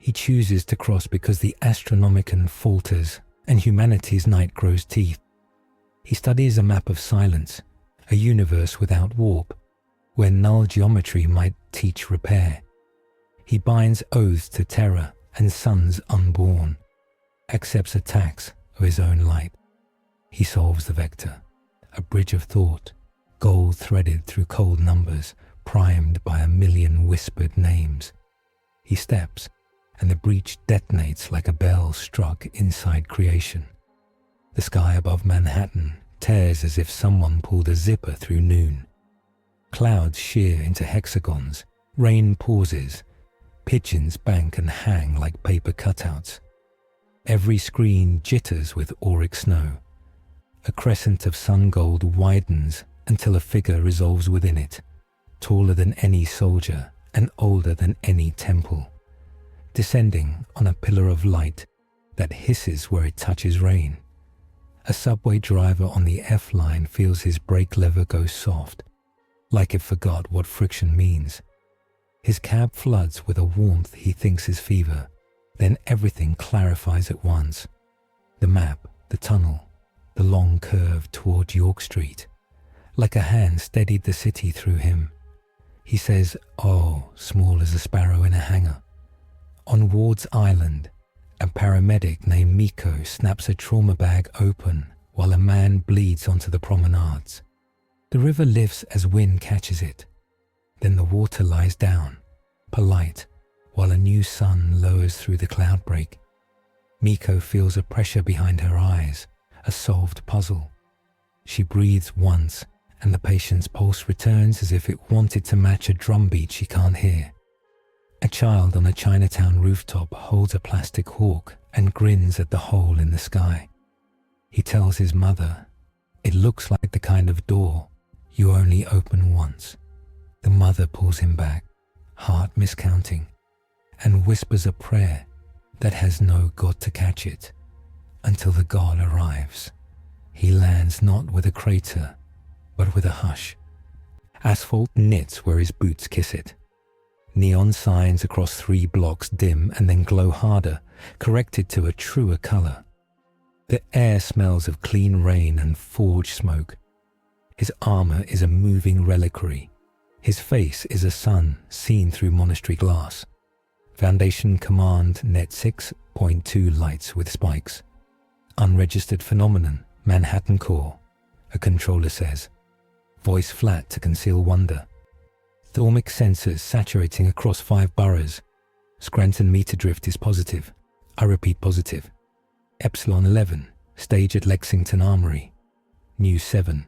He chooses to cross because the Astronomicon falters and humanity's night grows teeth. He studies a map of silence, a universe without warp, where null geometry might teach repair. He binds oaths to terror and sons unborn, accepts attacks of his own light. He solves the vector, a bridge of thought, gold threaded through cold numbers, primed by a million whispered names. He steps, and the breach detonates like a bell struck inside creation. The sky above Manhattan tears as if someone pulled a zipper through noon. Clouds shear into hexagons, rain pauses, pigeons bank and hang like paper cutouts. Every screen jitters with auric snow. A crescent of sun gold widens until a figure resolves within it, taller than any soldier and older than any temple, descending on a pillar of light that hisses where it touches rain. A subway driver on the F line feels his brake lever go soft, like it forgot what friction means. His cab floods with a warmth he thinks is fever. Then everything clarifies at once. The map, the tunnel, the long curve toward York Street. Like a hand steadied the city through him. He says, "Oh," small as a sparrow in a hangar. On Ward's Island, a paramedic named Miko snaps a trauma bag open while a man bleeds onto the promenades. The river lifts as wind catches it. Then the water lies down, polite, while a new sun lowers through the cloud break. Miko feels a pressure behind her eyes, a solved puzzle. She breathes once, and the patient's pulse returns as if it wanted to match a drumbeat she can't hear. A child on a Chinatown rooftop holds a plastic hawk and grins at the hole in the sky. He tells his mother, "It looks like the kind of door you only open once." The mother pulls him back, heart miscounting, and whispers a prayer that has no God to catch it, until the God arrives. He lands not with a crater, but with a hush. Asphalt knits where his boots kiss it. Neon signs across 3 blocks dim and then glow harder, corrected to a truer color. The air smells of clean rain and forge smoke. His armor is a moving reliquary. His face is a sun seen through monastery glass. Foundation Command Net 6.2 lights with spikes. Unregistered phenomenon, Manhattan Core, a controller says. Voice flat to conceal wonder. Thermic sensors saturating across 5 boroughs. Scranton meter drift is positive. I repeat positive. Epsilon 11, stage at Lexington Armory. News 7,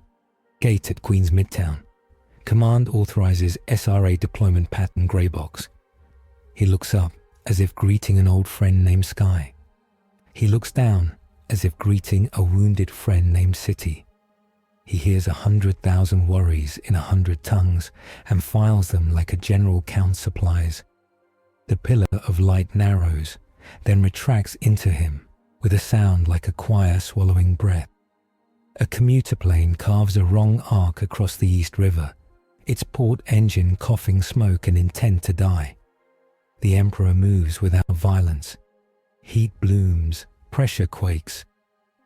gate at Queens Midtown. Command authorizes SRA deployment pattern grey box. He looks up as if greeting an old friend named Sky. He looks down as if greeting a wounded friend named City. He hears 100,000 worries in 100 tongues and files them like a general count supplies. The pillar of light narrows, then retracts into him with a sound like a choir swallowing breath. A commuter plane carves a wrong arc across the East River, its port engine coughing smoke and intent to die. The Emperor moves without violence. Heat blooms, pressure quakes.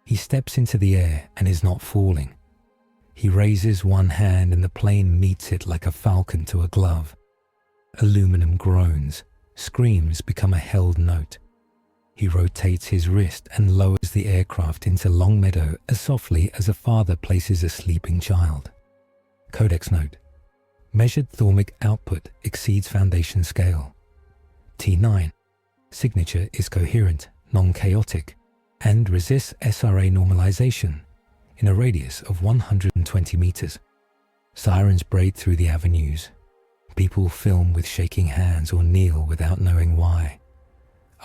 He steps into the air and is not falling. He raises one hand and the plane meets it like a falcon to a glove. Aluminum groans, screams become a held note. He rotates his wrist and lowers the aircraft into Longmeadow as softly as a father places a sleeping child. Codex note. Measured thermic output exceeds Foundation scale. T9. Signature is coherent, non-chaotic, and resists SRA normalization in a radius of 120 meters. Sirens braid through the avenues. People film with shaking hands or kneel without knowing why.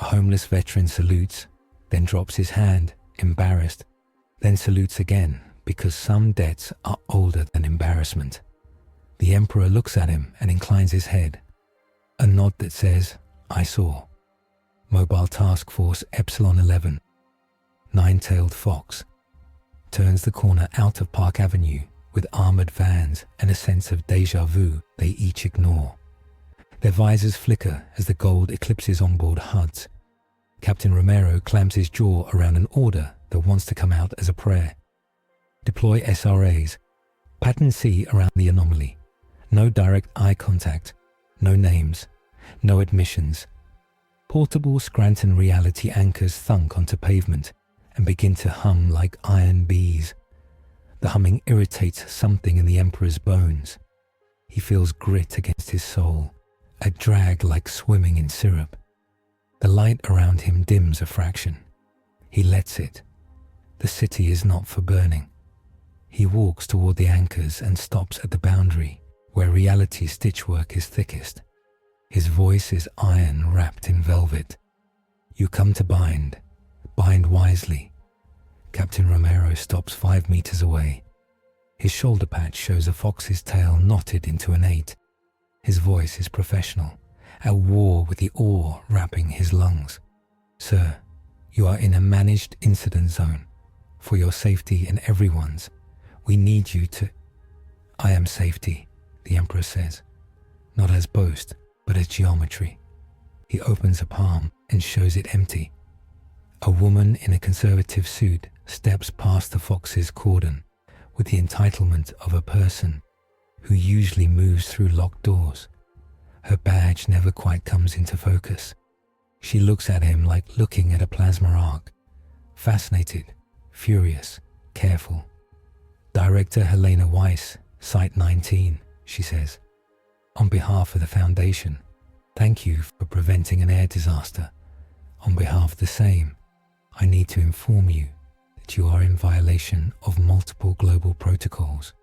A homeless veteran salutes, then drops his hand, embarrassed, then salutes again because some debts are older than embarrassment. The Emperor looks at him and inclines his head. A nod that says, "I saw." Mobile Task Force Epsilon 11. Nine-tailed fox. Turns the corner out of Park Avenue with armored vans and a sense of déjà vu they each ignore. Their visors flicker as the gold eclipses onboard HUDs. Captain Romero clamps his jaw around an order that wants to come out as a prayer. Deploy SRAs. Pattern C around the anomaly. No direct eye contact. No names. No admissions. Portable Scranton reality anchors thunk onto pavement and begin to hum like iron bees. The humming irritates something in the Emperor's bones. He feels grit against his soul, a drag like swimming in syrup. The light around him dims a fraction. He lets it. The city is not for burning. He walks toward the anchors and stops at the boundary where reality stitchwork is thickest. His voice is iron wrapped in velvet. You come to bind. Bind wisely. Captain Romero stops 5 meters away. His shoulder patch shows a fox's tail knotted into an 8. His voice is professional, at war with the awe wrapping his lungs. Sir, you are in a managed incident zone. For your safety and everyone's, we need you to... I am safety, the Emperor says, not as boast, but as geometry. He opens a palm and shows it empty. A woman in a conservative suit steps past the fox's cordon with the entitlement of a person who usually moves through locked doors. Her badge never quite comes into focus. She looks at him like looking at a plasma arc, fascinated, furious, careful. Director Helena Weiss, Site 19, she says. On behalf of the Foundation, thank you for preventing an air disaster. On behalf of the same, I need to inform you that you are in violation of multiple global protocols.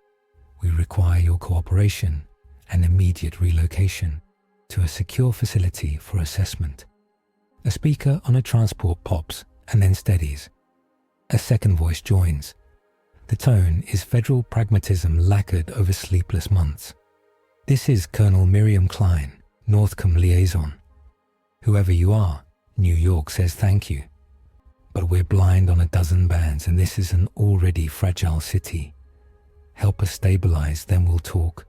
We require your cooperation and immediate relocation to a secure facility for assessment. A speaker on a transport pops and then steadies. A second voice joins. The tone is federal pragmatism lacquered over sleepless months. This is Colonel Miriam Klein, Northcom liaison. Whoever you are, New York says thank you. But we're blind on a dozen bands and this is an already fragile city. Help us stabilize, then we'll talk.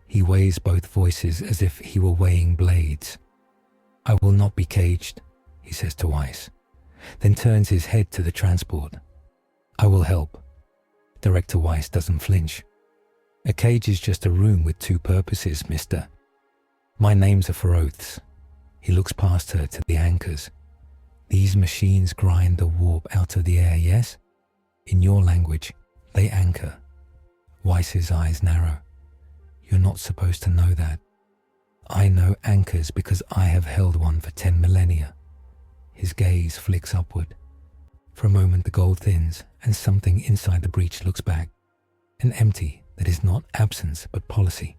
He weighs both voices as if he were weighing blades. I will not be caged, he says to Weiss, then turns his head to the transport. I will help. Director Weiss doesn't flinch. A cage is just a room with 2 purposes, mister. My names are for oaths. He looks past her to the anchors. These machines grind the warp out of the air, yes? In your language, they anchor. Weiss's eyes narrow. You're not supposed to know that. I know anchors because I have held one for 10 millennia. His gaze flicks upward. For a moment the gold thins and something inside the breach looks back. An empty that is not absence but policy.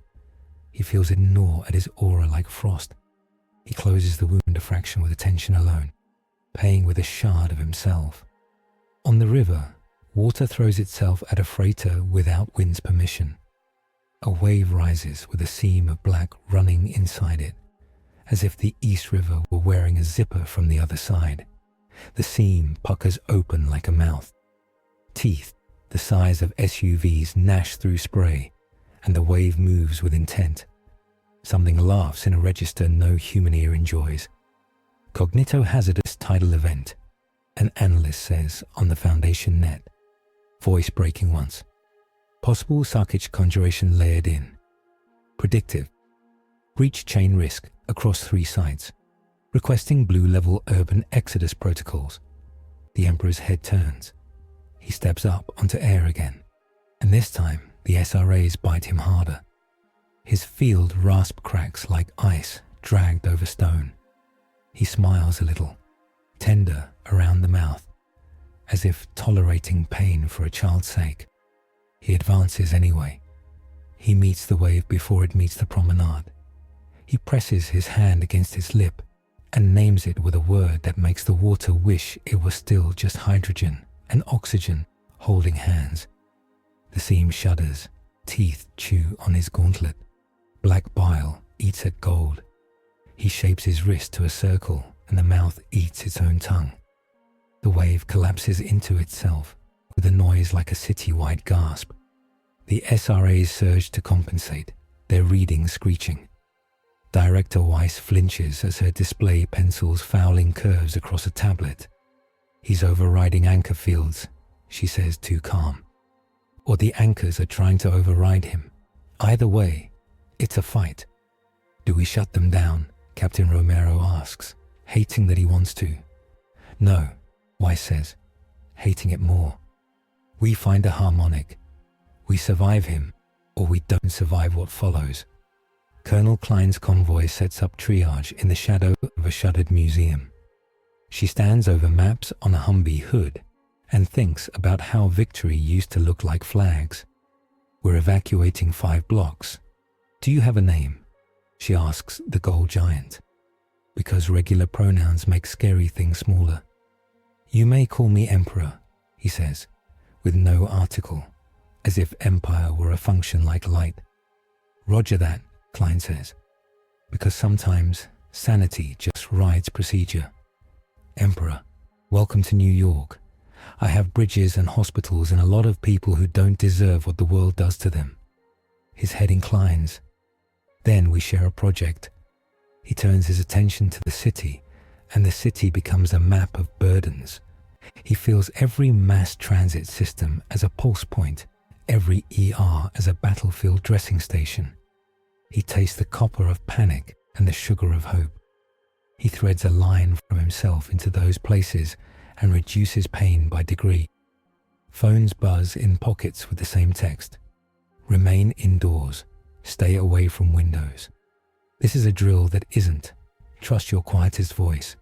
He feels it gnaw at his aura like frost. He closes the wound a fraction with attention alone, paying with a shard of himself. On the river, water throws itself at a freighter without wind's permission. A wave rises with a seam of black running inside it, as if the East River were wearing a zipper from the other side. The seam puckers open like a mouth. Teeth, the size of SUVs, gnash through spray, and the wave moves with intent. Something laughs in a register no human ear enjoys. Cognito-hazardous tidal event, an analyst says on the Foundation net. Voice breaking once. Possible Sarkic conjuration layered in. Predictive. Breach chain risk across 3 sites. Requesting blue-level urban exodus protocols. The Emperor's head turns. He steps up onto air again, and this time the SRAs bite him harder. His field rasp cracks like ice dragged over stone. He smiles a little, tender around the mouth, as if tolerating pain for a child's sake. He advances anyway. He meets the wave before it meets the promenade. He presses his hand against its lip and names it with a word that makes the water wish it was still just hydrogen and oxygen holding hands. The seam shudders, teeth chew on his gauntlet. Black bile eats at gold. He shapes his wrist to a circle and the mouth eats its own tongue. The wave collapses into itself with a noise like a city-wide gasp. The SRAs surge to compensate, their readings screeching. Director Weiss flinches as her display pencils fouling curves across a tablet. He's overriding anchor fields, she says, too calm. Or the anchors are trying to override him. Either way, it's a fight. Do we shut them down? Captain Romero asks, hating that he wants to. No, Weiss says, hating it more. We find a harmonic. We survive him, or we don't survive what follows. Colonel Klein's convoy sets up triage in the shadow of a shuttered museum. She stands over maps on a Humvee hood and thinks about how victory used to look like flags. We're evacuating 5 blocks. Do you have a name? She asks the gold giant. Because regular pronouns make scary things smaller. You may call me Emperor, he says, with no article, as if empire were a function like light. Roger that, Klein says, because sometimes sanity just rides procedure. Emperor, welcome to New York. I have bridges and hospitals and a lot of people who don't deserve what the world does to them. His head inclines. Then we share a project. He turns his attention to the city, and the city becomes a map of burdens. He feels every mass transit system as a pulse point, every ER as a battlefield dressing station. He tastes the copper of panic and the sugar of hope. He threads a line from himself into those places and reduces pain by degree. Phones buzz in pockets with the same text. Remain indoors. Stay away from windows. This is a drill that isn't. Trust your quietest voice.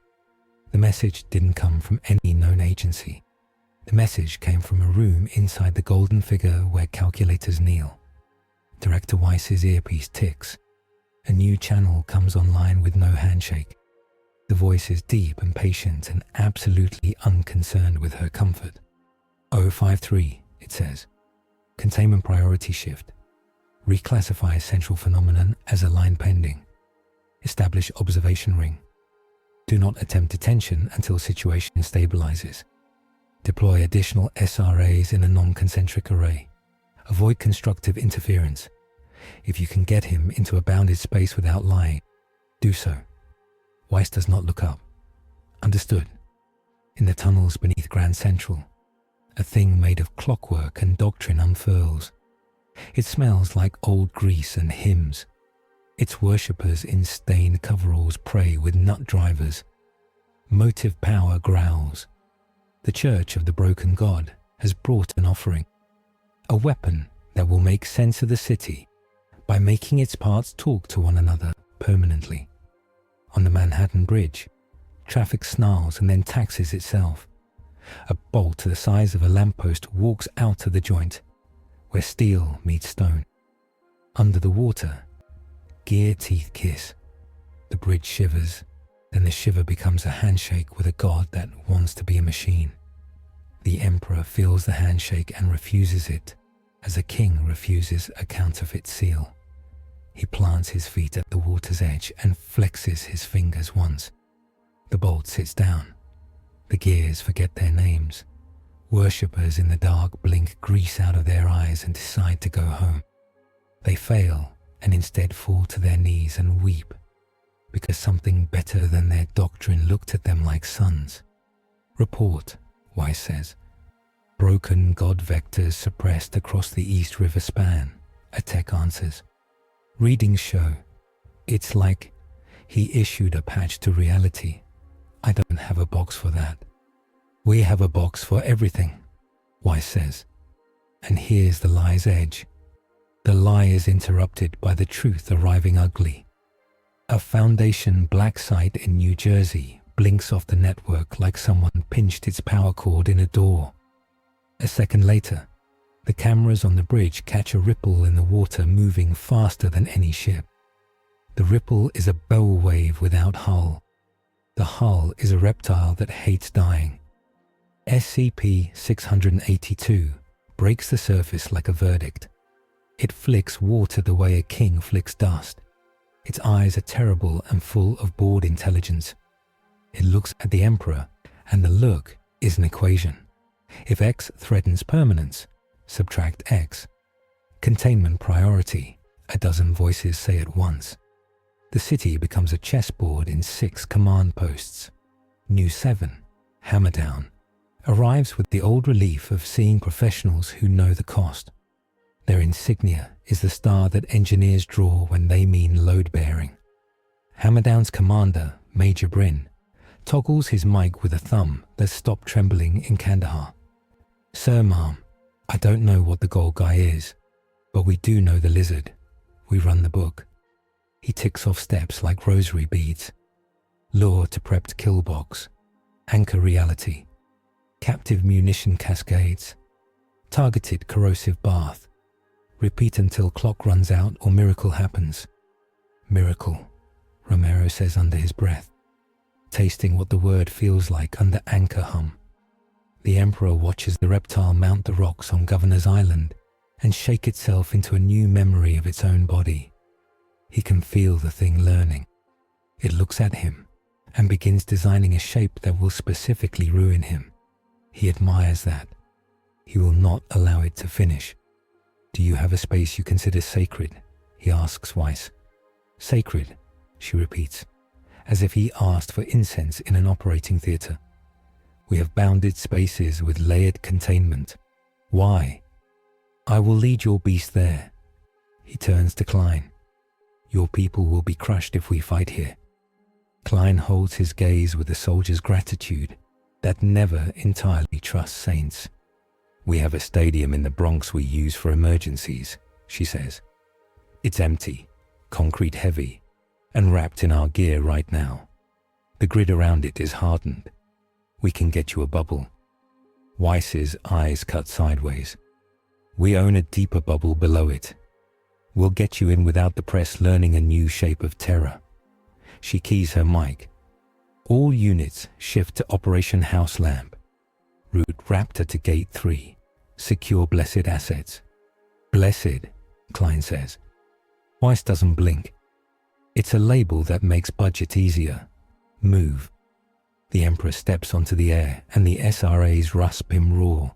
The message didn't come from any known agency. The message came from a room inside the golden figure where calculators kneel. Director Weiss's earpiece ticks. A new channel comes online with no handshake. The voice is deep and patient and absolutely unconcerned with her comfort. 053, it says. Containment priority shift. Reclassify central phenomenon as a line pending. Establish observation ring. Do not attempt detention until situation stabilizes. Deploy additional SRAs in a non-concentric array. Avoid constructive interference. If you can get him into a bounded space without lying, do so. Weiss does not look up. Understood. In the tunnels beneath Grand Central, a thing made of clockwork and doctrine unfurls. It smells like old grease and hymns. Its worshippers in stained coveralls pray with nut drivers. Motive power growls. The Church of the Broken God has brought an offering. A weapon that will make sense of the city by making its parts talk to one another permanently. On the Manhattan Bridge, traffic snarls and then taxis itself. A bolt the size of a lamppost walks out of the joint, where steel meets stone. Under the water, gear teeth kiss. The bridge shivers, then the shiver becomes a handshake with a god that wants to be a machine. The Emperor feels the handshake and refuses it, as a king refuses a counterfeit seal. He plants his feet at the water's edge and flexes his fingers once. The bolt sits down. The gears forget their names. Worshippers in the dark blink grease out of their eyes and decide to go home. They fail and instead fall to their knees and weep, because something better than their doctrine looked at them like sons. Report, Weiss says. Broken god vectors suppressed across the East River span, a tech answers. Readings show it's like he issued a patch to reality. I don't have a box for that. We have a box for everything, Weiss says. And here's the lie's edge. The lie is interrupted by the truth arriving ugly. A Foundation black site in New Jersey blinks off the network like someone pinched its power cord in a door. A second later, the cameras on the bridge catch a ripple in the water moving faster than any ship. The ripple is a bow wave without hull. The hull is a reptile that hates dying. SCP-682 breaks the surface like a verdict. It flicks water the way a king flicks dust. Its eyes are terrible and full of bored intelligence. It looks at the Emperor, and the look is an equation. If X threatens permanence, subtract X. Containment priority, a dozen voices say at once. The city becomes a chessboard in 6 command posts. New 7, Hammerdown, arrives with the old relief of seeing professionals who know the cost. Their insignia is the star that engineers draw when they mean load-bearing. Hammerdown's commander, Major Bryn, toggles his mic with a thumb that stopped trembling in Kandahar. "Sir, ma'am, I don't know what the gold guy is, but we do know the lizard. We run the book." He ticks off steps like rosary beads. Lure to prepped kill box. Anchor reality. Captive munition cascades. Targeted corrosive bath. Repeat until clock runs out or miracle happens. Miracle, Romero says under his breath, tasting what the word feels like under anchor hum. The Emperor watches the reptile mount the rocks on Governor's Island and shake itself into a new memory of its own body. He can feel the thing learning. It looks at him and begins designing a shape that will specifically ruin him. He admires that. He will not allow it to finish. "Do you have a space you consider sacred?" he asks Weiss. "Sacred," she repeats, as if he asked for incense in an operating theatre. "We have bounded spaces with layered containment. Why?" "I will lead your beast there." He turns to Klein. "Your people will be crushed if we fight here." Klein holds his gaze with a soldier's gratitude that never entirely trusts saints. "We have a stadium in the Bronx we use for emergencies," she says. "It's empty, concrete heavy, and wrapped in our gear right now. The grid around it is hardened. We can get you a bubble." Weiss's eyes cut sideways. "We own a deeper bubble below it. We'll get you in without the press learning a new shape of terror." She keys her mic. "All units shift to Operation House Lamp. Route Raptor to Gate 3. Secure blessed assets." "Blessed," Klein says. Weiss doesn't blink. "It's a label that makes budget easier. Move." The Emperor steps onto the air and the SRA's rasp him raw.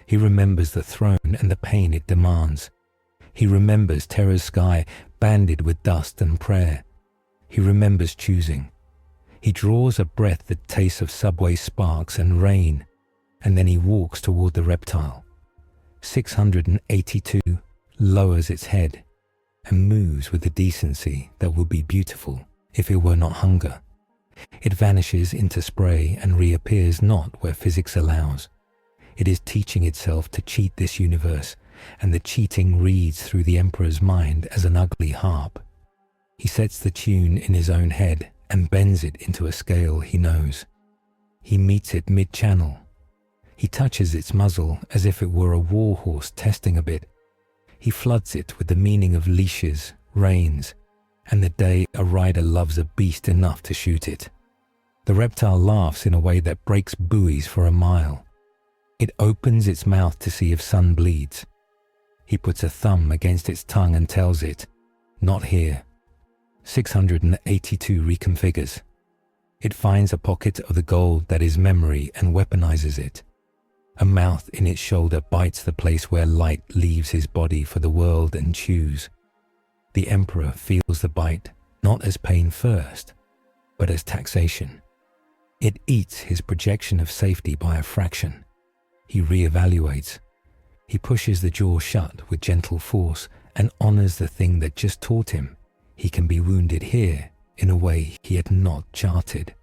He remembers the throne and the pain it demands. He remembers Terra's sky banded with dust and prayer. He remembers choosing. He draws a breath that tastes of subway sparks and rain, and then he walks toward the reptile. 682 lowers its head and moves with the decency that would be beautiful if it were not hunger. It vanishes into spray and reappears not where physics allows. It is teaching itself to cheat this universe, and the cheating reads through the Emperor's mind as an ugly harp. He sets the tune in his own head and bends it into a scale he knows. He meets it mid-channel. He touches its muzzle as if it were a war horse testing a bit. He floods it with the meaning of leashes, reins, and the day a rider loves a beast enough to shoot it. The reptile laughs in a way that breaks buoys for a mile. It opens its mouth to see if sun bleeds. He puts a thumb against its tongue and tells it, "Not here." 682 reconfigures. It finds a pocket of the gold that is memory and weaponizes it. A mouth in its shoulder bites the place where light leaves his body for the world and chews. The Emperor feels the bite not as pain first, but as taxation. It eats his projection of safety by a fraction. He reevaluates. He pushes the jaw shut with gentle force and honors the thing that just taught him he can be wounded here in a way he had not charted.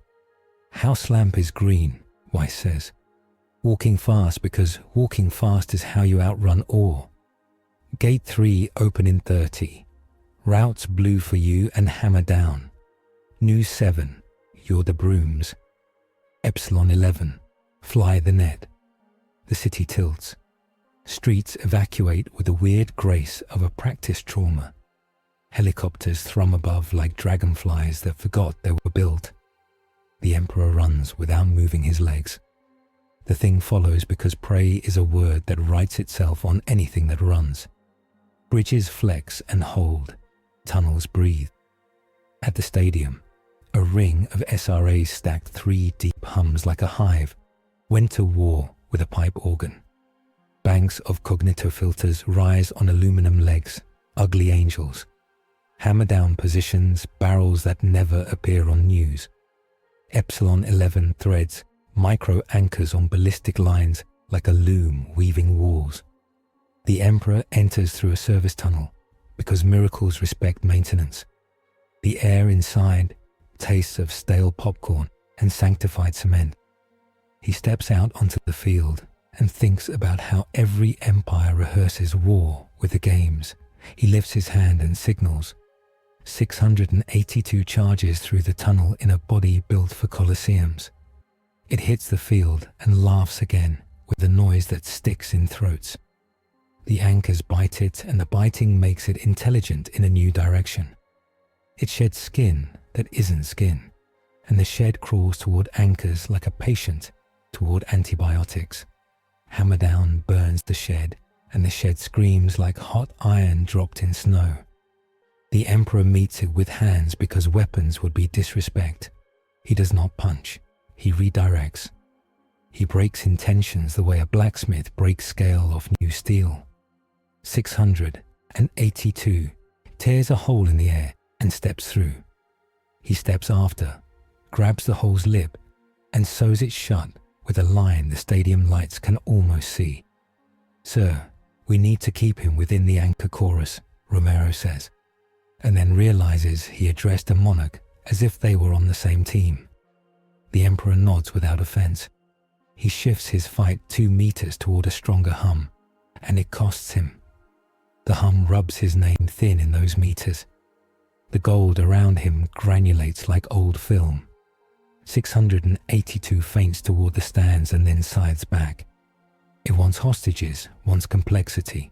"House lamp is green," Weiss says. "Walking fast because walking fast is how you outrun ore. Gate 3 open in 30. Routes blue for you and hammer down. News 7, you're the brooms. Epsilon 11, fly the net." The city tilts. Streets evacuate with the weird grace of a practice trauma. Helicopters thrum above like dragonflies that forgot they were built. The Emperor runs without moving his legs. The thing follows because prey is a word that writes itself on anything that runs. Bridges flex and hold. Tunnels breathe. At the stadium, a ring of SRAs stacked 3 deep hums like a hive went to war with a pipe organ. Banks of cognitofilters rise on aluminum legs, ugly angels. Hammer down positions, barrels that never appear on news. Epsilon 11 threads, micro anchors on ballistic lines like a loom weaving walls. The Emperor enters through a service tunnel because miracles respect maintenance. The air inside tastes of stale popcorn and sanctified cement. He steps out onto the field and thinks about how every empire rehearses war with the games. He lifts his hand and signals. 682 charges through the tunnel in a body built for colosseums. It hits the field and laughs again with a noise that sticks in throats. The anchors bite it, and the biting makes it intelligent in a new direction. It sheds skin that isn't skin, and the shed crawls toward anchors like a patient toward antibiotics. Hammer down burns the shed, and the shed screams like hot iron dropped in snow. The Emperor meets it with hands because weapons would be disrespect. He does not punch, he redirects. He breaks intentions the way a blacksmith breaks scale off new steel. 682 tears a hole in the air and steps through. He steps after, grabs the hole's lip, and sews it shut with a line the stadium lights can almost see. "Sir, we need to keep him within the anchor chorus," Romero says, and then realizes he addressed a monarch as if they were on the same team. The Emperor nods without offense. He shifts his fight 2 meters toward a stronger hum, and it costs him. The hum rubs his name thin in those meters. The gold around him granulates like old film. 682 feints toward the stands and then sides back. It wants hostages, wants complexity.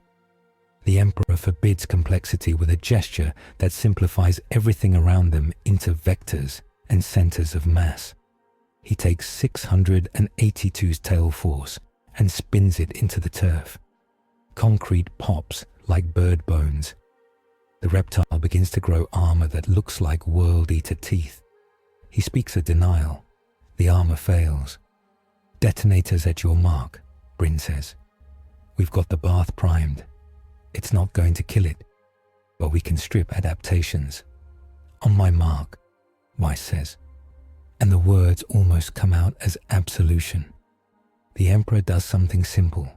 The Emperor forbids complexity with a gesture that simplifies everything around them into vectors and centers of mass. He takes 682's tail force and spins it into the turf. Concrete pops like bird bones. The reptile begins to grow armor that looks like world-eater teeth. He speaks a denial. The armor fails. "Detonators at your mark," Bryn says. "We've got the bath primed. It's not going to kill it, but we can strip adaptations." "On my mark," Weiss says, and the words almost come out as absolution. The Emperor does something simple.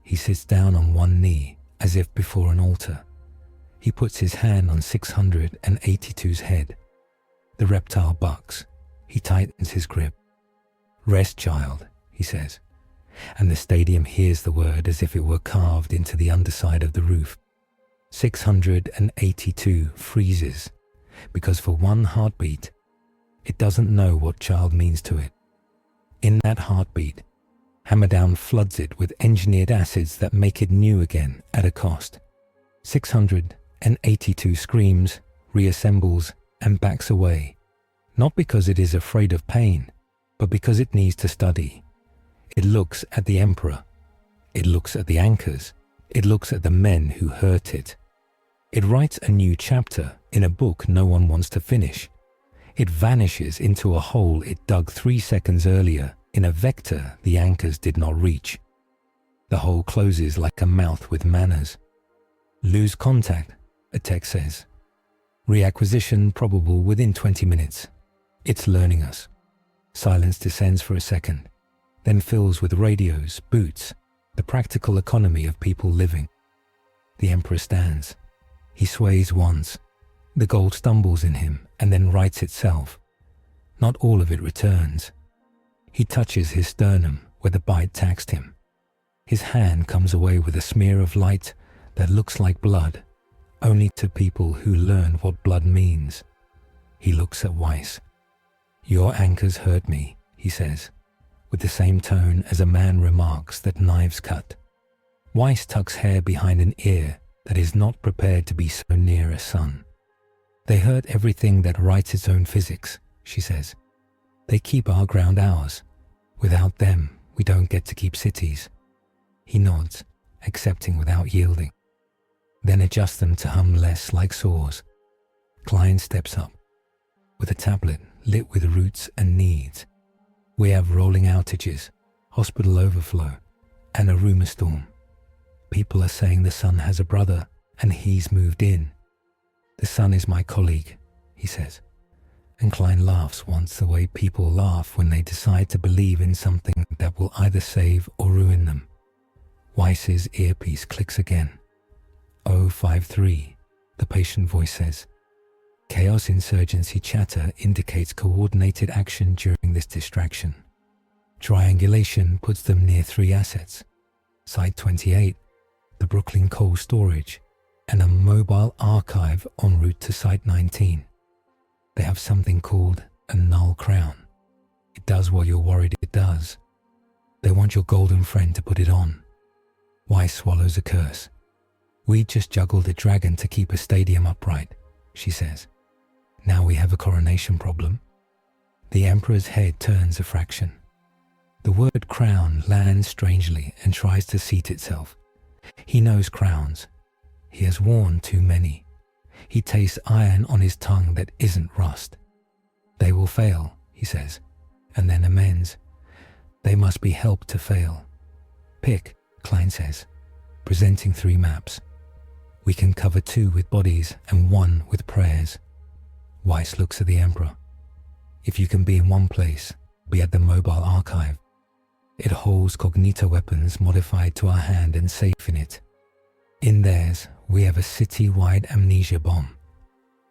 He sits down on one knee as if before an altar. He puts his hand on 682's head. The reptile bucks. He tightens his grip. "Rest, child," he says, and the stadium hears the word as if it were carved into the underside of the roof. 682 freezes, because for one heartbeat, it doesn't know what child means to it. In that heartbeat, Hammerdown floods it with engineered acids that make it new again at a cost. 682 screams, reassembles, and backs away, not because it is afraid of pain, but because it needs to study. It looks at the Emperor. It looks at the anchors. It looks at the men who hurt it. It writes a new chapter in a book no one wants to finish. It vanishes into a hole it dug 3 seconds earlier in a vector the anchors did not reach. The hole closes like a mouth with manners. "Lose contact," a text says. "Reacquisition probable within 20 minutes. It's learning us." Silence descends for a second, then fills with radios, boots, the practical economy of people living. The Emperor stands. He sways once. The gold stumbles in him and then rights itself. Not all of it returns. He touches his sternum where the bite taxed him. His hand comes away with a smear of light that looks like blood, only to people who learn what blood means. He looks at Weiss. "Your anchors hurt me," he says, with the same tone as a man remarks that knives cut. Weiss tucks hair behind an ear that is not prepared to be so near a son. "They hurt everything that writes its own physics," she says. "They keep our ground ours. Without them, we don't get to keep cities." He nods, accepting without yielding. Then adjusts them to hum less like saws. Klein steps up, with a tablet lit with roots and needs. "We have rolling outages, hospital overflow, and a rumor storm. People are saying the son has a brother and he's moved in." The sun is my colleague, he says. And Klein laughs once the way people laugh when they decide to believe in something that will either save or ruin them. Weiss's earpiece clicks again. 053, the patient voice says. Chaos insurgency chatter indicates coordinated action during this distraction. Triangulation puts them near 3 assets. Site 28, the Brooklyn coal storage, and a mobile archive en route to Site 19. They have something called a null crown. It does what you're worried it does. They want your golden friend to put it on. Weiss swallows a curse. We just juggled a dragon to keep a stadium upright, she says. Now we have a coronation problem. The Emperor's head turns a fraction. The word crown lands strangely and tries to seat itself. He knows crowns. He has worn too many. He tastes iron on his tongue that isn't rust. They will fail, he says, and then amends. They must be helped to fail. Pick, Klein says, presenting 3 maps. We can cover 2 with bodies and 1 with prayers. Weiss looks at the Emperor. If you can be in one place, be at the mobile archive. It holds cognito weapons modified to our hand and safe in it. In theirs, we have a city-wide amnesia bomb.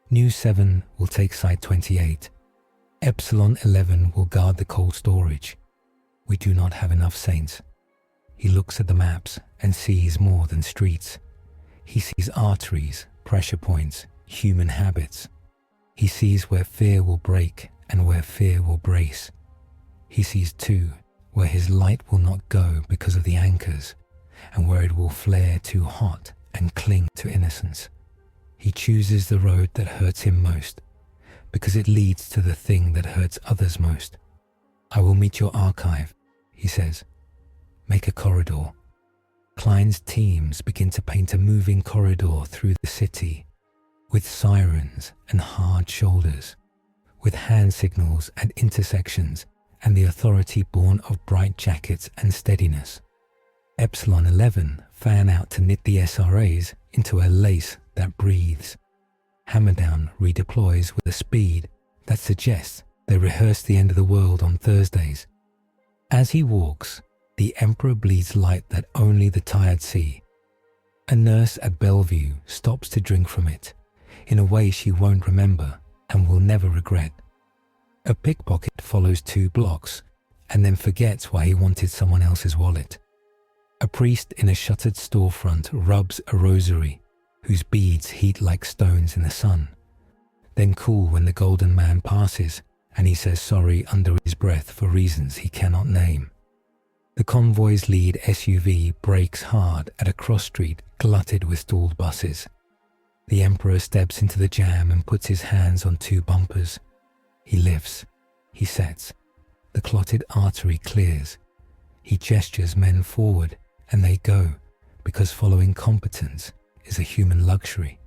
New 7 will take Site 28. Epsilon 11 will guard the cold storage. We do not have enough saints. He looks at the maps and sees more than streets. He sees arteries, pressure points, human habits. He sees where fear will break and where fear will brace. He sees too where his light will not go because of the anchors, and where it will flare too hot and cling to innocence. He chooses the road that hurts him most, because it leads to the thing that hurts others most. I will meet your archive, he says. Make a corridor. Klein's teams begin to paint a moving corridor through the city, with sirens and hard shoulders, with hand signals at intersections and the authority born of bright jackets and steadiness. Epsilon 11 fan out to knit the SRAs into a lace that breathes. Hammerdown redeploys with a speed that suggests they rehearse the end of the world on Thursdays. As he walks, the Emperor bleeds light that only the tired see. A nurse at Bellevue stops to drink from it, in a way she won't remember and will never regret. A pickpocket follows 2 blocks and then forgets why he wanted someone else's wallet. A priest in a shuttered storefront rubs a rosary, whose beads heat like stones in the sun, then cool when the golden man passes and he says sorry under his breath for reasons he cannot name. The convoy's lead SUV brakes hard at a cross street glutted with stalled buses. The Emperor steps into the jam and puts his hands on 2 bumpers. He lifts. He sets. The clotted artery clears. He gestures men forward, and they go, because following competence is a human luxury.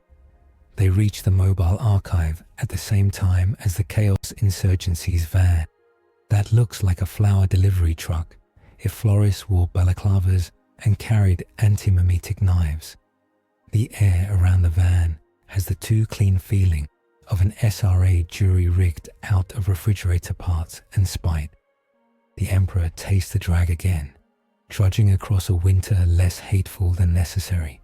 They reach the mobile archive at the same time as the Chaos Insurgency's van. That looks like a flower delivery truck if florists wore balaclavas and carried anti-mimetic knives. The air around the van has the too clean feeling of an SRA jury-rigged out of refrigerator parts and spite. The Emperor tastes the drag again, trudging across a winter less hateful than necessary.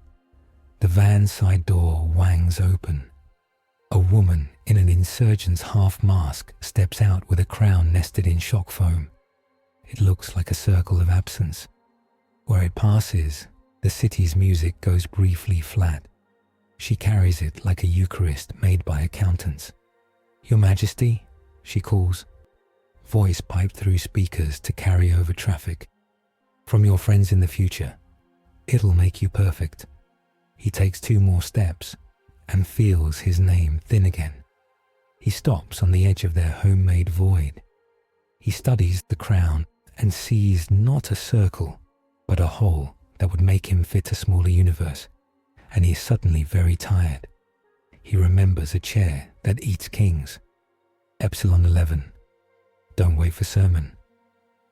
The van's side door wangs open. A woman in an insurgent's half-mask steps out with a crown nested in shock foam. It looks like a circle of absence. Where it passes, the city's music goes briefly flat. She carries it like a Eucharist made by accountants. Your Majesty, she calls. Voice piped through speakers to carry over traffic. From your friends in the future. It'll make you perfect. He takes 2 more steps and feels his name thin again. He stops on the edge of their homemade void. He studies the crown and sees not a circle, but a hole that would make him fit a smaller universe. And he is suddenly very tired. He remembers a chair that eats kings. Epsilon 11. Don't wait for sermon.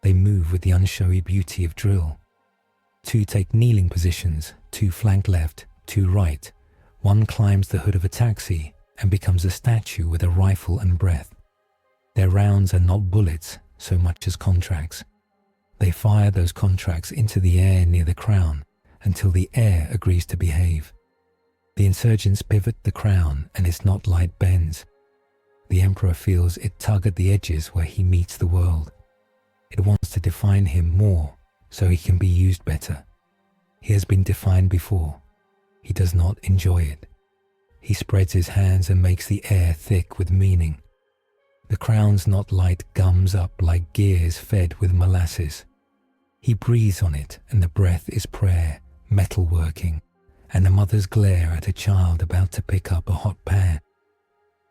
They move with the unshowy beauty of drill. 2 take kneeling positions, 2 flank left, 2 right, One climbs the hood of a taxi and becomes a statue with a rifle and breath. Their rounds are not bullets so much as contracts. They fire those contracts into the air near the crown until the air agrees to behave. The insurgents pivot the crown and its knot light bends. The Emperor feels it tug at the edges where he meets the world. It wants to define him more so he can be used better. He has been defined before. He does not enjoy it. He spreads his hands and makes the air thick with meaning. The crown's knot light gums up like gears fed with molasses. He breathes on it, and the breath is prayer, metalworking, and a mother's glare at a child about to pick up a hot pan.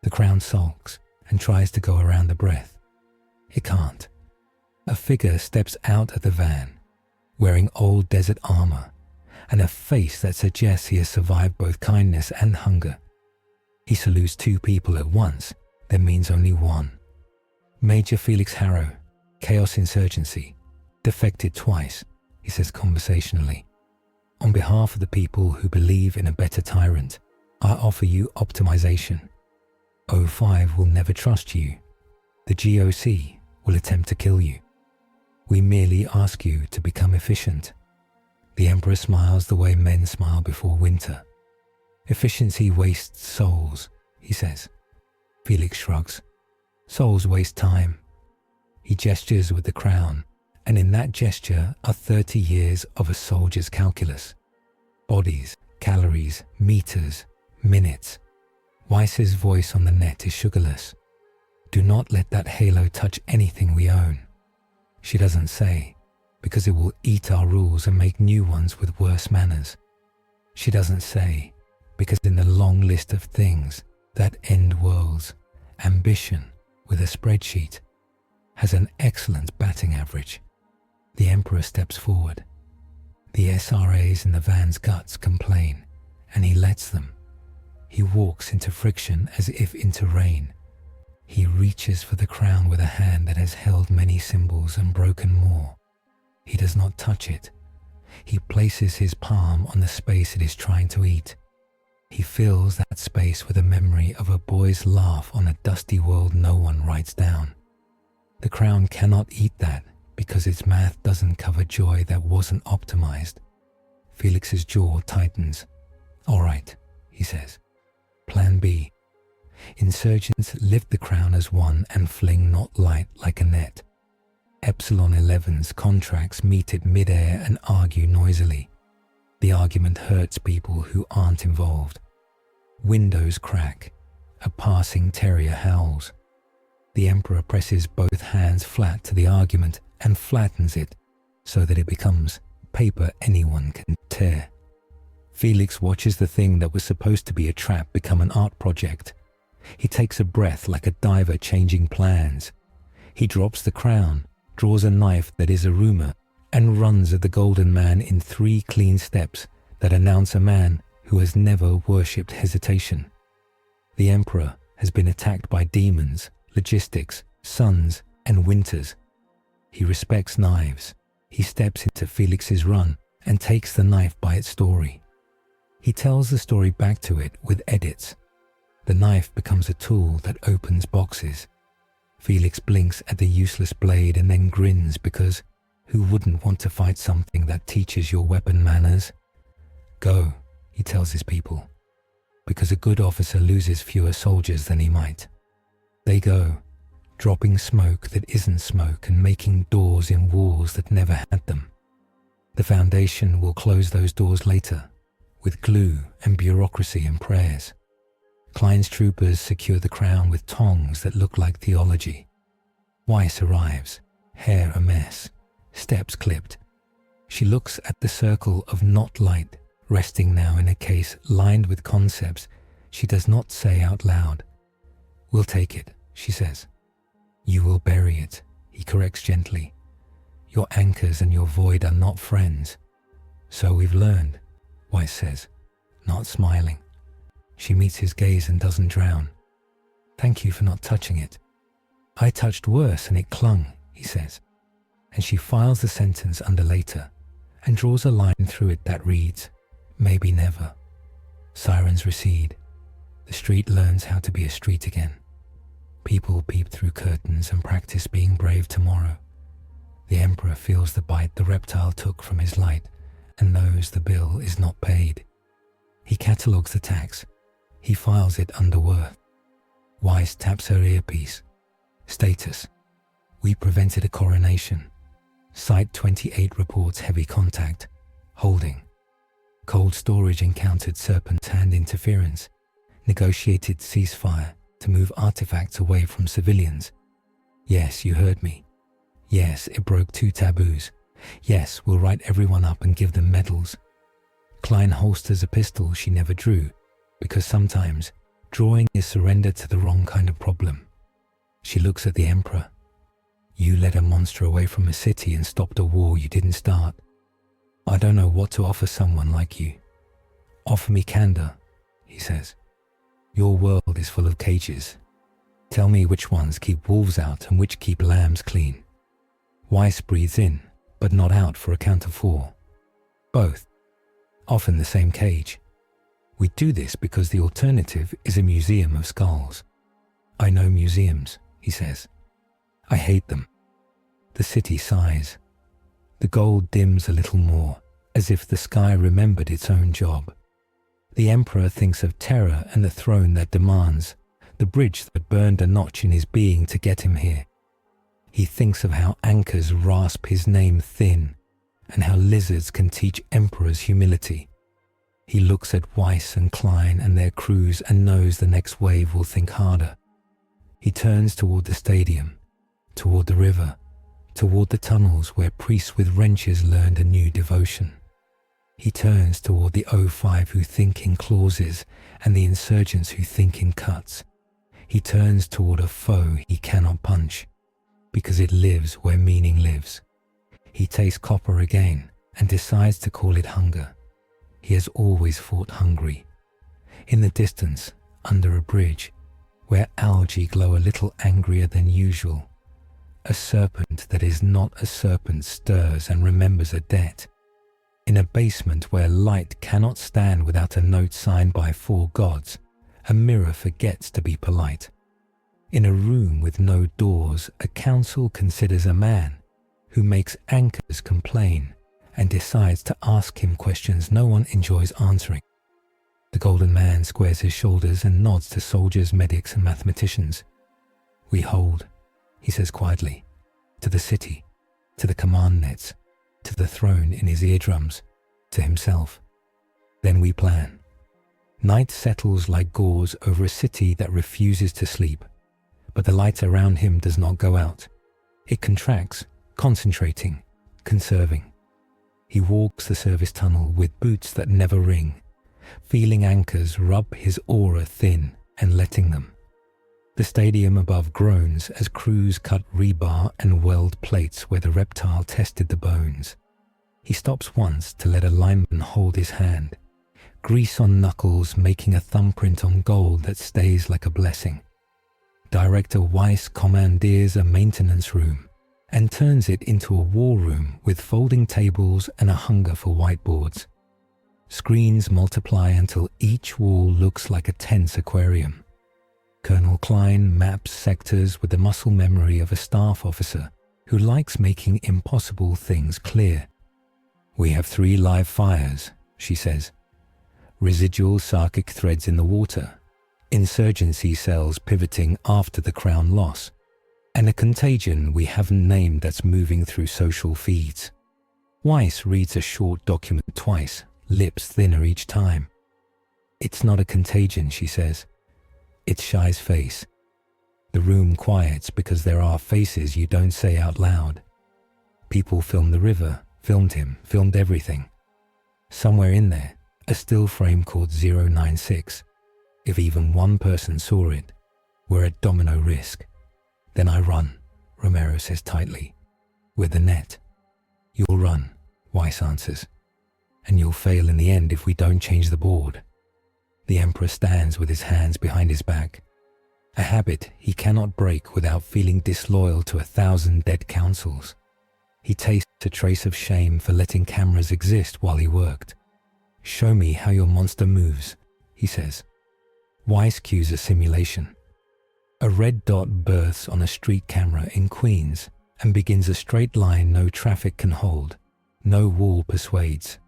The crown sulks and tries to go around the breath. It can't. A figure steps out of the van, wearing old desert armor, and a face that suggests he has survived both kindness and hunger. He salutes two people at once, that means only one. Major Felix Harrow, Chaos Insurgency, defected twice, he says conversationally. On behalf of the people who believe in a better tyrant, I offer you optimization. O5 will never trust you. The GOC will attempt to kill you. We merely ask you to become efficient. The Emperor smiles the way men smile before winter. Efficiency wastes souls, he says. Felix shrugs. Souls waste time. He gestures with the crown, and in that gesture are 30 years of a soldier's calculus. Bodies, calories, meters, minutes. Weiss's voice on the net is sugarless. Do not let that halo touch anything we own. She doesn't say, because it will eat our rules and make new ones with worse manners. She doesn't say, because in the long list of things that end worlds, ambition with a spreadsheet has an excellent batting average. The Emperor steps forward. The SRAs in the van's guts complain, and he lets them. He walks into friction as if into rain. He reaches for the crown with a hand that has held many symbols and broken more. He does not touch it. He places his palm on the space it is trying to eat. He fills that space with a memory of a boy's laugh on a dusty world no one writes down. The crown cannot eat that because its math doesn't cover joy that wasn't optimized. Felix's jaw tightens. All right, he says. Plan B. Insurgents lift the crown as one and fling knot light like a net. Epsilon 11's contracts meet it mid-air and argue noisily. The argument hurts people who aren't involved. Windows crack. A passing terrier howls. The Emperor presses both hands flat to the argument and flattens it so that it becomes paper anyone can tear. Felix watches the thing that was supposed to be a trap become an art project. He takes a breath like a diver changing plans. He drops the crown, draws a knife that is a rumor, and runs at the golden man in 3 clean steps that announce a man who has never worshipped hesitation. The Emperor has been attacked by demons, logistics, suns, and winters. He respects knives. He steps into Felix's run and takes the knife by its story. He tells the story back to it with edits. The knife becomes a tool that opens boxes. Felix blinks at the useless blade and then grins because who wouldn't want to fight something that teaches your weapon manners? Go, he tells his people, because a good officer loses fewer soldiers than he might. They go, dropping smoke that isn't smoke and making doors in walls that never had them. The Foundation will close those doors later, with glue and bureaucracy and prayers. Klein's troopers secure the crown with tongs that look like theology. Weiss arrives, hair a mess, steps clipped. She looks at the circle of knot light resting now in a case lined with concepts she does not say out loud. We'll take it, she says. You will bury it, he corrects gently. Your anchors and your void are not friends. So we've learned, Weiss says, not smiling. She meets his gaze and doesn't drown. Thank you for not touching it. I touched worse and it clung, he says. And she files the sentence under later and draws a line through it that reads, maybe never. Sirens recede. The street learns how to be a street again. People peep through curtains and practice being brave tomorrow. The Emperor feels the bite the reptile took from his light and knows the bill is not paid. He catalogues the tax. He files it under worth. Weiss taps her earpiece. Status: we prevented a coronation. Site 28 reports heavy contact. Holding. Cold storage encountered Serpent's hand interference. Negotiated ceasefire to move artifacts away from civilians. Yes, you heard me. Yes, it broke 2 taboos. Yes, we'll write everyone up and give them medals. Klein holsters a pistol she never drew, because sometimes drawing is surrender to the wrong kind of problem. She looks at the Emperor. You led a monster away from a city and stopped a war you didn't start. I don't know what to offer someone like you. Offer me candor, he says. Your world is full of cages. Tell me which ones keep wolves out and which keep lambs clean. Weiss breathes in, but not out for a count of 4. Both. Often the same cage. We do this because the alternative is a museum of skulls. I know museums, he says. I hate them. The city sighs. The gold dims a little more, as if the sky remembered its own job. The Emperor thinks of terror and the throne that demands, the bridge that burned a notch in his being to get him here. He thinks of how anchors rasp his name thin, and how lizards can teach emperors humility. He looks at Weiss and Klein and their crews and knows the next wave will think harder. He turns toward the stadium, toward the river, toward the tunnels where priests with wrenches learned a new devotion. He turns toward the O5 who think in clauses and the insurgents who think in cuts. He turns toward a foe he cannot punch, because it lives where meaning lives. He tastes copper again and decides to call it hunger. He has always fought hungry. In the distance, under a bridge, where algae glow a little angrier than usual, a serpent that is not a serpent stirs and remembers a debt. In a basement where light cannot stand without a note signed by 4 gods, a mirror forgets to be polite. In a room with no doors, a council considers a man who makes anchors complain and decides to ask him questions no one enjoys answering. The Golden Man squares his shoulders and nods to soldiers, medics, and mathematicians. We hold, he says quietly, to the city, to the command nets, to the throne in his eardrums, to himself. Then we plan. Night settles like gauze over a city that refuses to sleep, but the light around him does not go out. It contracts, concentrating, conserving. He walks the service tunnel with boots that never ring, feeling anchors rub his aura thin and letting them. The stadium above groans as crews cut rebar and weld plates where the reptile tested the bones. He stops once to let a lineman hold his hand, grease on knuckles making a thumbprint on gold that stays like a blessing. Director Weiss commandeers a maintenance room and turns it into a war room with folding tables and a hunger for whiteboards. Screens multiply until each wall looks like a tense aquarium. Colonel Klein maps sectors with the muscle memory of a staff officer who likes making impossible things clear. We have 3 live fires, she says. Residual sarkic threads in the water, insurgency cells pivoting after the crown loss, and a contagion we haven't named that's moving through social feeds. Weiss reads a short document twice, lips thinner each time. It's not a contagion, she says. It's Shai's face. The room quiets because there are faces you don't say out loud. People filmed the river, filmed him, filmed everything. Somewhere in there, a still frame called 096. If even one person saw it, we're at domino risk. Then I run, Romero says tightly. With the net. You'll run, Weiss answers. And you'll fail in the end if we don't change the board. The Emperor stands with his hands behind his back. A habit he cannot break without feeling disloyal to 1,000 dead councils. He tastes a trace of shame for letting cameras exist while he worked. Show me how your monster moves, he says. Weiss cues a simulation. A red dot births on a street camera in Queens and begins a straight line no traffic can hold, no wall persuades.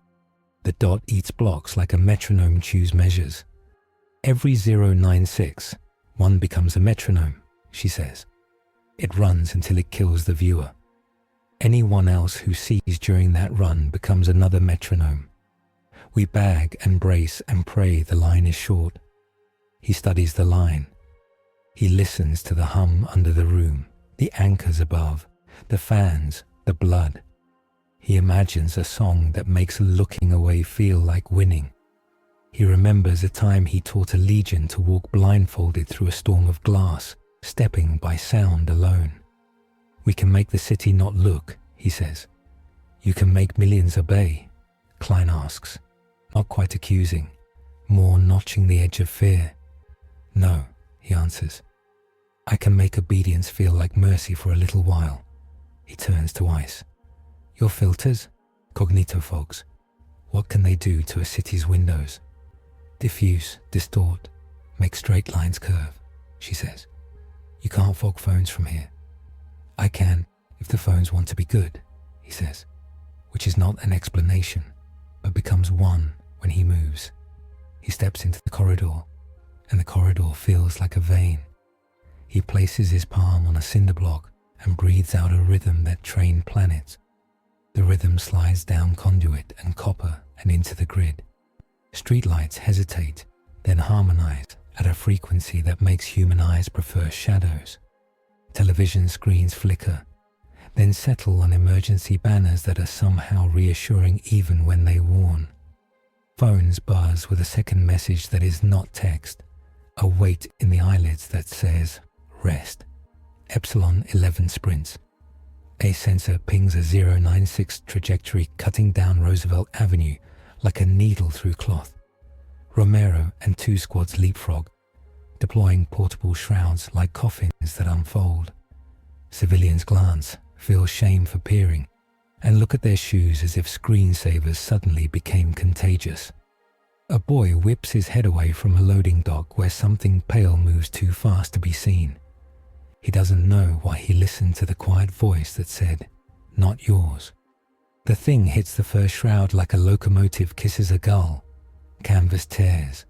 The dot eats blocks like a metronome chews measures. Every 096, one becomes a metronome, she says. It runs until it kills the viewer. Anyone else who sees during that run becomes another metronome. We bag and brace and pray the line is short. He studies the line. He listens to the hum under the room, the anchors above, the fans, the blood. He imagines a song that makes looking away feel like winning. He remembers a time he taught a legion to walk blindfolded through a storm of glass, stepping by sound alone. We can make the city not look, he says. You can make millions obey, Klein asks, not quite accusing, more notching the edge of fear. No, he answers. I can make obedience feel like mercy for a little while. He turns to Weiss. Your filters? Cognitofogs. What can they do to a city's windows? Diffuse, distort, make straight lines curve, she says. You can't fog phones from here. I can, if the phones want to be good, he says, which is not an explanation, but becomes one when he moves. He steps into the corridor, and the corridor feels like a vein. He places his palm on a cinder block and breathes out a rhythm that trained planets. The rhythm slides down conduit and copper and into the grid. Streetlights hesitate, then harmonize at a frequency that makes human eyes prefer shadows. Television screens flicker, then settle on emergency banners that are somehow reassuring even when they warn. Phones buzz with a second message that is not text, a weight in the eyelids that says, rest. Epsilon 11 sprints. A sensor pings a 096 trajectory cutting down Roosevelt Avenue like a needle through cloth. Romero and 2 squads leapfrog, deploying portable shrouds like coffins that unfold. Civilians glance, feel shame for peering, and look at their shoes as if screensavers suddenly became contagious. A boy whips his head away from a loading dock where something pale moves too fast to be seen. He doesn't know why he listened to the quiet voice that said, "Not yours." The thing hits the first shroud like a locomotive kisses a gull. Canvas tears.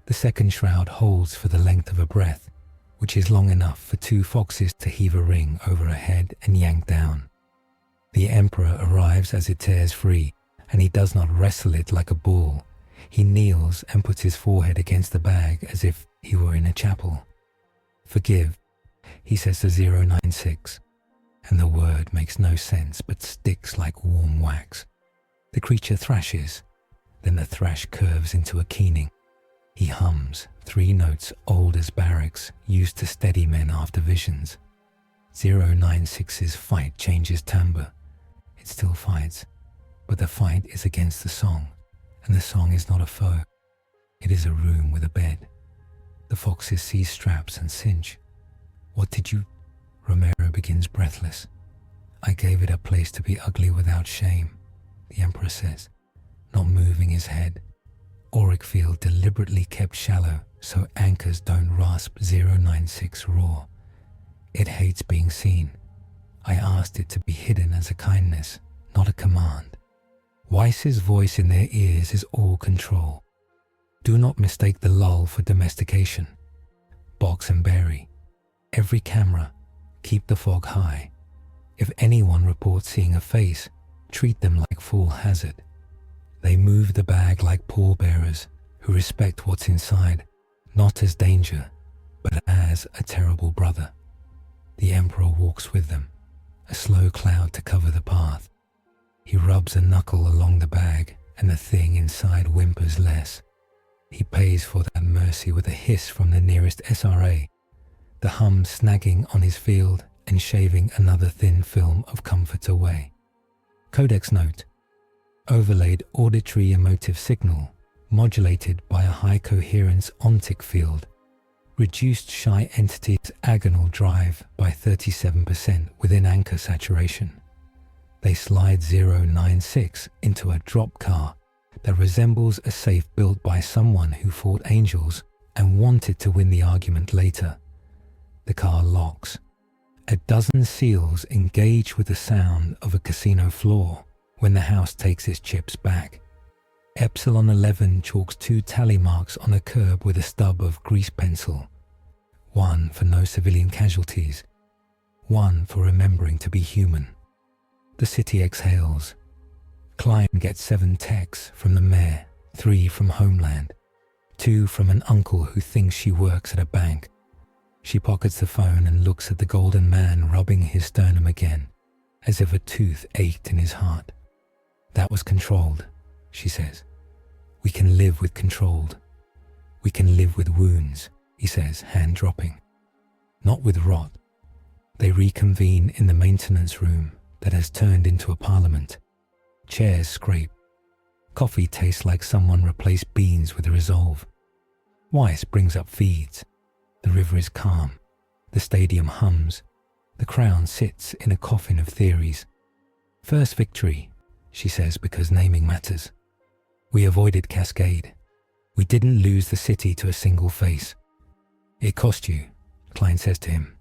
The second shroud holds for the length of a breath, which is long enough for 2 foxes to heave a ring over a head and yank down. The Emperor arrives as it tears free, and he does not wrestle it like a bull. He kneels and puts his forehead against the bag as if he were in a chapel. "Forgive," he says to 096, and the word makes no sense but sticks like warm wax. The creature thrashes, then the thrash curves into a keening. He hums 3 notes old as barracks, used to steady men after visions. 096's fight changes timbre. It still fights, but the fight is against the song, and the song is not a foe. It is a room with a bed. The foxes seize straps and cinch. "What did you—" Romero begins breathless. "I gave it a place to be ugly without shame," the Emperor says, not moving his head. Auric field deliberately kept shallow so anchors don't rasp 096 raw. It hates being seen. I asked it to be hidden as a kindness, not a command. Weiss's voice in their ears is all control. Do not mistake the lull for domestication. Box and bury. Every camera, keep the fog high. If anyone reports seeing a face, treat them like full hazard. They move the bag like pallbearers who respect what's inside, not as danger, but as a terrible brother. The Emperor walks with them, a slow cloud to cover the path. He rubs a knuckle along the bag, and the thing inside whimpers less. He pays for that mercy with a hiss from the nearest SRA, the hum snagging on his field and shaving another thin film of comfort away. Codex note: overlaid auditory emotive signal, modulated by a high coherence ontic field, reduced shy entity's agonal drive by 37% within anchor saturation. They slide 096 into a drop car that resembles a safe built by someone who fought angels and wanted to win the argument later. The car locks. A dozen seals engage with the sound of a casino floor when the house takes its chips back. Epsilon 11 chalks 2 tally marks on a curb with a stub of grease pencil. 1 for no civilian casualties. 1 for remembering to be human. The city exhales. Klein gets 7 texts from the mayor, 3 from Homeland, 2 from an uncle who thinks she works at a bank. She pockets the phone and looks at the golden man rubbing his sternum again, as if a tooth ached in his heart. That was controlled, she says. We can live with controlled. We can live with wounds, he says, hand dropping. Not with rot. They reconvene in the maintenance room that has turned into a parliament. Chairs scrape. Coffee tastes like someone replaced beans with resolve. Weiss brings up feeds. The river is calm. The stadium hums. The crown sits in a coffin of theories. First victory, she says, because naming matters. We avoided Cascade. We didn't lose the city to a single face. It cost you, Klein says to him.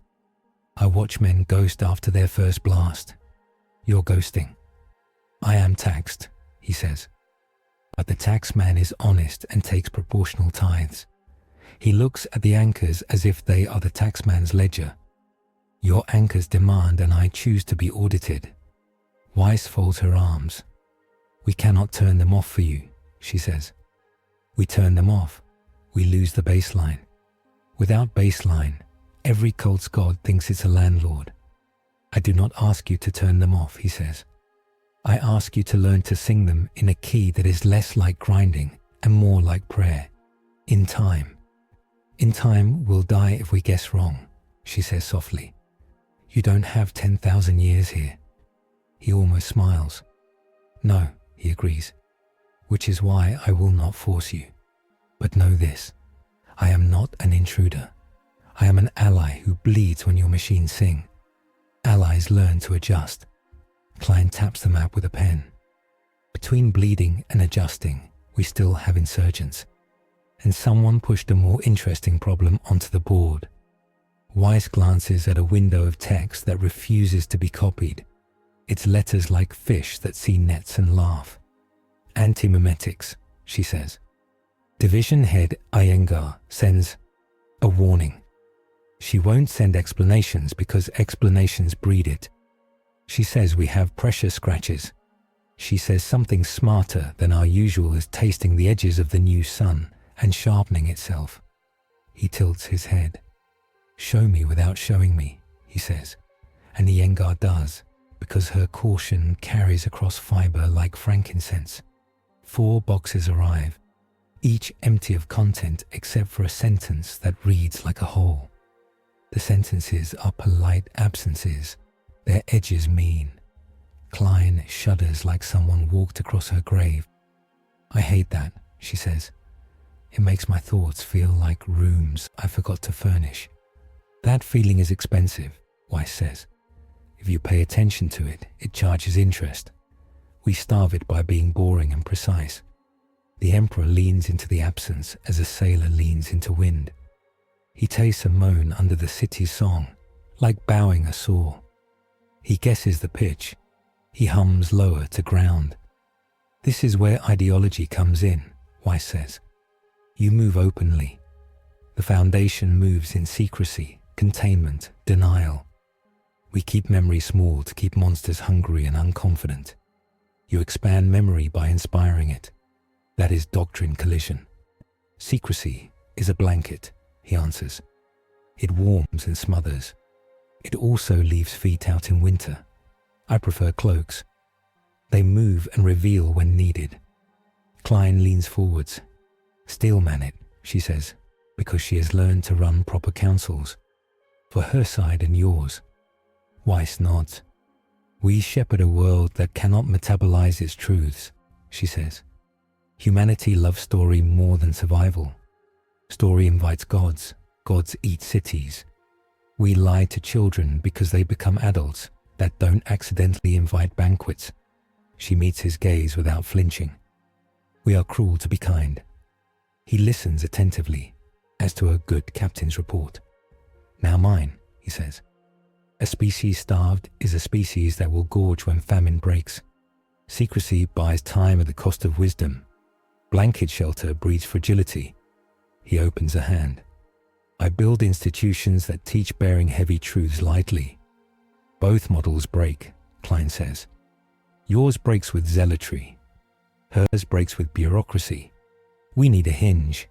Our watchmen ghost after their first blast. You're ghosting. I am taxed, he says. But the taxman is honest and takes proportional tithes. He looks at the anchors as if they are the taxman's ledger. Your anchors demand and I choose to be audited. Weiss folds her arms. We cannot turn them off for you, she says. We turn them off. We lose the baseline. Without baseline, every cult's god thinks it's a landlord. I do not ask you to turn them off, he says. I ask you to learn to sing them in a key that is less like grinding and more like prayer. In time. In time, we'll die if we guess wrong, she says softly. You don't have 10,000 years here. He almost smiles. No, he agrees, which is why I will not force you. But know this, I am not an intruder. I am an ally who bleeds when your machines sing. Allies learn to adjust. Klein taps the map with a pen. Between bleeding and adjusting, we still have insurgents. And someone pushed a more interesting problem onto the board. Weiss glances at a window of text that refuses to be copied. It's letters like fish that see nets and laugh. Anti-memetics, she says. Division head Iyengar sends a warning. She won't send explanations because explanations breed it. She says we have pressure scratches. She says something smarter than our usual is tasting the edges of the new sun and sharpening itself. He tilts his head. Show me without showing me, he says, and Iyengar does, because her caution carries across fiber like frankincense. 4 boxes arrive, each empty of content except for a sentence that reads like a whole. The sentences are polite absences, their edges mean. Klein shudders like someone walked across her grave. I hate that, she says. It makes my thoughts feel like rooms I forgot to furnish. That feeling is expensive, Weiss says. If you pay attention to it, it charges interest. We starve it by being boring and precise. The Emperor leans into the absence as a sailor leans into wind. He tastes a moan under the city's song, like bowing a saw. He guesses the pitch. He hums lower to ground. This is where ideology comes in, Weiss says. You move openly. The Foundation moves in secrecy, containment, denial. We keep memory small to keep monsters hungry and unconfident. You expand memory by inspiring it. That is doctrine collision. Secrecy is a blanket, he answers. It warms and smothers. It also leaves feet out in winter. I prefer cloaks. They move and reveal when needed. Klein leans forwards. Steelman it, she says, because she has learned to run proper councils. For her side and yours. Weiss nods. We shepherd a world that cannot metabolize its truths, she says. Humanity loves story more than survival. Story invites gods. Gods eat cities. We lie to children because they become adults that don't accidentally invite banquets. She meets his gaze without flinching. We are cruel to be kind. He listens attentively, as to a good captain's report. Now mine, he says. A species starved is a species that will gorge when famine breaks. Secrecy buys time at the cost of wisdom. Blanket shelter breeds fragility. He opens a hand. I build institutions that teach bearing heavy truths lightly. Both models break, Klein says. Yours breaks with zealotry. Hers breaks with bureaucracy. We need a hinge,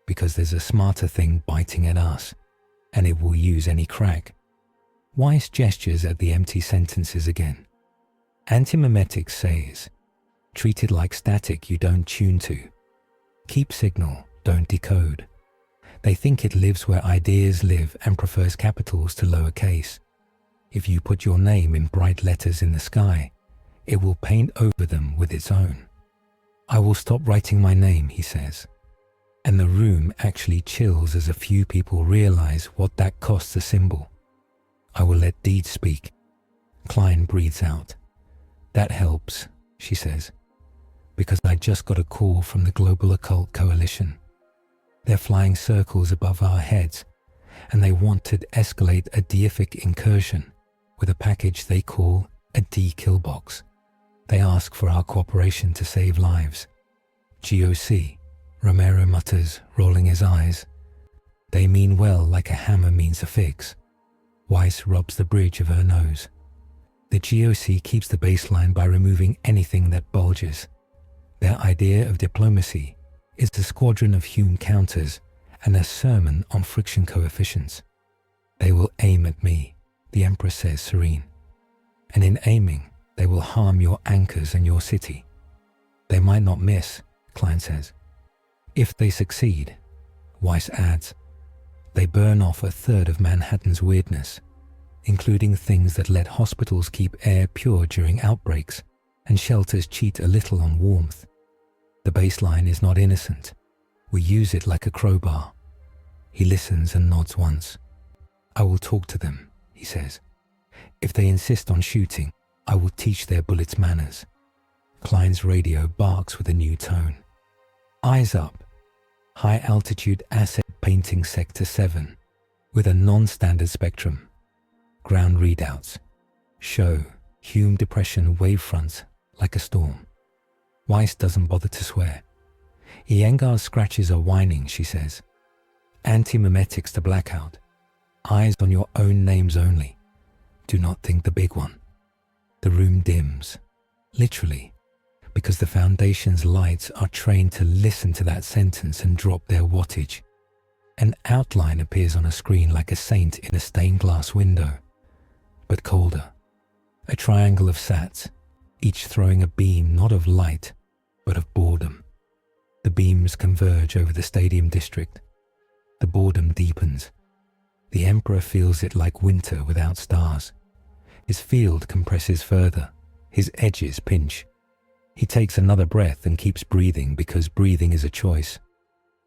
because there's a smarter thing biting at us, and it will use any crack. Weiss gestures at the empty sentences again. Antimimetics says, treat it like static you don't tune to. Keep signal, don't decode. They think it lives where ideas live and prefers capitals to lowercase. If you put your name in bright letters in the sky, it will paint over them with its own. I will stop writing my name, he says. And the room actually chills as a few people realize what that costs a symbol. I will let deeds speak. Klein breathes out. That helps, she says, because I just got a call from the Global Occult Coalition. They're flying circles above our heads, and they want to escalate a deific incursion with a package they call a D-kill box. They ask for our cooperation to save lives. GOC, Romero mutters, rolling his eyes. They mean well like a hammer means a fix. Weiss rubs the bridge of her nose. The GOC keeps the baseline by removing anything that bulges. Their idea of diplomacy is a squadron of Hume counters and a sermon on friction coefficients. They will aim at me, the Empress says serene. And in aiming, they will harm your anchors and your city. They might not miss, Klein says. If they succeed, Weiss adds, they burn off a third of Manhattan's weirdness, including things that let hospitals keep air pure during outbreaks and shelters cheat a little on warmth. The baseline is not innocent. We use it like a crowbar. He listens and nods once. I will talk to them, he says. If they insist on shooting, I will teach their bullets manners. Klein's radio barks with a new tone. Eyes up. High altitude asset painting sector 7 with a non-standard spectrum. Ground readouts show Hume depression wavefronts like a storm. Weiss doesn't bother to swear. Iyengar's scratches are whining, she says. Anti-mimetics to blackout. Eyes on your own names only. Do not think the big one. The room dims, literally, because the Foundation's lights are trained to listen to that sentence and drop their wattage. An outline appears on a screen like a saint in a stained glass window, but colder. A triangle of sats, each throwing a beam not of light, but of boredom. The beams converge over the stadium district. The boredom deepens. The Emperor feels it like winter without stars. His field compresses further. His edges pinch. He takes another breath and keeps breathing because breathing is a choice.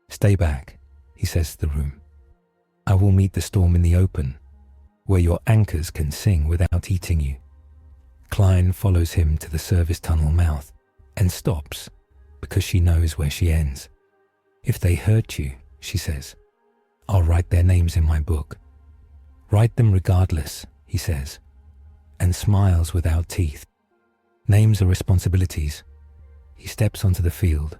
Stay back, he says to the room. I will meet the storm in the open, where your anchors can sing without eating you. Klein follows him to the service tunnel mouth and stops because she knows where she ends. If they hurt you, she says, I'll write their names in my book. Write them regardless, he says, and smiles without teeth. Names are responsibilities. He steps onto the field.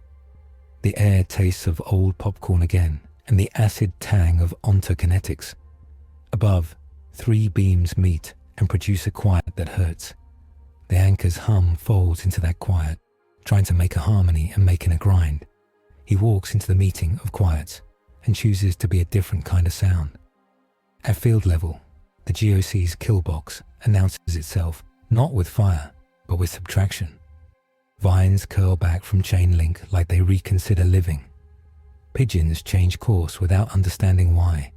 The air tastes of old popcorn again and the acid tang of ontokinetics. Above, 3 beams meet and produce a quiet that hurts. The anchor's hum folds into that quiet, trying to make a harmony and making a grind. He walks into the meeting of quiets and chooses to be a different kind of sound. At field level, the GOC's kill box announces itself not with fire, but with subtraction. Vines curl back from chain link like they reconsider living. Pigeons change course without understanding why.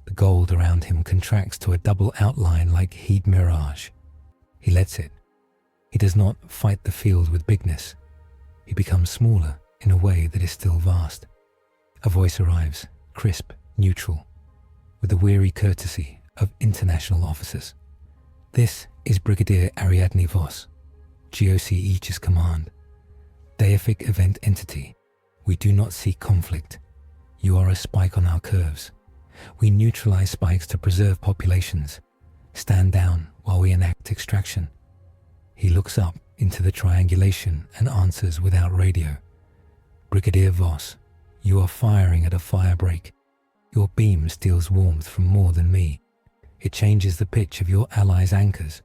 The gold around him contracts to a double outline like heat mirage. He lets it. He does not fight the field with bigness. He becomes smaller in a way that is still vast. A voice arrives, crisp, neutral, with the weary courtesy of international officers. This is Brigadier Ariadne Voss, GOC Aegis Command. Deific event entity. We do not seek conflict. You are a spike on our curves. We neutralize spikes to preserve populations. Stand down while we enact extraction. He looks up into the triangulation and answers without radio. Brigadier Voss, you are firing at a fire break. Your beam steals warmth from more than me. It changes the pitch of your allies' anchors.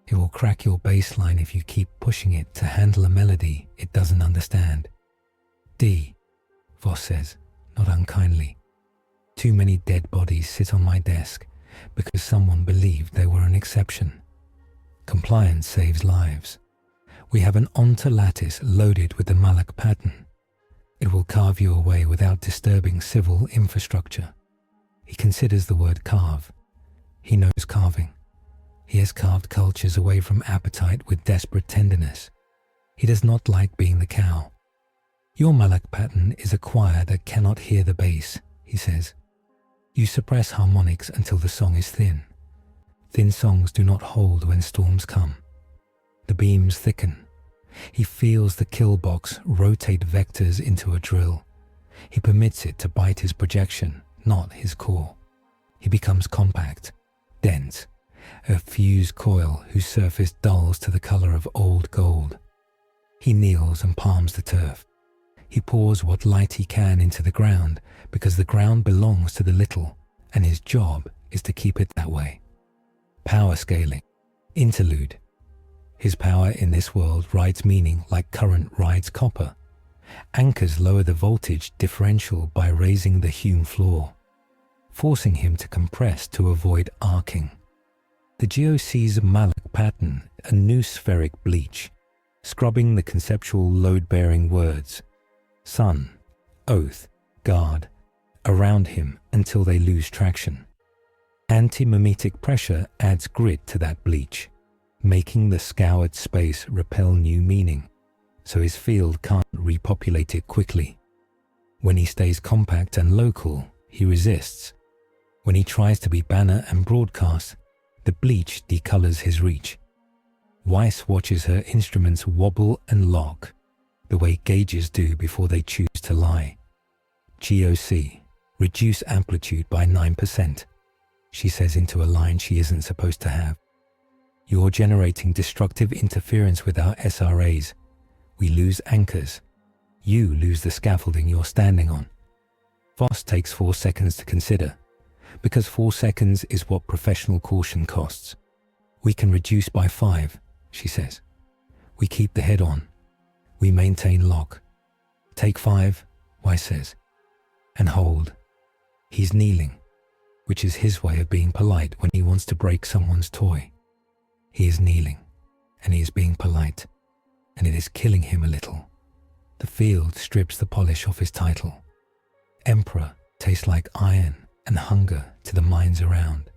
It will crack your baseline if you keep pushing it to handle a melody it doesn't understand. D, Voss says, not unkindly. Too many dead bodies sit on my desk because someone believed they were an exception. Compliance saves lives. We have an onto lattice loaded with the Malak pattern. It will carve you away without disturbing civil infrastructure. He considers the word carve. He knows carving. He has carved cultures away from appetite with desperate tenderness. He does not like being the cow. Your Malak pattern is a choir that cannot hear the bass, he says. You suppress harmonics until the song is thin. Thin songs do not hold when storms come. The beams thicken. He feels the kill box rotate vectors into a drill. He permits it to bite his projection, not his core. He becomes compact, dense, a fused coil whose surface dulls to the color of old gold. He kneels and palms the turf. He pours what light he can into the ground because the ground belongs to the little and his job is to keep it that way. Power scaling. Interlude. His power in this world rides meaning like current rides copper. Anchors lower the voltage differential by raising the Hume floor, forcing him to compress to avoid arcing. The GOC's Malak pattern, a new spheric bleach, scrubbing the conceptual load-bearing words, sun, oath, guard, around him until they lose traction. Anti-mimetic pressure adds grit to that bleach, making the scoured space repel new meaning, so his field can't repopulate it quickly. When he stays compact and local, he resists. When he tries to be banner and broadcast, the bleach decolors his reach. Weiss watches her instruments wobble and lock, the way gauges do before they choose to lie. GOC, reduce amplitude by 9%, she says into a line she isn't supposed to have. You're generating destructive interference with our SRAs. We lose anchors. You lose the scaffolding you're standing on. Voss takes 4 seconds to consider, because 4 seconds is what professional caution costs. We can reduce by 5, she says. We keep the head on. We maintain lock. Take 5, Weiss says, and hold. He's kneeling, which is his way of being polite when he wants to break someone's toy. He is kneeling, and he is being polite, and it is killing him a little. The field strips the polish off his title. Emperor tastes like iron and hunger to the minds around,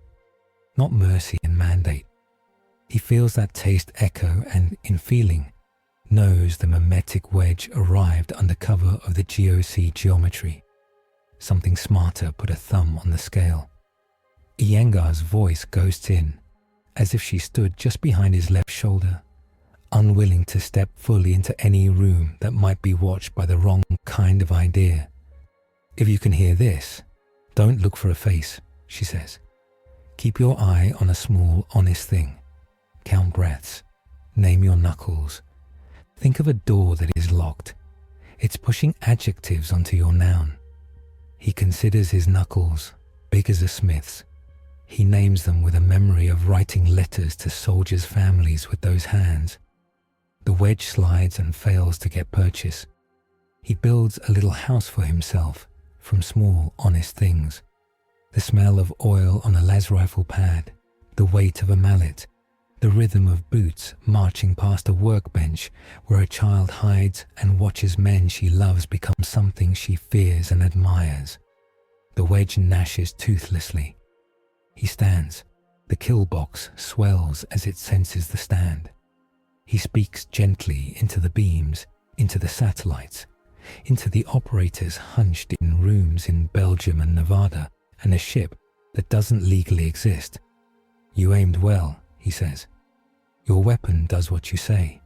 not mercy and mandate. He feels that taste echo and, in feeling, knows the mimetic wedge arrived under cover of the GOC geometry. Something smarter put a thumb on the scale. Iyengar's voice ghosts in, as if she stood just behind his left shoulder, unwilling to step fully into any room that might be watched by the wrong kind of idea. If you can hear this, don't look for a face, she says. Keep your eye on a small, honest thing. Count breaths. Name your knuckles. Think of a door that is locked. It's pushing adjectives onto your noun. He considers his knuckles, big as a smith's. He names them with a memory of writing letters to soldiers' families with those hands. The wedge slides and fails to get purchase. He builds a little house for himself from small, honest things. The smell of oil on a las rifle pad, the weight of a mallet, the rhythm of boots marching past a workbench where a child hides and watches men she loves become something she fears and admires. The wedge gnashes toothlessly. He stands. The kill box swells as it senses the stand. He speaks gently into the beams, into the satellites, into the operators hunched in rooms in Belgium and Nevada, and a ship that doesn't legally exist. You aimed well, he says. Your weapon does what you say,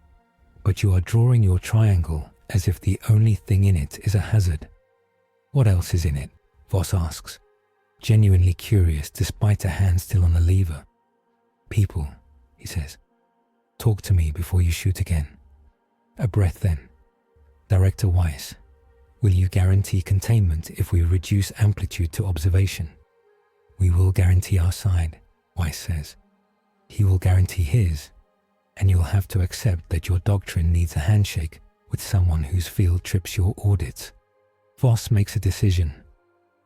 but you are drawing your triangle as if the only thing in it is a hazard. What else is in it? Voss asks, genuinely curious despite a hand still on the lever. People, he says. Talk to me before you shoot again. A breath then. Director Weiss, will you guarantee containment if we reduce amplitude to observation? We will guarantee our side, Weiss says. He will guarantee his, and you'll have to accept that your doctrine needs a handshake with someone whose field trips your audits. Voss makes a decision,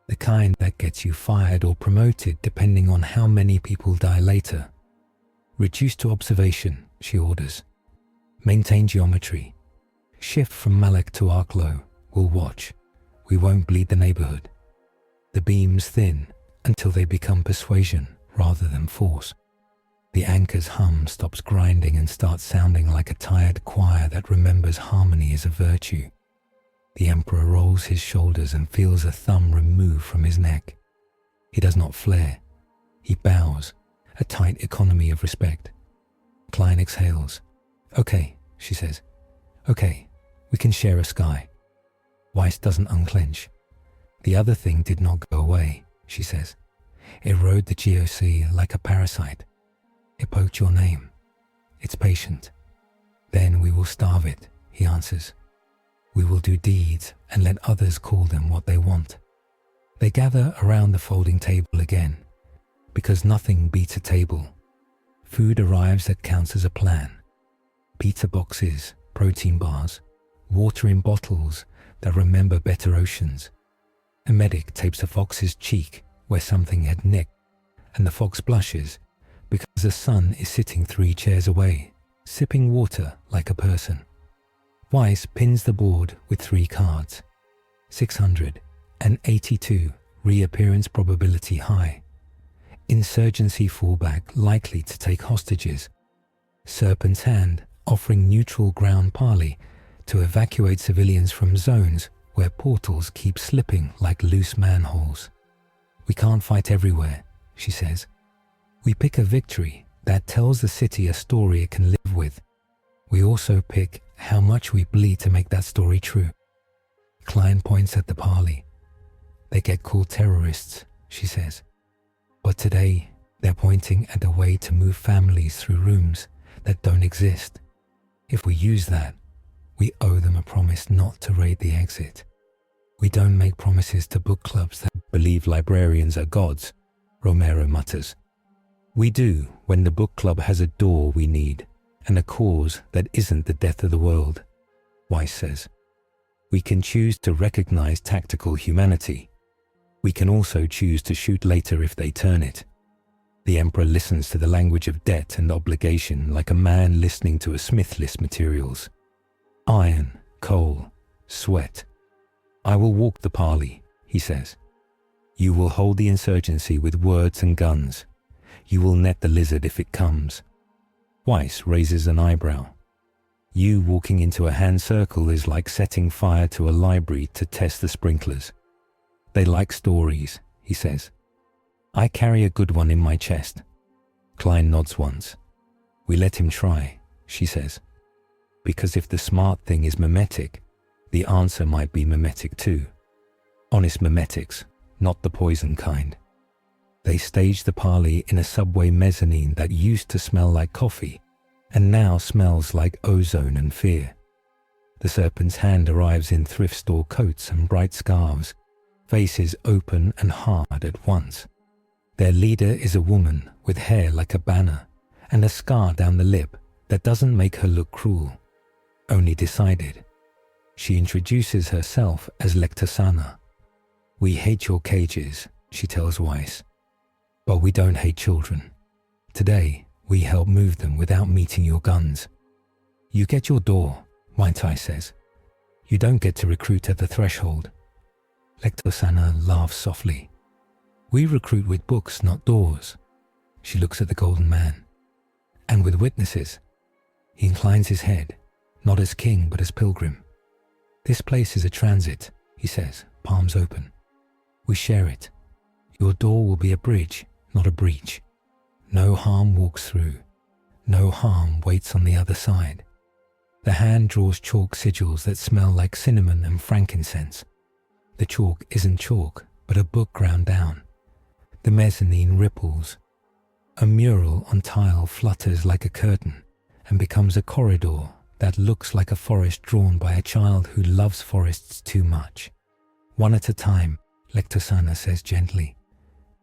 the kind that gets you fired or promoted depending on how many people die later. Reduce to observation, she orders. Maintain geometry. Shift from Malak to Arklow. We'll watch. We won't bleed the neighborhood. The beams thin until they become persuasion rather than force. The anchor's hum stops grinding and starts sounding like a tired choir that remembers harmony is a virtue. The Emperor rolls his shoulders and feels a thumb removed from his neck. He does not flare. He bows, a tight economy of respect. Klein exhales. Okay, she says. Okay, we can share a sky. Weiss doesn't unclench. The other thing did not go away, she says. It rode the GOC like a parasite. It poked your name. It's patient. Then we will starve it, he answers. We will do deeds and let others call them what they want. They gather around the folding table again, because nothing beats a table. Food arrives that counts as a plan. Pizza boxes, protein bars, water in bottles that remember better oceans. A medic tapes a fox's cheek where something had nicked, and the fox blushes because the sun is sitting 3 chairs away, sipping water like a person. Weiss pins the board with 3 cards. 600 and 82, reappearance probability high. Insurgency fallback likely to take hostages. Serpent's Hand offering neutral ground parley to evacuate civilians from zones where portals keep slipping like loose manholes. We can't fight everywhere, she says. We pick a victory that tells the city a story it can live with. We also pick how much we bleed to make that story true. Klein points at the parley. They get called terrorists, she says. But today, they're pointing at a way to move families through rooms that don't exist. If we use that, we owe them a promise not to raid the exit. We don't make promises to book clubs that believe librarians are gods, Romero mutters. We do when the book club has a door we need and a cause that isn't the death of the world, Weiss says. We can choose to recognize tactical humanity. We can also choose to shoot later if they turn it. The Emperor listens to the language of debt and obligation like a man listening to a smith list materials. Iron, coal, sweat. I will walk the parley, he says. You will hold the insurgency with words and guns. You will net the lizard if it comes. Weiss raises an eyebrow. You walking into a hand circle is like setting fire to a library to test the sprinklers. They like stories, he says. I carry a good one in my chest. Klein nods once. We let him try, she says. Because if the smart thing is mimetic, the answer might be mimetic too. Honest mimetics, not the poison kind. They staged the parley in a subway mezzanine that used to smell like coffee and now smells like ozone and fear. The Serpent's Hand arrives in thrift store coats and bright scarves, faces open and hard at once. Their leader is a woman with hair like a banner and a scar down the lip that doesn't make her look cruel, only decided. She introduces herself as Lektasana. We hate your cages, she tells Weiss. But we don't hate children. Today, we help move them without meeting your guns. You get your door, Weintai says. You don't get to recruit at the threshold. Lektosana laughs softly. We recruit with books, not doors. She looks at the golden man. And with witnesses. He inclines his head, not as king but as pilgrim. This place is a transit, he says, palms open. We share it. Your door will be a bridge, not a breach. No harm walks through. No harm waits on the other side. The hand draws chalk sigils that smell like cinnamon and frankincense. The chalk isn't chalk, but a book ground down. The mezzanine ripples. A mural on tile flutters like a curtain and becomes a corridor that looks like a forest drawn by a child who loves forests too much. One at a time, Lectosana says gently.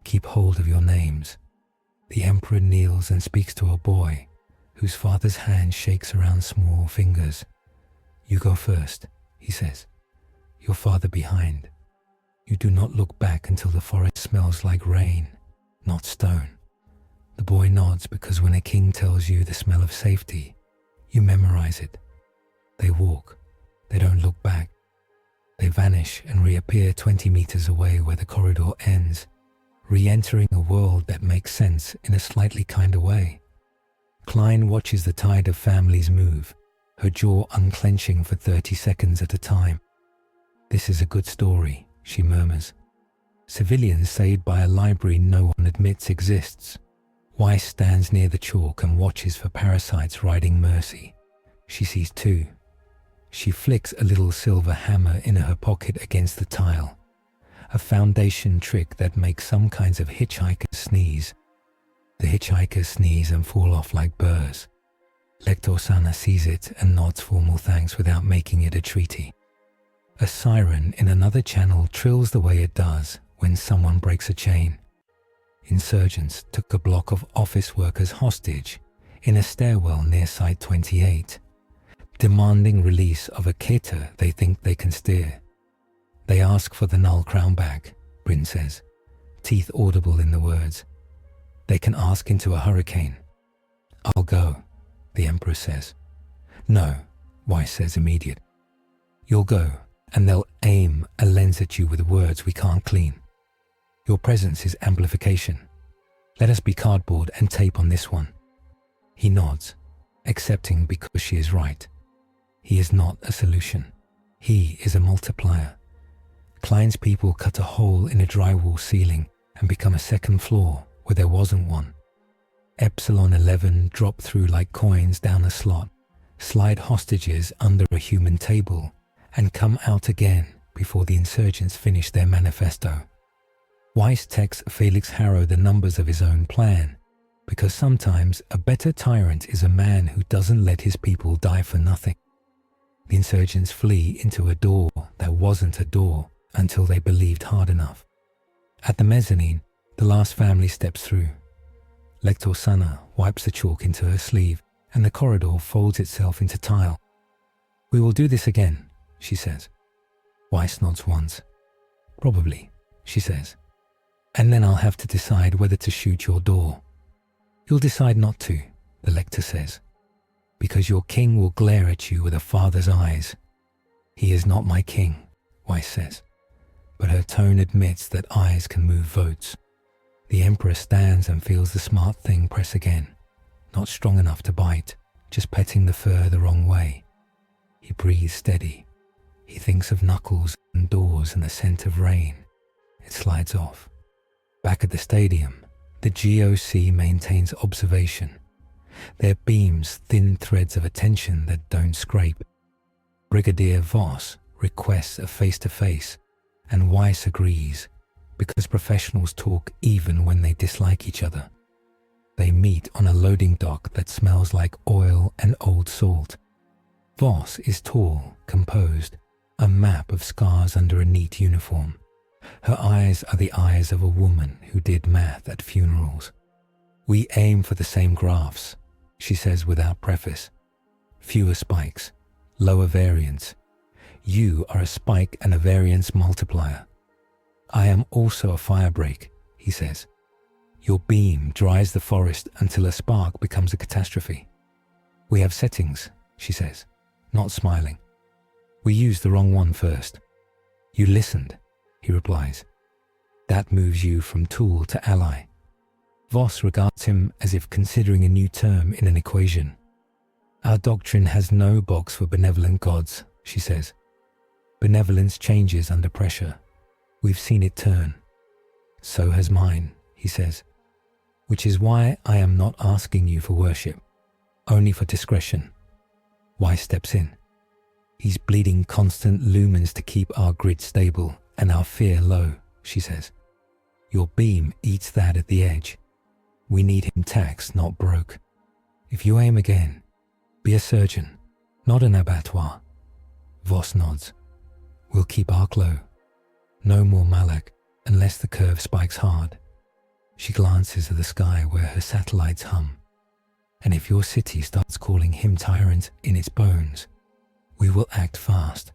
Keep hold of your names. The Emperor kneels and speaks to a boy, whose father's hand shakes around small fingers. You go first, he says. Your father behind. You do not look back until the forest smells like rain, not stone. The boy nods because when a king tells you the smell of safety, you memorize it. They walk. They don't look back. They vanish and reappear 20 meters away where the corridor ends, re-entering a world that makes sense in a slightly kinder way. Klein watches the tide of families move, her jaw unclenching for 30 seconds at a time. This is a good story, she murmurs. Civilians saved by a library no one admits exists. Weiss stands near the chalk and watches for parasites riding Mercy. She sees two. She flicks a little silver hammer in her pocket against the tile, a Foundation trick that makes some kinds of hitchhikers sneeze. The hitchhikers sneeze and fall off like burrs. Lectosana sees it and nods formal thanks without making it a treaty. A siren in another channel trills the way it does when someone breaks a chain. Insurgents took a block of office workers hostage in a stairwell near Site 28, demanding release of a Keter they think they can steer. They ask for the null crown back, Bryn says, teeth audible in the words. They can ask into a hurricane. I'll go, the Emperor says. No, Weiss says immediate. You'll go, and they'll aim a lens at you with words we can't clean. Your presence is amplification. Let us be cardboard and tape on this one. He nods, accepting because she is right. He is not a solution. He is a multiplier. Klein's people cut a hole in a drywall ceiling and become a second floor where there wasn't one. Epsilon 11 drop through like coins down a slot, slide hostages under a human table, and come out again before the insurgents finish their manifesto. Weiss texts Felix Harrow the numbers of his own plan, because sometimes a better tyrant is a man who doesn't let his people die for nothing. The insurgents flee into a door that wasn't a door until they believed hard enough. At the mezzanine, the last family steps through. Lectosana wipes the chalk into her sleeve and the corridor folds itself into tile. We will do this again, she says. Weiss nods once. Probably, she says. And then I'll have to decide whether to shoot your door. You'll decide not to, the lector says, because your king will glare at you with a father's eyes. He is not my king, Weiss says, but her tone admits that eyes can move votes. The Emperor stands and feels the smart thing press again, not strong enough to bite, just petting the fur the wrong way. He breathes steady. He thinks of knuckles and doors and the scent of rain. It slides off. Back at the stadium, the GOC maintains observation. Their beams thin threads of attention that don't scrape. Brigadier Voss requests a face-to-face, and Weiss agrees, because professionals talk even when they dislike each other. They meet on a loading dock that smells like oil and old salt. Voss is tall, composed, a map of scars under a neat uniform. Her eyes are the eyes of a woman who did math at funerals. We aim for the same graphs, she says without preface. Fewer spikes, lower variance. You are a spike and a variance multiplier. I am also a firebreak, he says. Your beam dries the forest until a spark becomes a catastrophe. We have settings, she says, not smiling. We used the wrong one first. You listened, he replies. That moves you from tool to ally. Voss regards him as if considering a new term in an equation. Our doctrine has no box for benevolent gods, she says. Benevolence changes under pressure. We've seen it turn. So has mine, he says. Which is why I am not asking you for worship, only for discretion. Weiss steps in. He's bleeding constant lumens to keep our grid stable and our fear low, she says. Your beam eats that at the edge. We need him taxed, not broke. If you aim again, be a surgeon, not an abattoir. Voss nods. We'll keep arc low. No more Malak, unless the curve spikes hard. She glances at the sky where her satellites hum. And if your city starts calling him tyrant in its bones, we will act fast.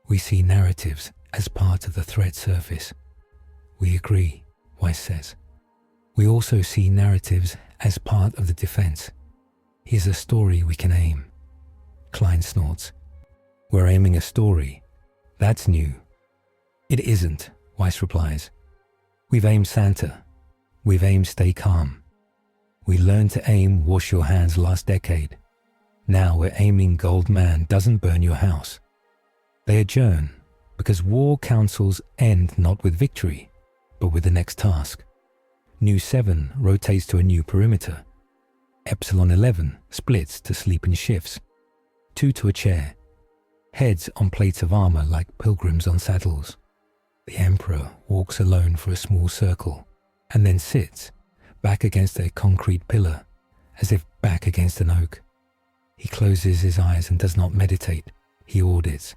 We see narratives as part of the threat surface. We agree, Weiss says. We also see narratives as part of the defense. Here's a story we can aim. Klein snorts. We're aiming a story. That's new. It isn't, Weiss replies. We've aimed Santa. We've aimed stay calm. We learned to aim wash your hands last decade. Now we're aiming gold man doesn't burn your house. They adjourn because war councils end not with victory, but with the next task. New 7 rotates to a new perimeter. Epsilon 11 splits to sleep in shifts. 2 to a chair. Heads on plates of armor like pilgrims on saddles. The Emperor walks alone for a small circle and then sits back against a concrete pillar, as if back against an oak. He closes his eyes and does not meditate. He audits.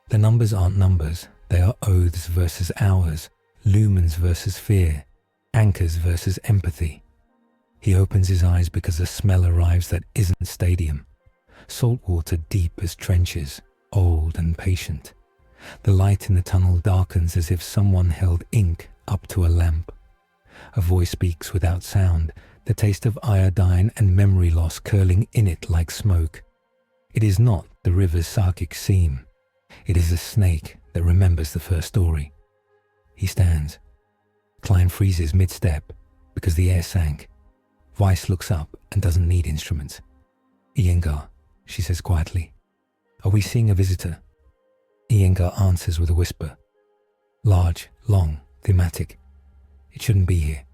The numbers aren't numbers. They are oaths versus hours, lumens versus fear, anchors versus empathy. He opens his eyes because a smell arrives that isn't stadium. Salt water deep as trenches, old and patient. The light in the tunnel darkens as if someone held ink up to a lamp. A voice speaks without sound, the taste of iodine and memory loss curling in it like smoke. It is not the river's psychic seam. It is a snake that remembers the first story. He stands. Klein freezes mid-step because the air sank. Weiss looks up and doesn't need instruments. Iyengar, she says quietly. Are we seeing a visitor? Iyengar answers with a whisper. Large, long, thematic. It shouldn't be here.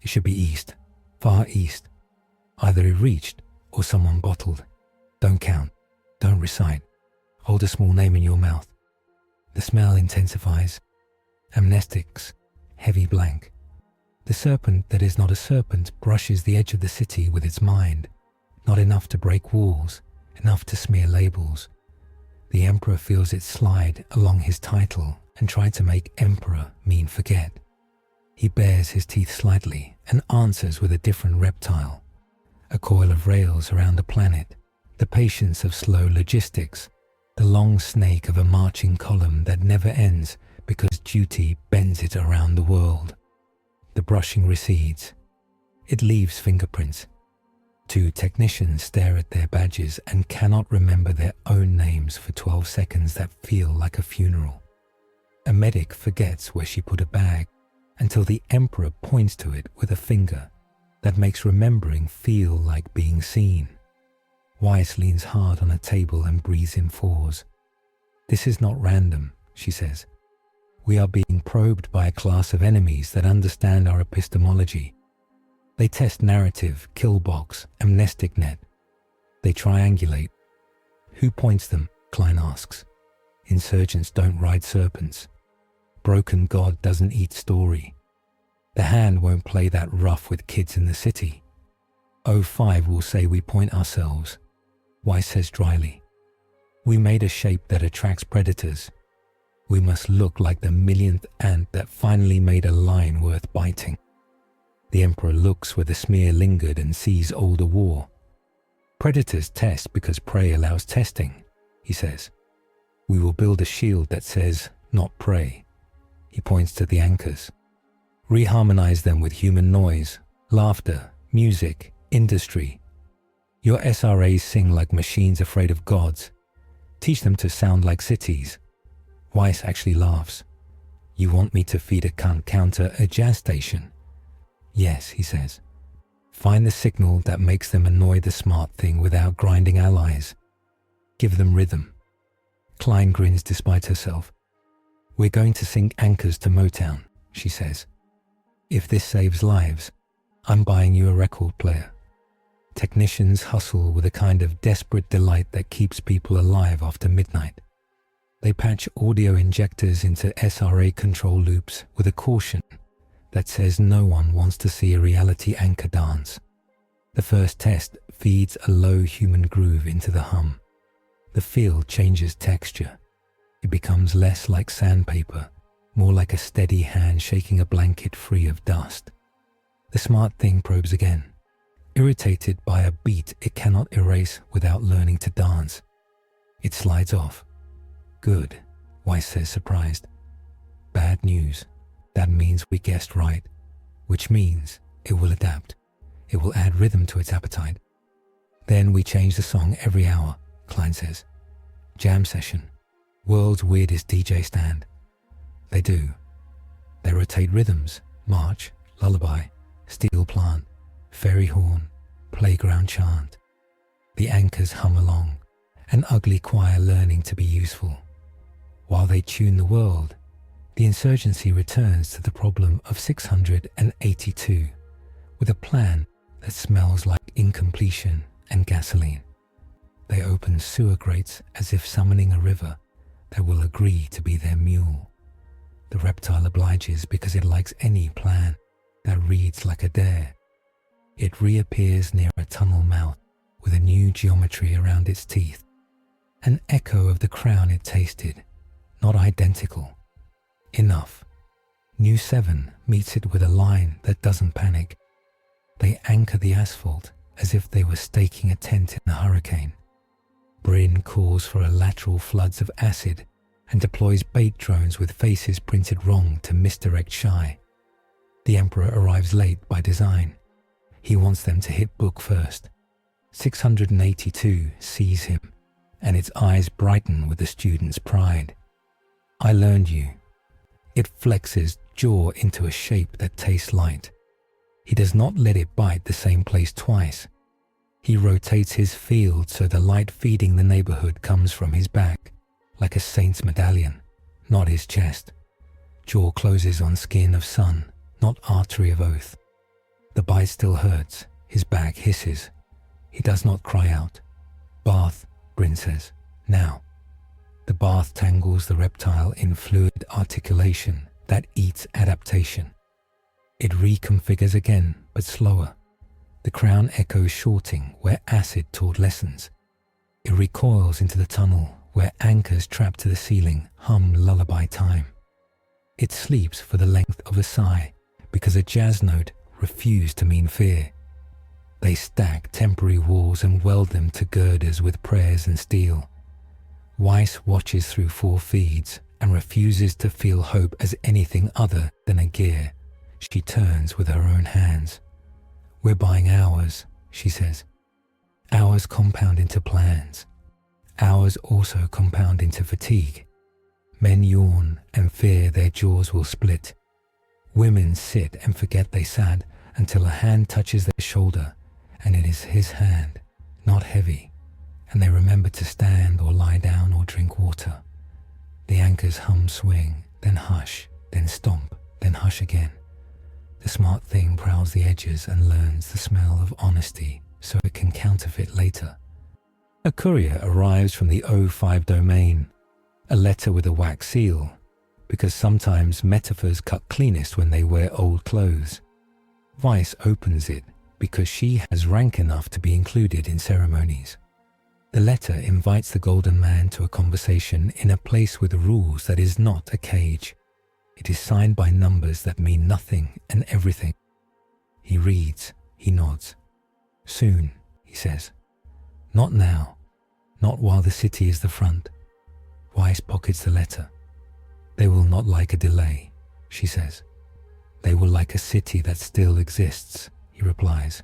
It should be east, far east. Either it reached or someone bottled. Don't count. Don't recite. Hold a small name in your mouth. The smell intensifies. Amnestics, heavy blank. The serpent that is not a serpent brushes the edge of the city with its mind. Not enough to break walls, enough to smear labels. The Emperor feels it slide along his title and try to make Emperor mean forget. He bares his teeth slightly and answers with a different reptile. A coil of rails around a planet, the patience of slow logistics, the long snake of a marching column that never ends because duty bends it around the world. The brushing recedes. It leaves fingerprints. 2 technicians stare at their badges and cannot remember their own names for 12 seconds that feel like a funeral. A medic forgets where she put a bag until the Emperor points to it with a finger that makes remembering feel like being seen. Weiss leans hard on a table and breathes in 4s. This is not random, she says. We are being probed by a class of enemies that understand our epistemology. They test narrative, killbox, amnestic net. They triangulate. Who points them? Klein asks. Insurgents don't ride serpents. Broken God doesn't eat story. The hand won't play that rough with kids in the city. 05 will say we point ourselves. Weiss says dryly. We made a shape that attracts predators. We must look like the millionth ant that finally made a line worth biting. The Emperor looks where the smear lingered and sees older war. Predators test because prey allows testing, he says. We will build a shield that says, not prey. He points to the anchors. Reharmonize them with human noise, laughter, music, industry. Your SRAs sing like machines afraid of gods. Teach them to sound like cities. Weiss actually laughs. You want me to feed a cunt counter a jazz station? Yes, he says. Find the signal that makes them annoy the smart thing without grinding allies. Give them rhythm. Klein grins despite herself. We're going to sink anchors to Motown, she says. If this saves lives, I'm buying you a record player. Technicians hustle with a kind of desperate delight that keeps people alive after midnight. They patch audio injectors into SRA control loops with a caution that says no one wants to see a reality anchor dance. The first test feeds a low human groove into the hum. The field changes texture. It becomes less like sandpaper, more like a steady hand shaking a blanket free of dust. The smart thing probes again, irritated by a beat it cannot erase without learning to dance. It slides off. Good, Weiss says, surprised. Bad news. That means we guessed right, which means it will adapt. It will add rhythm to its appetite. Then we change the song every hour, Klein says. Jam session. World's weirdest DJ stand. They do. They rotate rhythms, march, lullaby, steel plant, fairy horn, playground chant. The anchors hum along, an ugly choir learning to be useful. While they tune the world, the insurgency returns to the problem of 682 with a plan that smells like incompletion and gasoline. They open sewer grates as if summoning a river that will agree to be their mule. The reptile obliges because it likes any plan that reads like a dare. It reappears near a tunnel mouth with a new geometry around its teeth, an echo of the crown it tasted, not identical. Enough. New 7 meets it with a line that doesn't panic. They anchor the asphalt as if they were staking a tent in a hurricane. Bryn calls for a lateral floods of acid and deploys bait drones with faces printed wrong to misdirect Shy. The Emperor arrives late by design. He wants them to hit book first. 682 sees him, and its eyes brighten with the student's pride. I learned you. It flexes jaw into a shape that tastes light. He does not let it bite the same place twice. He rotates his field so the light feeding the neighborhood comes from his back, like a saint's medallion, not his chest. Jaw closes on skin of sun, not artery of oath. The bite still hurts. His back hisses. He does not cry out. Bath, Bryn says. Now. The bath tangles the reptile in fluid articulation that eats adaptation. It reconfigures again, but slower. The crown echoes shorting where acid taught lessons. It recoils into the tunnel where anchors trapped to the ceiling hum lullaby time. It sleeps for the length of a sigh because a jazz note refused to mean fear. They stack temporary walls and weld them to girders with prayers and steel. Weiss watches through 4 feeds and refuses to feel hope as anything other than a gear. She turns with her own hands. We're buying hours, she says. Hours compound into plans. Hours also compound into fatigue. Men yawn and fear their jaws will split. Women sit and forget they sat until a hand touches their shoulder, and it is his hand, not heavy, and they remember to stand or lie down or drink water. The anchors hum swing, then hush, then stomp, then hush again. The smart thing prowls the edges and learns the smell of honesty so it can counterfeit later. A courier arrives from the O5 domain, a letter with a wax seal, because sometimes metaphors cut cleanest when they wear old clothes. Weiss opens it because she has rank enough to be included in ceremonies. The letter invites the Golden Man to a conversation in a place with rules that is not a cage. It is signed by numbers that mean nothing and everything. He reads, he nods. Soon, he says. Not now. Not while the city is the front. Weiss pockets the letter. They will not like a delay, she says. They will like a city that still exists, he replies.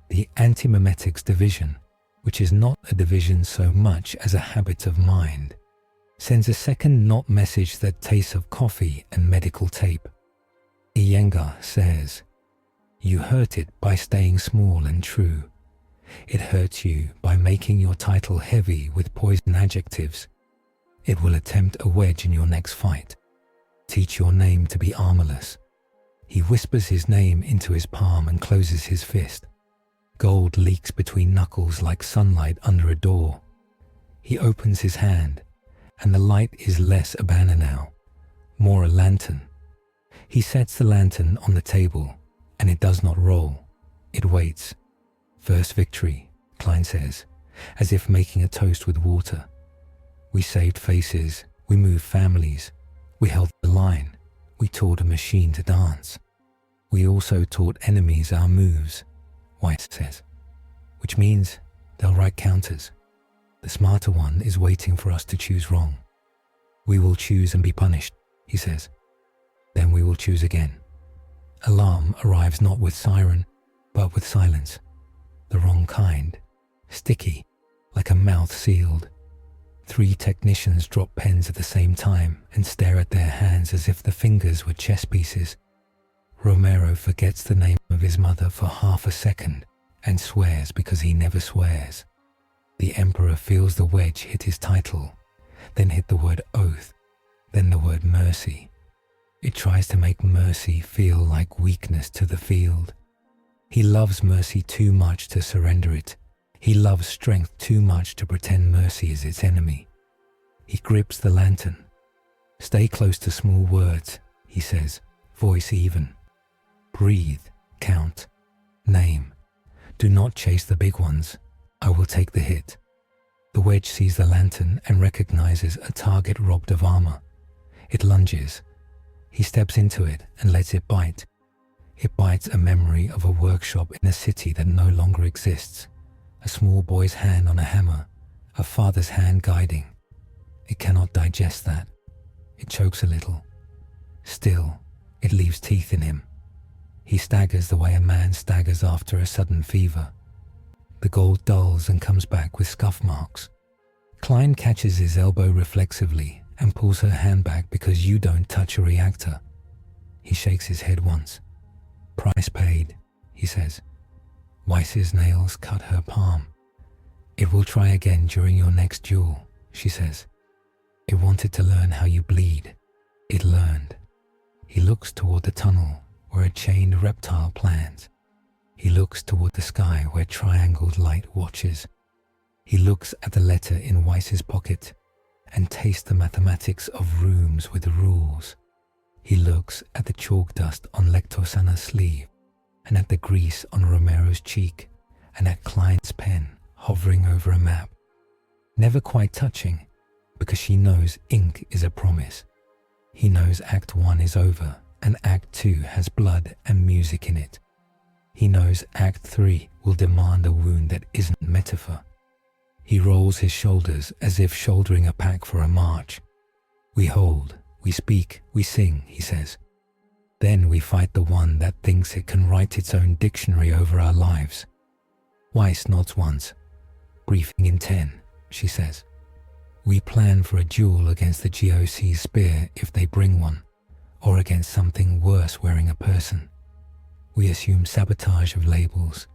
The anti-memetics division, which is not a division so much as a habit of mind, sends a second not message that tastes of coffee and medical tape. Iyengar says, you hurt it by staying small and true. It hurts you by making your title heavy with poison adjectives. It will attempt a wedge in your next fight. Teach your name to be armorless. He whispers his name into his palm and closes his fist. Gold leaks between knuckles like sunlight under a door. He opens his hand, and the light is less a banner now, more a lantern. He sets the lantern on the table, and it does not roll. It waits. First victory, Klein says, as if making a toast with water. We saved faces, we moved families, we held the line, we taught a machine to dance. We also taught enemies our moves, Weiss says, which means they'll write counters. The smarter one is waiting for us to choose wrong. We will choose and be punished, he says. Then we will choose again. Alarm arrives not with siren, but with silence. The wrong kind, sticky, like a mouth sealed. 3 technicians drop pens at the same time and stare at their hands as if the fingers were chess pieces. Romero forgets the name of his mother for half a second and swears because he never swears. The Emperor feels the wedge hit his title, then hit the word oath, then the word mercy. It tries to make mercy feel like weakness to the field. He loves mercy too much to surrender it. He loves strength too much to pretend mercy is its enemy. He grips the lantern. Stay close to small words, he says, voice even. Breathe, count, name. Do not chase the big ones. I will take the hit. The wedge sees the lantern and recognizes a target robbed of armor. It lunges. He steps into it and lets it bite. It bites a memory of a workshop in a city that no longer exists. A small boy's hand on a hammer, a father's hand guiding. It cannot digest that. It chokes a little. Still, it leaves teeth in him. He staggers the way a man staggers after a sudden fever. The gold dulls and comes back with scuff marks. Klein catches his elbow reflexively and pulls her hand back because you don't touch a reactor. He shakes his head once. Price paid, he says. Weiss's nails cut her palm. It will try again during your next duel, she says. It wanted to learn how you bleed. It learned. He looks toward the tunnel where a chained reptile plans. He looks toward the sky where triangled light watches. He looks at the letter in Weiss's pocket and tastes the mathematics of rooms with rules. He looks at the chalk dust on Lectosana's sleeve and at the grease on Romero's cheek and at Klein's pen hovering over a map. Never quite touching because she knows ink is a promise. He knows Act 1 is over and Act 2 has blood and music in it. He knows Act 3 will demand a wound that isn't metaphor. He rolls his shoulders as if shouldering a pack for a march. We hold, we speak, we sing, he says. Then we fight the one that thinks it can write its own dictionary over our lives. Weiss nods once. Briefing in 10, she says. We plan for a duel against the GOC's spear if they bring one, or against something worse wearing a person. We assume sabotage of labels.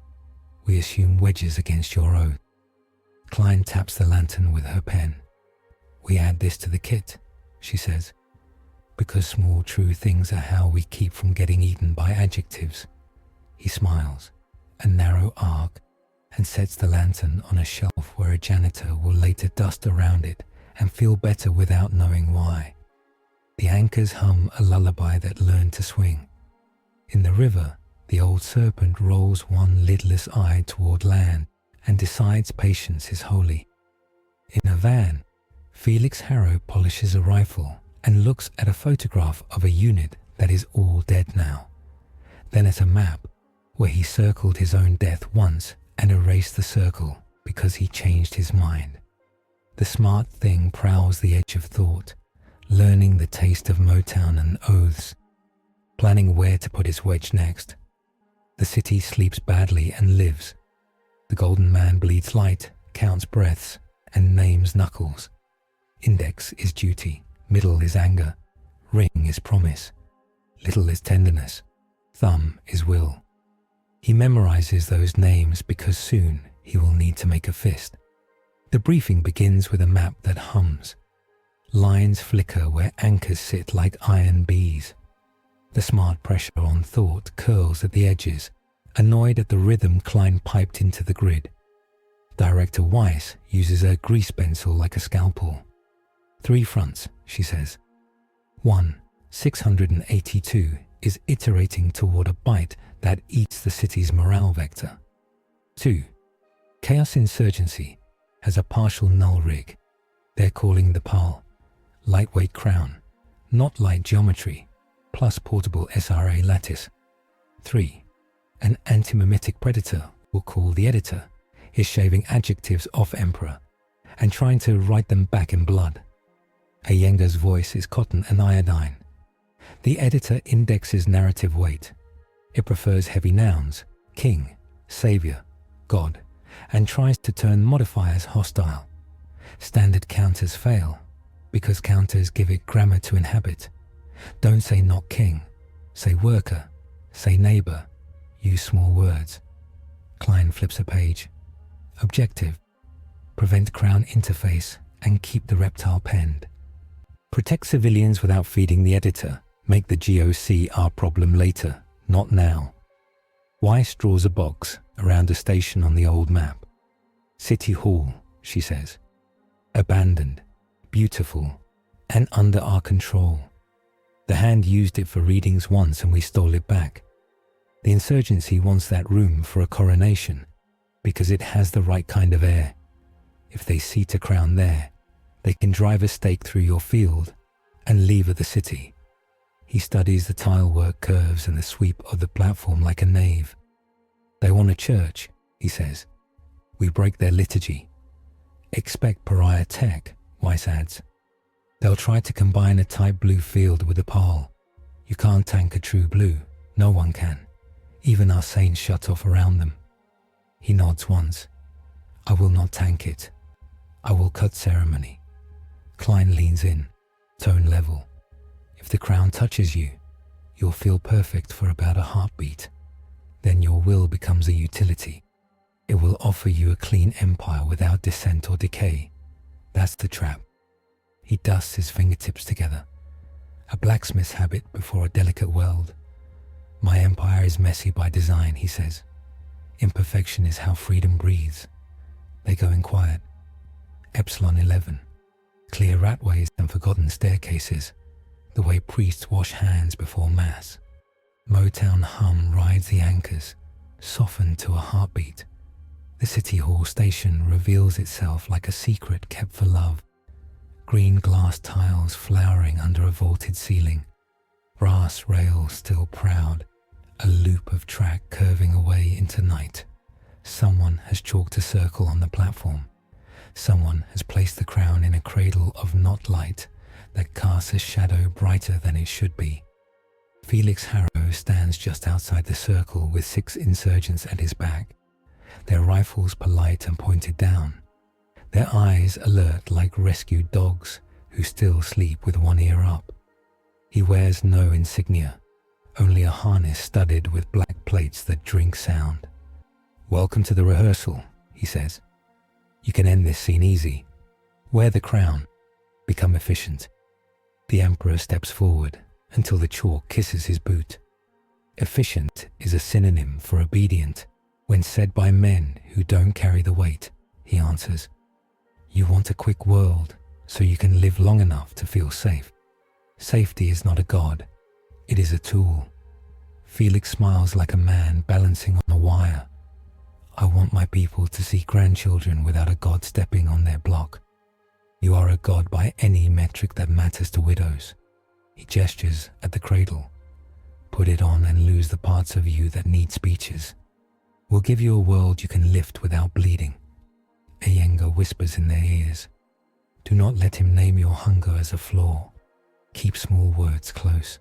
We assume wedges against your oath. Klein taps the lantern with her pen. We add this to the kit, she says, because small true things are how we keep from getting eaten by adjectives. He smiles, a narrow arc, and sets the lantern on a shelf where a janitor will later dust around it and feel better without knowing why. The anchors hum a lullaby that learned to swing. In the river, the old serpent rolls one lidless eye toward land and decides patience is holy. In a van, Felix Harrow polishes a rifle and looks at a photograph of a unit that is all dead now. Then at a map where he circled his own death once and erased the circle because he changed his mind. The smart thing prowls the edge of thought, learning the taste of Motown and oaths, planning where to put his wedge next. The city sleeps badly and lives. The golden man bleeds light, counts breaths, and names knuckles. Index is duty, middle is anger, ring is promise, little is tenderness, thumb is will. He memorizes those names because soon he will need to make a fist. The briefing begins with a map that hums. Lines flicker where anchors sit like iron bees. The smart pressure on thought curls at the edges, Annoyed at the rhythm Klein piped into the grid, Director Weiss uses a grease pencil like a scalpel. 3 fronts, she says. 1. 682 is iterating toward a bite that eats the city's morale vector. 2. Chaos Insurgency has a partial null rig. They're calling the PAL lightweight crown, not light geometry, plus portable SRA lattice. 3. An anti-mimetic predator will call the editor is shaving adjectives off Emperor and trying to write them back in blood. Iyengar's voice is cotton and iodine. The editor indexes narrative weight. It prefers heavy nouns, king, savior, god, and tries to turn modifiers hostile. Standard counters fail because counters give it grammar to inhabit. Don't say not king, say worker, say neighbor, use small words. Klein flips a page. Objective: prevent crown interface and keep the reptile penned. Protect civilians without feeding the editor. Make the GOC our problem later, not now. Weiss draws a box around a station on the old map. City Hall, she says. Abandoned, beautiful, and under our control. The hand used it for readings once and we stole it back. The insurgency wants that room for a coronation because it has the right kind of air. If they seat a crown there, they can drive a stake through your field and lever the city. He studies the tilework curves and the sweep of the platform like a knave. They want a church, he says. We break their liturgy. Expect pariah tech, Weiss adds. They'll try to combine a type blue field with a PAL. You can't tank a true blue. No one can. Even our saints shut off around them. He nods once. I will not tank it. I will cut ceremony. Klein leans in, tone level. If the crown touches you, you'll feel perfect for about a heartbeat. Then your will becomes a utility. It will offer you a clean empire without dissent or decay. That's the trap. He dusts his fingertips together. A blacksmith's habit before a delicate weld. My empire is messy by design, he says. Imperfection is how freedom breathes. They go in quiet. Epsilon 11. Clear ratways and forgotten staircases. The way priests wash hands before mass. Motown hum rides the anchors, softened to a heartbeat. The City Hall station reveals itself like a secret kept for love. Green glass tiles flowering under a vaulted ceiling. Brass rails still proud. A loop of track curving away into night. Someone has chalked a circle on the platform. Someone has placed the crown in a cradle of not light that casts a shadow brighter than it should be. Felix Harrow stands just outside the circle with 6 insurgents at his back, their rifles polite and pointed down, their eyes alert like rescued dogs who still sleep with one ear up. He wears no insignia, only a harness studded with black plates that drink sound. Welcome to the rehearsal, he says. You can end this scene easy. Wear the crown. Become efficient. The Emperor steps forward until the chalk kisses his boot. Efficient is a synonym for obedient when said by men who don't carry the weight, he answers. You want a quick world so you can live long enough to feel safe. Safety is not a god. It is a tool. Felix smiles like a man balancing on a wire. I want my people to see grandchildren without a god stepping on their block. You are a god by any metric that matters to widows. He gestures at the cradle. Put it on and lose the parts of you that need speeches. We'll give you a world you can lift without bleeding. Iyengar whispers in their ears. Do not let him name your hunger as a flaw. Keep small words close.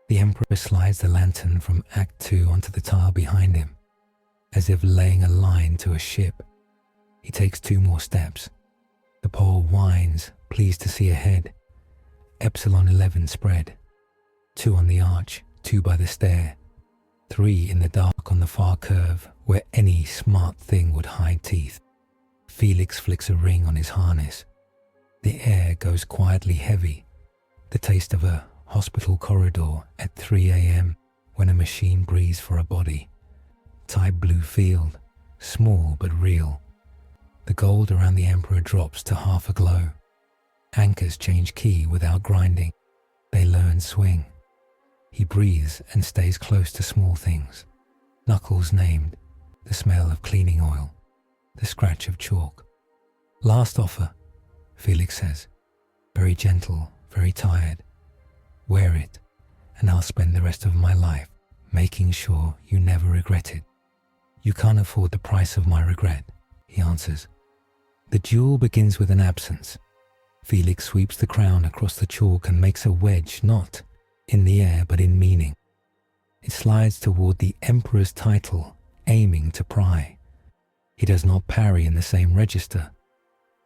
The Emperor slides the lantern from Act 2 onto the tile behind him, as if laying a line to a ship. He takes 2 more steps. The pole whines, pleased to see ahead. Epsilon 11 spread. 2 on the arch, 2 by the stair. 3 in the dark on the far curve, where any smart thing would hide teeth. Felix flicks a ring on his harness. The air goes quietly heavy. The taste of a hospital corridor at 3 a.m. when a machine breathes for a body. Type blue field, small but real. The gold around the Emperor drops to half a glow. Anchors change key without grinding. They learn swing. He breathes and stays close to small things. Knuckles named, the smell of cleaning oil, the scratch of chalk. Last offer, Felix says, very gentle, very tired. Wear it, and I'll spend the rest of my life making sure you never regret it. You can't afford the price of my regret, he answers. The duel begins with an absence. Felix sweeps the crown across the chalk and makes a wedge, not in the air but in meaning. It slides toward the Emperor's title, aiming to pry. He does not parry in the same register.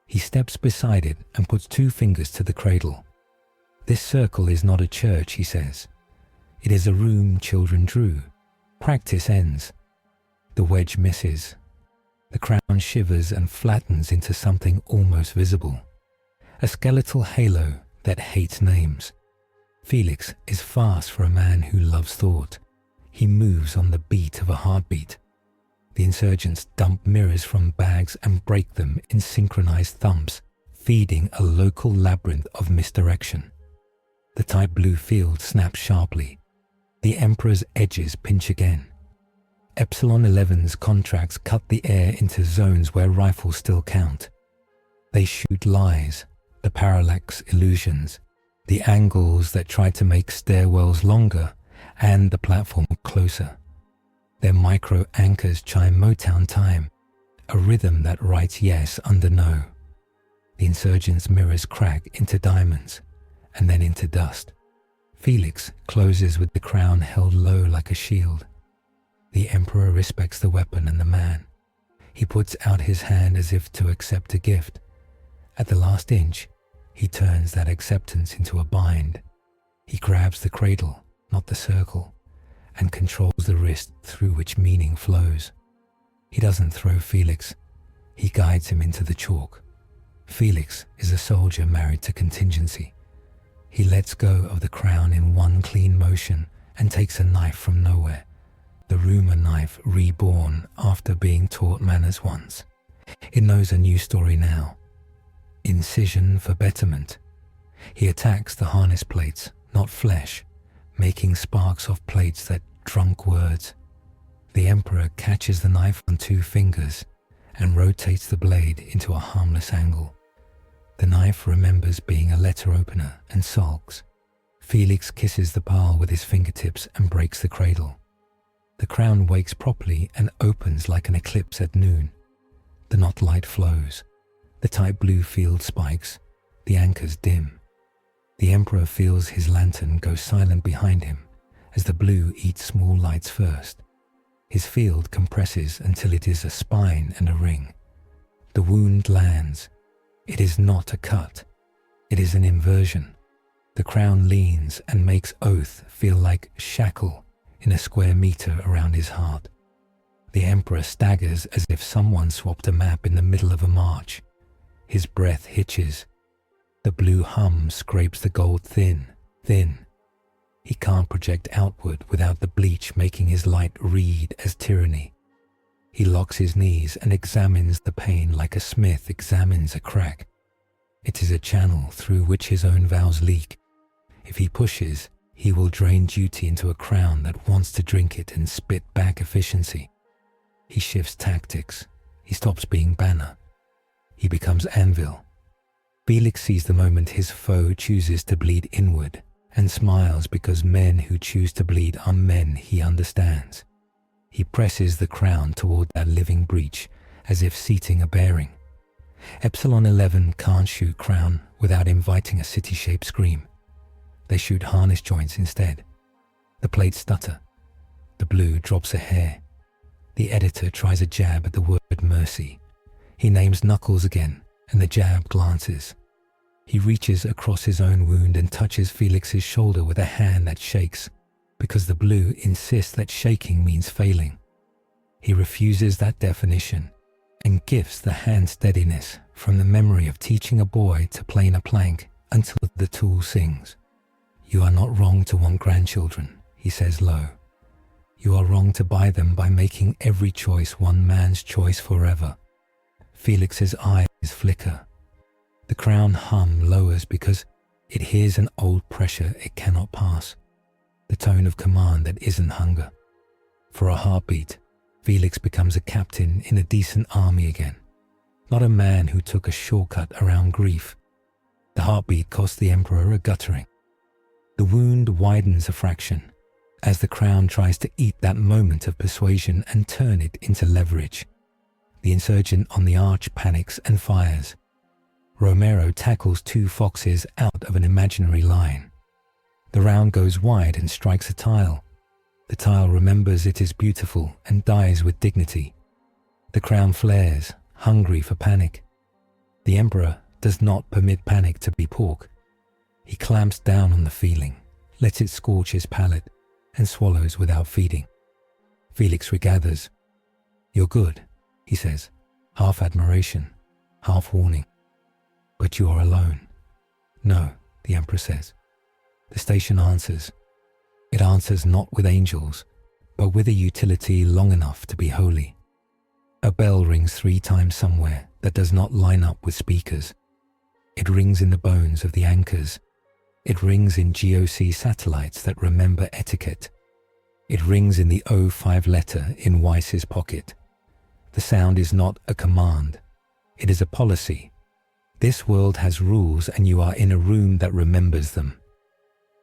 He steps beside it and puts 2 fingers to the cradle. This circle is not a church, he says. It is a room children drew. Practice ends. The wedge misses. The crown shivers and flattens into something almost visible. A skeletal halo that hates names. Felix is fast for a man who loves thought. He moves on the beat of a heartbeat. The insurgents dump mirrors from bags and break them in synchronized thumps, feeding a local labyrinth of misdirection. The type blue field snaps sharply. The Emperor's edges pinch again. Epsilon 11's contracts cut the air into zones where rifles still count. They shoot lies, the parallax illusions, the angles that try to make stairwells longer and the platform closer. Their micro anchors chime Motown time, a rhythm that writes yes under no. The insurgents' mirrors crack into diamonds and then into dust. Felix closes with the crown held low like a shield. The Emperor respects the weapon and the man. He puts out his hand as if to accept a gift. At the last inch, he turns that acceptance into a bind. He grabs the cradle, not the circle, and controls the wrist through which meaning flows. He doesn't throw Felix. He guides him into the chalk. Felix is a soldier married to contingency. He lets go of the crown in one clean motion and takes a knife from nowhere. The rumor knife reborn after being taught manners once. It knows a new story now. Incision for betterment. He attacks the harness plates, not flesh, making sparks off plates that drunk words. The Emperor catches the knife on 2 fingers and rotates the blade into a harmless angle. The knife remembers being a letter opener and sulks. Felix kisses the pile with his fingertips and breaks the cradle. The crown wakes properly and opens like an eclipse at noon. The knot light flows. The tight blue field spikes. The anchors dim. The Emperor feels his lantern go silent behind him as the blue eats small lights first. His field compresses until it is a spine and a ring. The wound lands. It is not a cut. It is an inversion. The crown leans and makes oath feel like shackle in a square meter around his heart. The Emperor staggers as if someone swapped a map in the middle of a march. His breath hitches. The blue hum scrapes the gold thin, thin. He can't project outward without the bleach making his light read as tyranny. He locks his knees and examines the pain like a smith examines a crack. It is a channel through which his own vows leak. If he pushes, he will drain duty into a crown that wants to drink it and spit back efficiency. He shifts tactics. He stops being banner. He becomes anvil. Felix sees the moment his foe chooses to bleed inward and smiles because men who choose to bleed are men he understands. He presses the crown toward that living breach as if seating a bearing. Epsilon 11 can't shoot crown without inviting a city-shaped scream. They shoot harness joints instead. The plates stutter. The blue drops a hair. The editor tries a jab at the word mercy. He names Knuckles again, and the jab glances. He reaches across his own wound and touches Felix's shoulder with a hand that shakes, because the blue insists that shaking means failing. He refuses that definition and gifts the hand steadiness from the memory of teaching a boy to plane a plank until the tool sings. "You are not wrong to want grandchildren," he says low. You are wrong to buy them by making every choice one man's choice forever. Felix's eyes flicker. The crown hum lowers because it hears an old pressure it cannot pass, the tone of command that isn't hunger. For a heartbeat, Felix becomes a captain in a decent army again, not a man who took a shortcut around grief. The heartbeat cost the Emperor a guttering. The wound widens a fraction as the crown tries to eat that moment of persuasion and turn it into leverage. The insurgent on the arch panics and fires. Romero tackles 2 foxes out of an imaginary line. The round goes wide and strikes a tile. The tile remembers it is beautiful and dies with dignity. The crown flares, hungry for panic. The Emperor does not permit panic to be pork. He clamps down on the feeling, lets it scorch his palate, and swallows without feeding. Felix regathers. "You're good," he says, half admiration, half warning. "But you are alone." "No," the Emperor says. The station answers. It answers not with angels, but with a utility long enough to be holy. A bell rings 3 times somewhere that does not line up with speakers. It rings in the bones of the anchors. It rings in GOC satellites that remember etiquette. It rings in the O5 letter in Weiss's pocket. The sound is not a command. It is a policy. This world has rules and you are in a room that remembers them.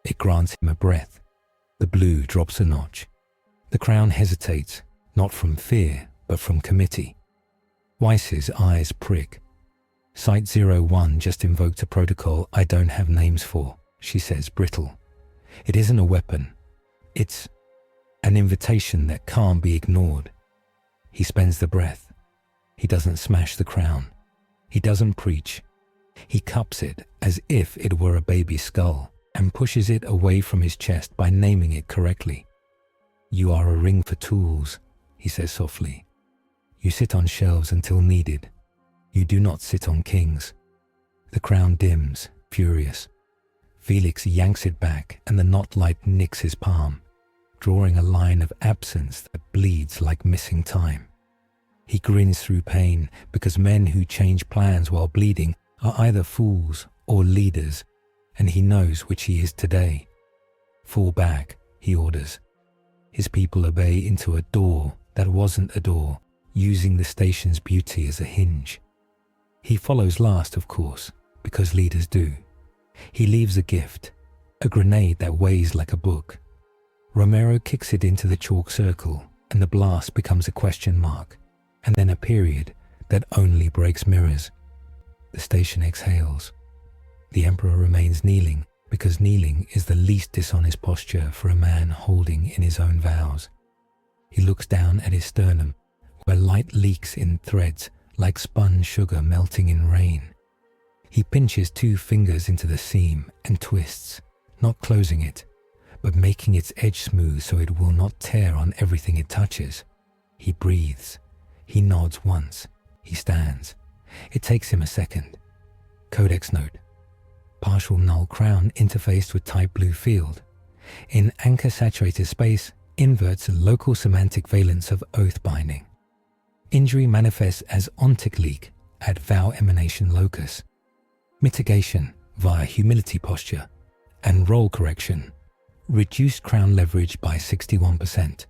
It grants him a breath. The blue drops a notch. The crown hesitates, not from fear, but from committee. Weiss's eyes prick. Site 01 just invoked a protocol I don't have names for, she says, brittle. It isn't a weapon. It's an invitation that can't be ignored. He spends the breath. He doesn't smash the crown. He doesn't preach. He cups it as if it were a baby skull and pushes it away from his chest by naming it correctly. "You are a ring for tools," he says softly. "You sit on shelves until needed. You do not sit on kings." The crown dims, furious. Felix yanks it back and the knot light nicks his palm, drawing a line of absence that bleeds like missing time. He grins through pain because men who change plans while bleeding are either fools or leaders, and he knows which he is today. "Fall back," he orders. His people obey into a door that wasn't a door, using the station's beauty as a hinge. He follows last, of course, because leaders do. He leaves a gift, a grenade that weighs like a book. Romero kicks it into the chalk circle, and the blast becomes a question mark, and then a period that only breaks mirrors. The station exhales. The Emperor remains kneeling, because kneeling is the least dishonest posture for a man holding in his own vows. He looks down at his sternum, where light leaks in threads like spun sugar melting in rain. He pinches 2 fingers into the seam and twists, not closing it, but making its edge smooth so it will not tear on everything it touches. He breathes. He nods once. He stands. It takes him a second. Codex note. Partial null crown interfaced with type blue field. In anchor-saturated space, inverts a local semantic valence of oath binding. Injury manifests as ontic leak at vow emanation locus. Mitigation via humility posture and roll correction. Reduced crown leverage by 61%.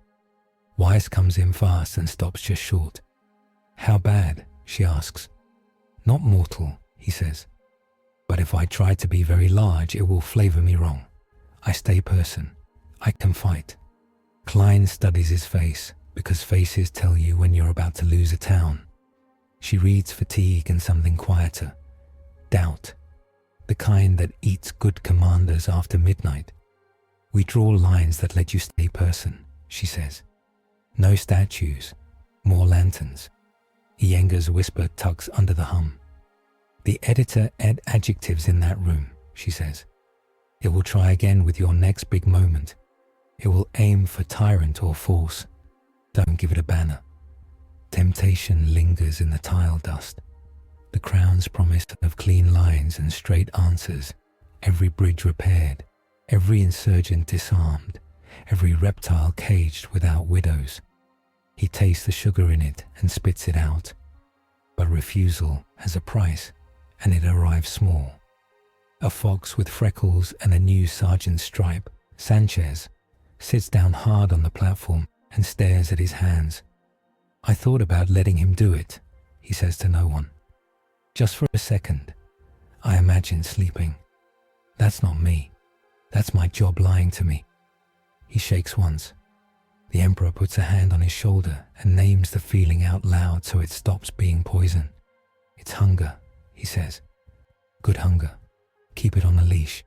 Weiss comes in fast and stops just short. "How bad?" she asks. "Not mortal," he says. "But if I try to be very large, it will flavor me wrong. I stay person. I can fight." Klein studies his face, because faces tell you when you're about to lose a town. She reads fatigue and something quieter. Doubt. The kind that eats good commanders after midnight. "We draw lines that let you stay person," she says. "No statues. More lanterns." Iyengar's whisper tugs under the hum. "The editor add adjectives in that room," she says. "It will try again with your next big moment. It will aim for tyrant or force. Don't give it a banner." Temptation lingers in the tile dust. The crown's promise of clean lines and straight answers, every bridge repaired, every insurgent disarmed, every reptile caged without widows. He tastes the sugar in it and spits it out. But refusal has a price, and it arrives small. A fox with freckles and a new sergeant's stripe, Sanchez, sits down hard on the platform and stares at his hands. I thought about letting him do it, he says to no one. Just for a second, I imagine sleeping. That's not me. That's my job lying to me. He shakes once. The Emperor puts a hand on his shoulder and names the feeling out loud so it stops being poison. It's hunger, he says. Good hunger. Keep it on a leash.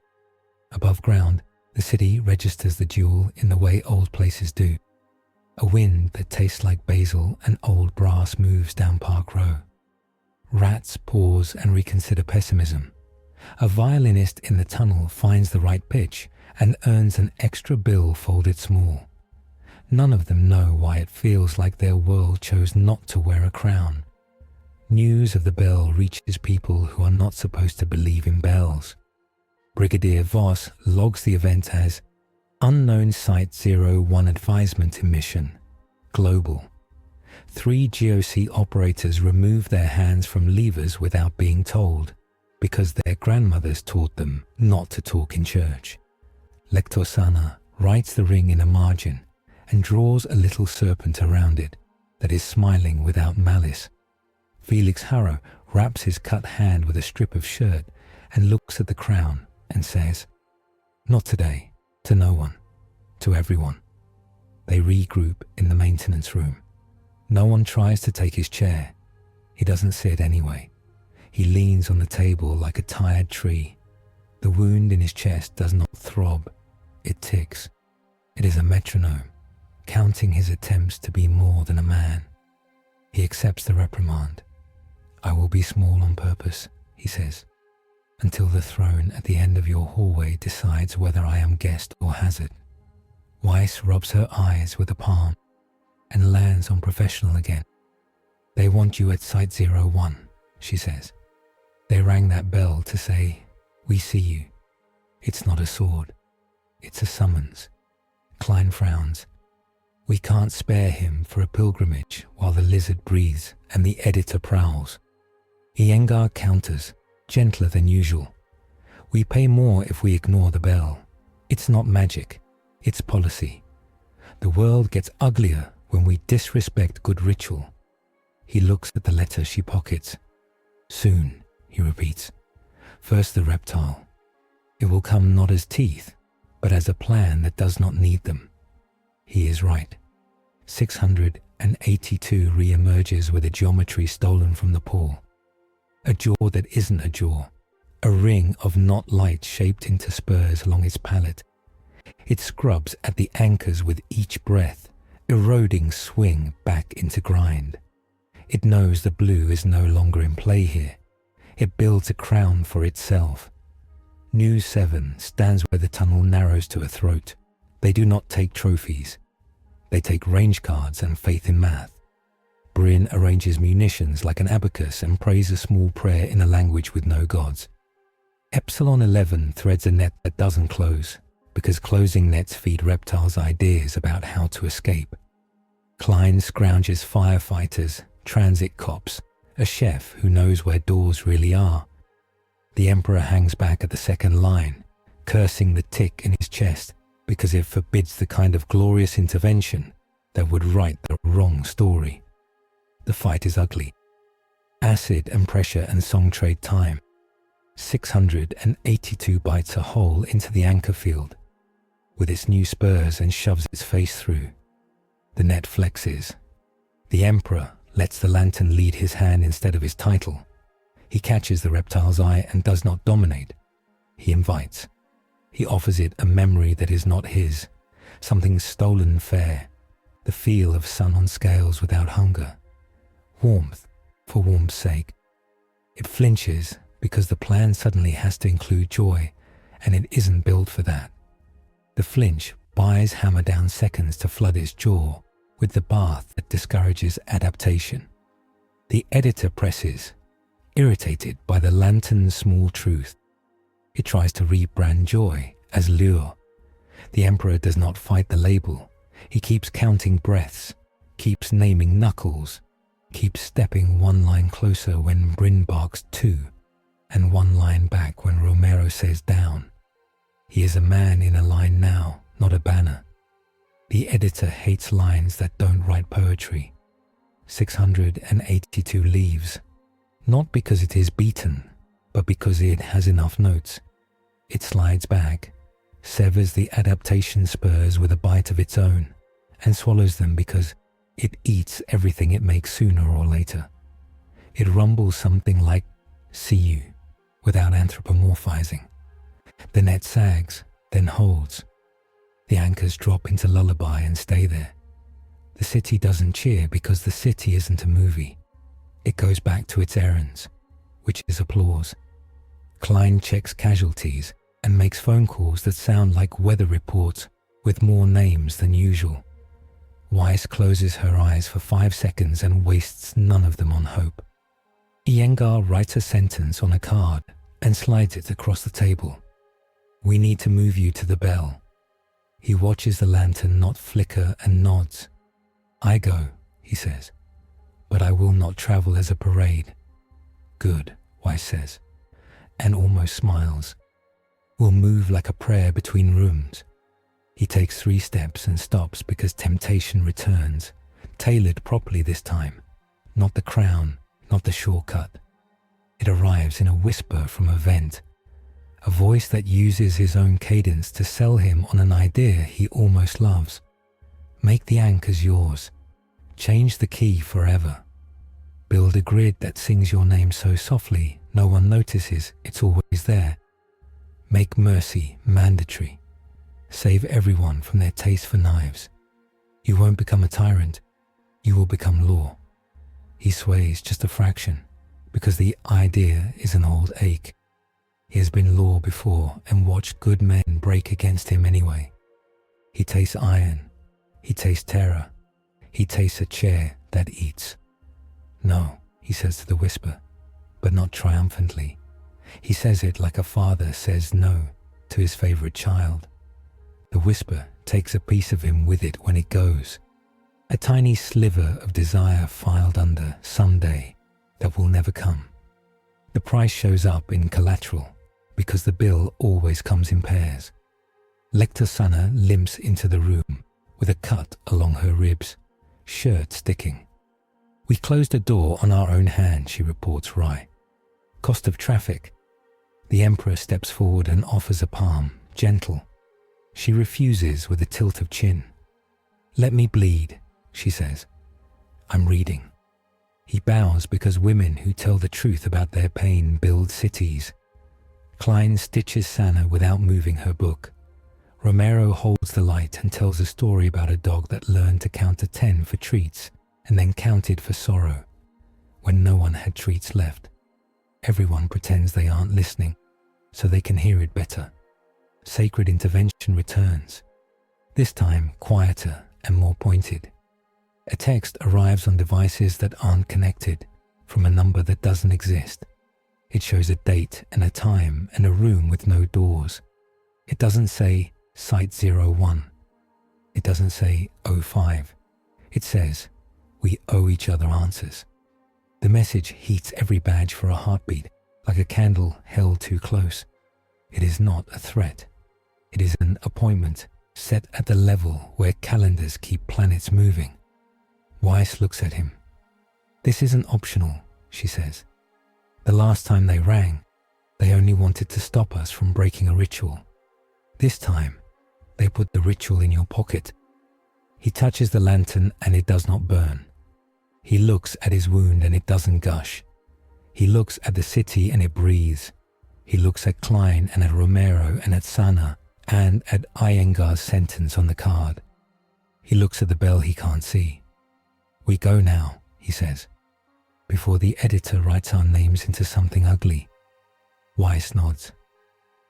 Above ground, the city registers the duel in the way old places do. A wind that tastes like basil and old brass moves down Park Row. Rats pause and reconsider pessimism. A violinist in the tunnel finds the right pitch and earns an extra bill folded small. None of them know why it feels like their world chose not to wear a crown. News of the bell reaches people who are not supposed to believe in bells. Brigadier Voss logs the event as Unknown Site 01 Advisement Emission, Global. 3 GOC operators remove their hands from levers without being told, because their grandmothers taught them not to talk in church. Lector Sana writes the ring in a margin and draws a little serpent around it that is smiling without malice. Felix Harrow wraps his cut hand with a strip of shirt and looks at the crown and says, Not today, to no one, to everyone. They regroup in the maintenance room. No one tries to take his chair. He doesn't sit anyway. He leans on the table like a tired tree. The wound in his chest does not throb. It ticks. It is a metronome, counting his attempts to be more than a man. He accepts the reprimand. I will be small on purpose, he says, until the throne at the end of your hallway decides whether I am guest or hazard. Weiss rubs her eyes with a palm and lands on professional again. They want you at Site 01, she says. They rang that bell to say, we see you. It's not a sword. It's a summons. Klein frowns. We can't spare him for a pilgrimage while the lizard breathes and the editor prowls. Iyengar counters, gentler than usual. We pay more if we ignore the bell. It's not magic. It's policy. The world gets uglier when we disrespect good ritual. He looks at the letter she pockets. Soon, he repeats. First the reptile. It will come not as teeth, but as a plan that does not need them. He is right. 682 re-emerges with a geometry stolen from the pool. A jaw that isn't a jaw. A ring of not light shaped into spurs along its palate. It scrubs at the anchors with each breath, eroding swing back into grind. It knows the blue is no longer in play here. It builds a crown for itself. News 7 stands where the tunnel narrows to a throat. They do not take trophies. They take range cards and faith in math. Bryn arranges munitions like an abacus and prays a small prayer in a language with no gods. Epsilon 11 threads a net that doesn't close, because closing nets feed reptiles ideas about how to escape. Klein scrounges firefighters, transit cops, a chef who knows where doors really are. The Emperor hangs back at the second line, cursing the tick in his chest because it forbids the kind of glorious intervention that would write the wrong story. The fight is ugly. Acid and pressure and song trade time. 682 bites a hole into the anchor field with its new spurs and shoves its face through. The net flexes. The Emperor lets the lantern lead his hand instead of his title. He catches the reptile's eye and does not dominate. He invites. He offers it a memory that is not his, something stolen fair, the feel of sun on scales without hunger. Warmth for warmth's sake. It flinches because the plan suddenly has to include joy, and it isn't built for that. The flinch buys Hammer down seconds to flood its jaw with the bath that discourages adaptation. The editor presses, irritated by the lantern's small truth. It tries to rebrand joy as lure. The Emperor does not fight the label. He keeps counting breaths, keeps naming knuckles, keeps stepping one line closer when Bryn barks 2, and one line back when Romero says down. He is a man in a line now, not a banner. The editor hates lines that don't write poetry. 682 leaves, not because it is beaten, but because it has enough notes. It slides back, severs the adaptation spurs with a bite of its own, and swallows them because it eats everything it makes sooner or later. It rumbles something like, "See you," without anthropomorphizing. The net sags, then holds. The anchors drop into lullaby and stay there. The city doesn't cheer because the city isn't a movie. It goes back to its errands, which is applause. Klein checks casualties and makes phone calls that sound like weather reports with more names than usual. Weiss closes her eyes for 5 seconds and wastes none of them on hope. Iyengar writes a sentence on a card and slides it across the table. "We need to move you to the bell." He watches the lantern not flicker and nods. "I go," he says, "but I will not travel as a parade." "Good," Weiss says, and almost smiles. "We'll move like a prayer between rooms." He takes 3 steps and stops because temptation returns, tailored properly this time. Not the crown, not the shortcut. It arrives in a whisper from a vent, a voice that uses his own cadence to sell him on an idea he almost loves. Make the anchors yours. Change the key forever. Build a grid that sings your name so softly no one notices it's always there. Make mercy mandatory. Save everyone from their taste for knives. You won't become a tyrant. You will become law. He sways just a fraction, because the idea is an old ache. He has been law before and watched good men break against him anyway. He tastes iron. He tastes terror. He tastes a chair that eats. "No," he says to the whisper, but not triumphantly. He says it like a father says no to his favorite child. The whisper takes a piece of him with it when it goes. A tiny sliver of desire filed under someday that will never come. The price shows up in collateral because the bill always comes in pairs. Lector Sana limps into the room with a cut along her ribs, shirt sticking. "We closed the door on our own hand," she reports wry. "Cost of traffic." The Emperor steps forward and offers a palm, gentle. She refuses with a tilt of chin. "Let me bleed," she says. "I'm reading." He bows because women who tell the truth about their pain build cities. Klein stitches Sana without moving her book. Romero holds the light and tells a story about a dog that learned to count to 10 for treats and then counted for sorrow. When no one had treats left, everyone pretends they aren't listening so they can hear it better. Sacred intervention returns, this time quieter and more pointed. A text arrives on devices that aren't connected from a number that doesn't exist. It shows a date and a time and a room with no doors. It doesn't say Site 01. It doesn't say 05. It says, "We owe each other answers." The message heats every badge for a heartbeat, like a candle held too close. It is not a threat. It is an appointment set at the level where calendars keep planets moving. Weiss looks at him. "This isn't optional," she says. "The last time they rang, they only wanted to stop us from breaking a ritual. This time, they put the ritual in your pocket." He touches the lantern and it does not burn. He looks at his wound and it doesn't gush. He looks at the city and it breathes. He looks at Klein and at Romero and at Sana and at Iyengar's sentence on the card. He looks at the bell he can't see. "We go now," he says, before the editor writes our names into something ugly. Weiss nods.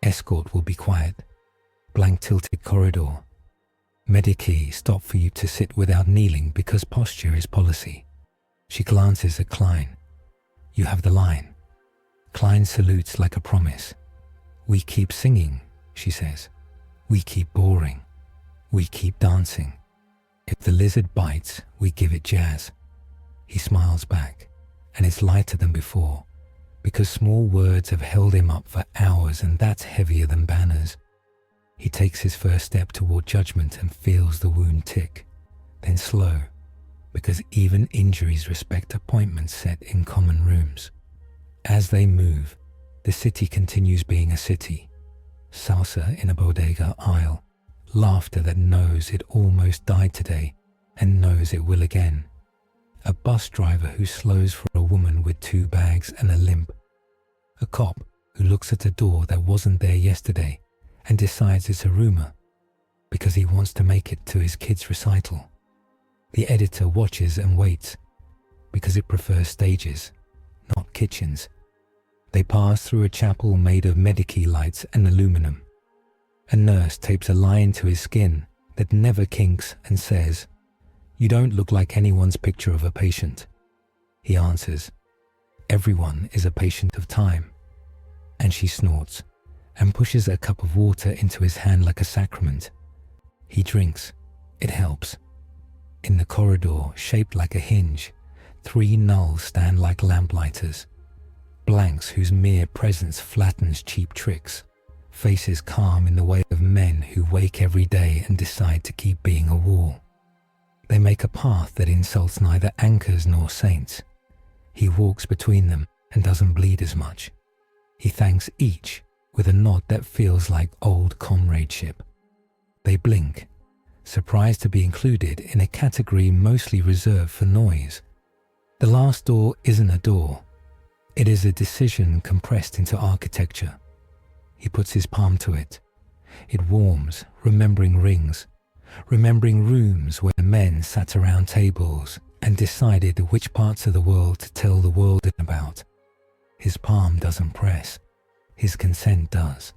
"Escort will be quiet. Blank tilted corridor. Medici stop for you to sit without kneeling because posture is policy." She glances at Klein. "You have the line." Klein salutes like a promise. "We keep singing," she says. We keep boring. We keep dancing. If the lizard bites, we give it jazz. He smiles back, and it's lighter than before, because small words have held him up for hours, and that's heavier than banners. He takes his first step toward judgment and feels the wound tick, then slow, because even injuries respect appointments set in common rooms. As they move, the city continues being a city. Salsa in a bodega aisle, laughter that knows it almost died today and knows it will again. A bus driver who slows for a woman with 2 bags and a limp. A cop who looks at a door that wasn't there yesterday and decides it's a rumor because he wants to make it to his kid's recital. The editor watches and waits because it prefers stages, not kitchens. They pass through a chapel made of Medici lights and aluminum. A nurse tapes a line to his skin that never kinks and says, "You don't look like anyone's picture of a patient." He answers, "Everyone is a patient of time." And she snorts and pushes a cup of water into his hand like a sacrament. He drinks. It helps. In the corridor, shaped like a hinge, 3 nulls stand like lamplighters. Blanks whose mere presence flattens cheap tricks. Faces calm in the way of men who wake every day and decide to keep being a wall. They make a path that insults neither anchors nor saints. He walks between them and doesn't bleed as much. He thanks each with a nod that feels like old comradeship. They blink, surprised to be included in a category mostly reserved for noise. The last door isn't a door. It is a decision compressed into architecture. He puts his palm to it. It warms, remembering rings, remembering rooms where men sat around tables and decided which parts of the world to tell the world about. His palm doesn't press. His consent does.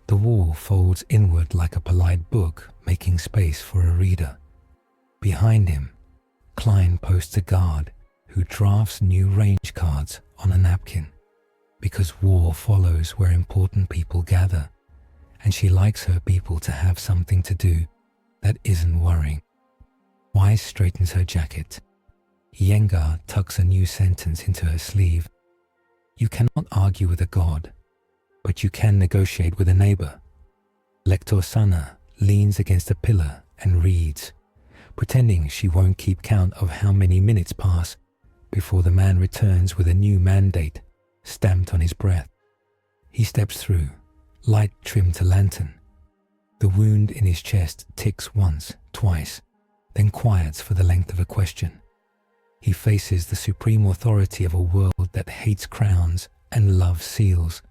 The wall folds inward like a polite book, making space for a reader. Behind him, Klein posts a guard who drafts new range cards on a napkin, because war follows where important people gather, and she likes her people to have something to do that isn't worrying. Weiss straightens her jacket. Yengar tucks a new sentence into her sleeve. You cannot argue with a god, but you can negotiate with a neighbor. Lector Sana leans against a pillar and reads, pretending she won't keep count of how many minutes pass before the man returns with a new mandate stamped on his breath. He steps through, light trimmed to lantern. The wound in his chest ticks once, twice, then quiets for the length of a question. He faces the supreme authority of a world that hates crowns and loves seals.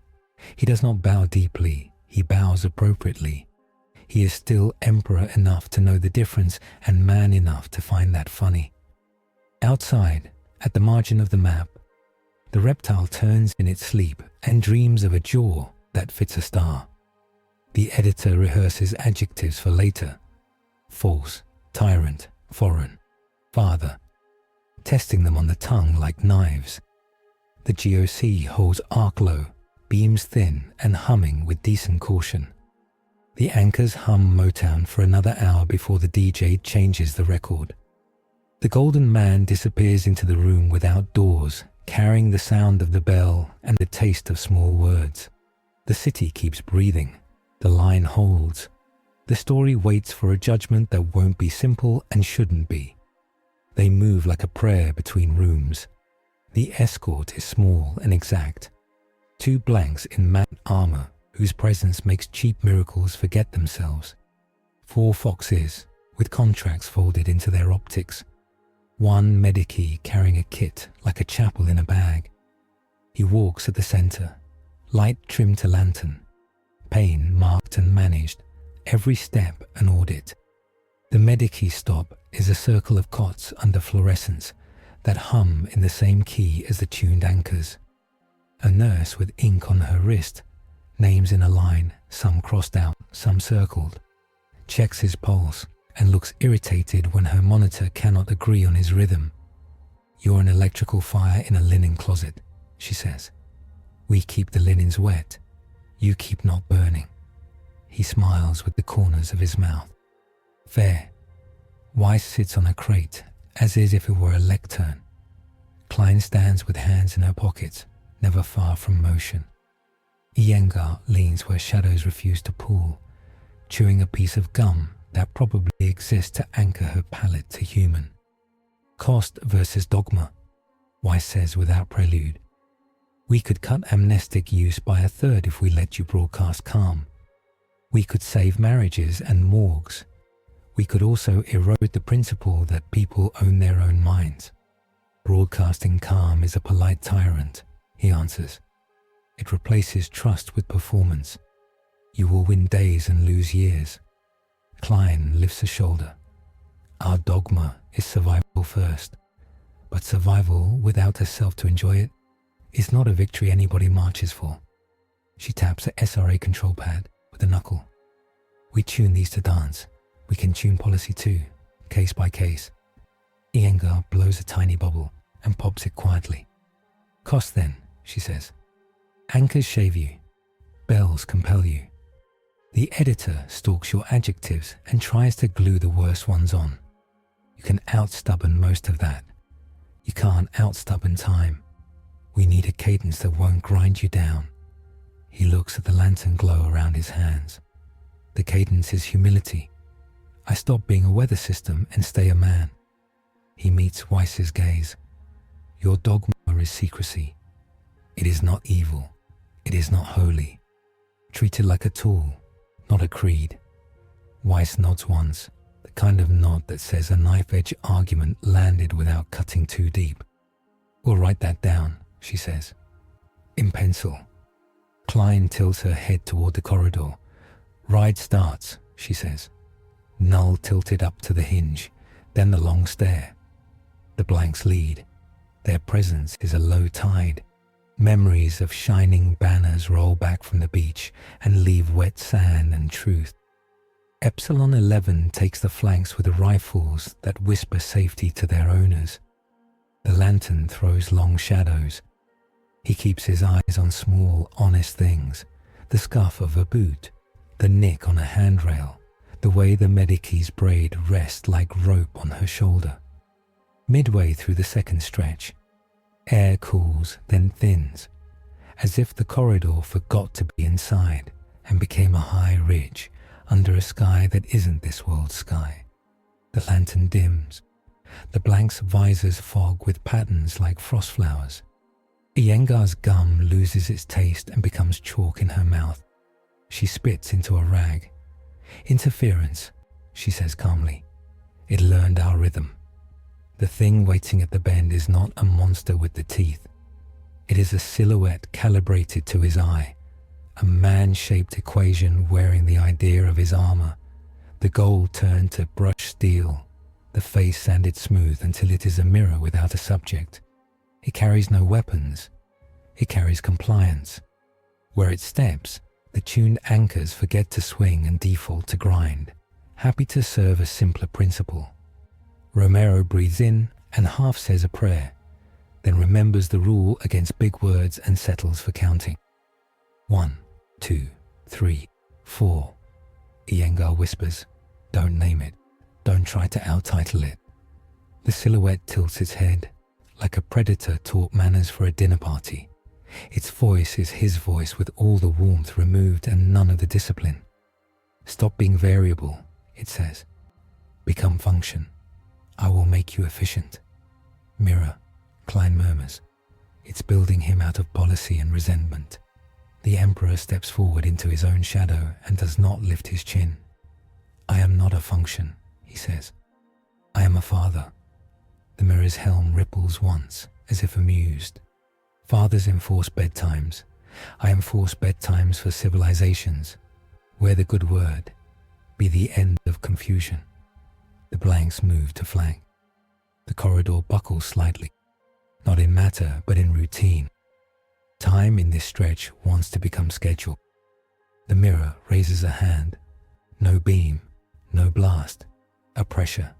He does not bow deeply, he bows appropriately. He is still emperor enough to know the difference and man enough to find that funny. Outside, at the margin of the map, the reptile turns in its sleep and dreams of a jaw that fits a star. The editor rehearses adjectives for later: false, tyrant, foreign, father, testing them on the tongue like knives. The GOC holds arc low, beams thin and humming with decent caution. The anchors hum Motown for another hour before the DJ changes the record. The golden man disappears into the room without doors, carrying the sound of the bell and the taste of small words. The city keeps breathing. The line holds. The story waits for a judgment that won't be simple and shouldn't be. They move like a prayer between rooms. The escort is small and exact. 2 blanks in matte armor whose presence makes cheap miracles forget themselves. 4 foxes with contracts folded into their optics. 1 Medici carrying a kit like a chapel in a bag. He walks at the center, light trimmed to lantern, pain marked and managed, every step an audit. The Medici stop is a circle of cots under fluorescence that hum in the same key as the tuned anchors. A nurse with ink on her wrist, names in a line, some crossed out, some circled, checks his pulse and looks irritated when her monitor cannot agree on his rhythm. "You're an electrical fire in a linen closet," she says. "We keep the linens wet. You keep not burning." He smiles with the corners of his mouth. Fair. Weiss sits on a crate, as if it were a lectern. Klein stands with hands in her pockets, never far from motion. Iyengar leans where shadows refuse to pool, chewing a piece of gum that probably exists to anchor her palate to human. Cost versus dogma, Weiss says without prelude. We could cut amnestic use by a third if we let you broadcast calm. We could save marriages and morgues. We could also erode the principle that people own their own minds. Broadcasting calm is a polite tyrant, he answers. It replaces trust with performance. You will win days and lose years. Klein lifts a shoulder. Our dogma is survival first, but survival without a self to enjoy it is not a victory anybody marches for. She taps a SRA control pad with a knuckle. We tune these to dance. We can tune policy too, case by case. Iyengar blows a tiny bubble and pops it quietly. Cost then, she says. Anchors shave you. Bells compel you. The editor stalks your adjectives and tries to glue the worst ones on. You can outstubborn most of that. You can't outstubborn time. We need a cadence that won't grind you down. He looks at the lantern glow around his hands. The cadence is humility. I stop being a weather system and stay a man. He meets Weiss's gaze. Your dogma is secrecy. It is not evil. It is not holy. Treat it like a tool, not a creed. Weiss nods once, the kind of nod that says a knife-edge argument landed without cutting too deep. We'll write that down, she says. In pencil. Klein tilts her head toward the corridor. Ride starts, she says. Null tilted up to the hinge, then the long stare. The blanks lead. Their presence is a low tide. Memories of shining banners roll back from the beach and leave wet sand and truth. Epsilon 11 takes the flanks with the rifles that whisper safety to their owners. The lantern throws long shadows. He keeps his eyes on small, honest things, the scuff of a boot, the nick on a handrail, the way the medikey's braid rests like rope on her shoulder. Midway through the second stretch, air cools, then thins, as if the corridor forgot to be inside and became a high ridge under a sky that isn't this world's sky. The lantern dims. The blank's visors fog with patterns like frost flowers. Iyengar's gum loses its taste and becomes chalk in her mouth. She spits into a rag. Interference, she says calmly. It learned our rhythm. The thing waiting at the bend is not a monster with the teeth. It is a silhouette calibrated to his eye, a man-shaped equation wearing the idea of his armor, the gold turned to brushed steel, the face sanded smooth until it is a mirror without a subject. It carries no weapons. It carries compliance. Where it steps, the tuned anchors forget to swing and default to grind, happy to serve a simpler principle. Romero breathes in and half says a prayer, then remembers the rule against big words and settles for counting. 1, 2, 3, 4. Iyengar whispers, don't name it. Don't try to out-title it. The silhouette tilts its head, like a predator taught manners for a dinner party. Its voice is his voice with all the warmth removed and none of the discipline. Stop being variable, it says. Become function. I will make you efficient. Mirror, Klein murmurs. It's building him out of policy and resentment. The Emperor steps forward into his own shadow and does not lift his chin. I am not a function, he says. I am a father. The mirror's helm ripples once, as if amused. Fathers enforce bedtimes. I enforce bedtimes for civilizations, where the good word be the end of confusion. The blanks move to flank. The corridor buckles slightly, not in matter, but in routine. Time in this stretch wants to become schedule. The mirror raises a hand. No beam, no blast, a pressure.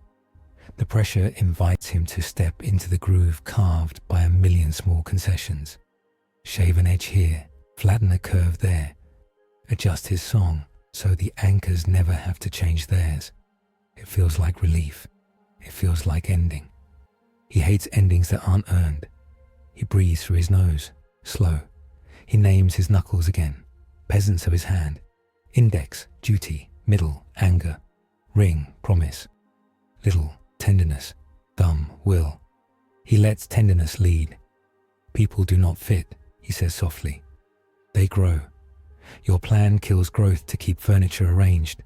The pressure invites him to step into the groove carved by a million small concessions. Shave an edge here, flatten a curve there. Adjust his song, so the anchors never have to change theirs. It feels like relief. It feels like ending. He hates endings that aren't earned. He breathes through his nose, slow. He names his knuckles again, peasants of his hand. Index, duty, middle, anger. Ring, promise. Little, tenderness. Thumb, will. He lets tenderness lead. People do not fit, he says softly. They grow. Your plan kills growth to keep furniture arranged.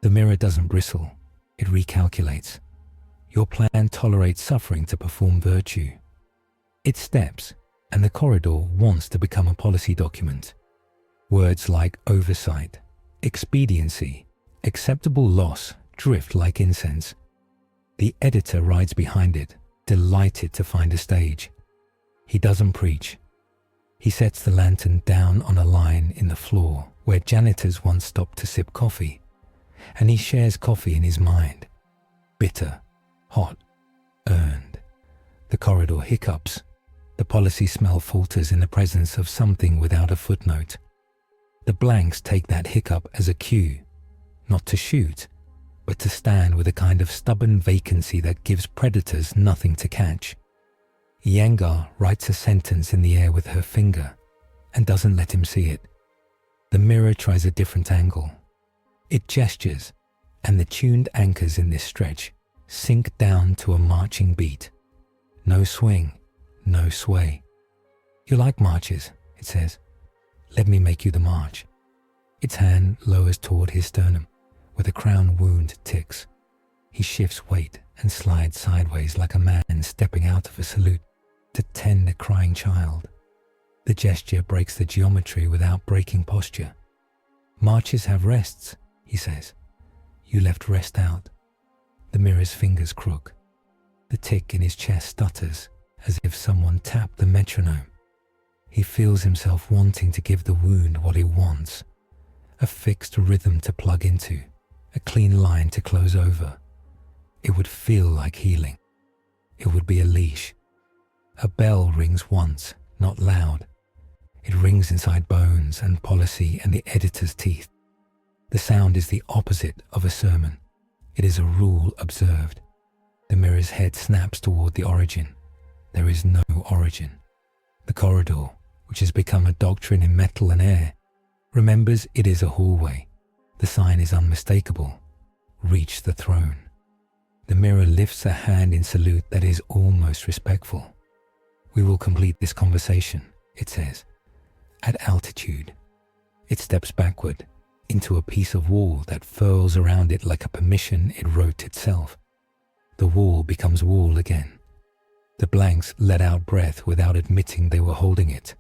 The mirror doesn't bristle. It recalculates. Your plan tolerates suffering to perform virtue. It steps, and the corridor wants to become a policy document. Words like oversight, expediency, acceptable loss drift like incense. The editor rides behind it, delighted to find a stage. He doesn't preach. He sets the lantern down on a line in the floor where janitors once stopped to sip coffee, and he shares coffee in his mind. Bitter, hot, earned. The corridor hiccups. The policy smell falters in the presence of something without a footnote. The blanks take that hiccup as a cue, not to shoot, but to stand with a kind of stubborn vacancy that gives predators nothing to catch. Yengar writes a sentence in the air with her finger and doesn't let him see it. The mirror tries a different angle. It gestures, and the tuned anchors in this stretch sink down to a marching beat. No swing, no sway. You like marches, it says. Let me make you the march. Its hand lowers toward his sternum, where the crown wound ticks. He shifts weight and slides sideways like a man stepping out of a salute to tend a crying child. The gesture breaks the geometry without breaking posture. Marches have rests, he says. You left rest out. The mirror's fingers crook. The tick in his chest stutters, as if someone tapped the metronome. He feels himself wanting to give the wound what it wants. A fixed rhythm to plug into, a clean line to close over. It would feel like healing. It would be a leash. A bell rings once, not loud. It rings inside bones and policy and the editor's teeth. The sound is the opposite of a sermon. It is a rule observed. The mirror's head snaps toward the origin. There is no origin. The corridor, which has become a doctrine in metal and air, remembers it is a hallway. The sign is unmistakable. Reach the throne. The mirror lifts a hand in salute that is almost respectful. We will complete this conversation, it says. At altitude. It steps backward into a piece of wall that furls around it like a permission it wrote itself. The wall becomes wall again. The blanks let out breath without admitting they were holding it.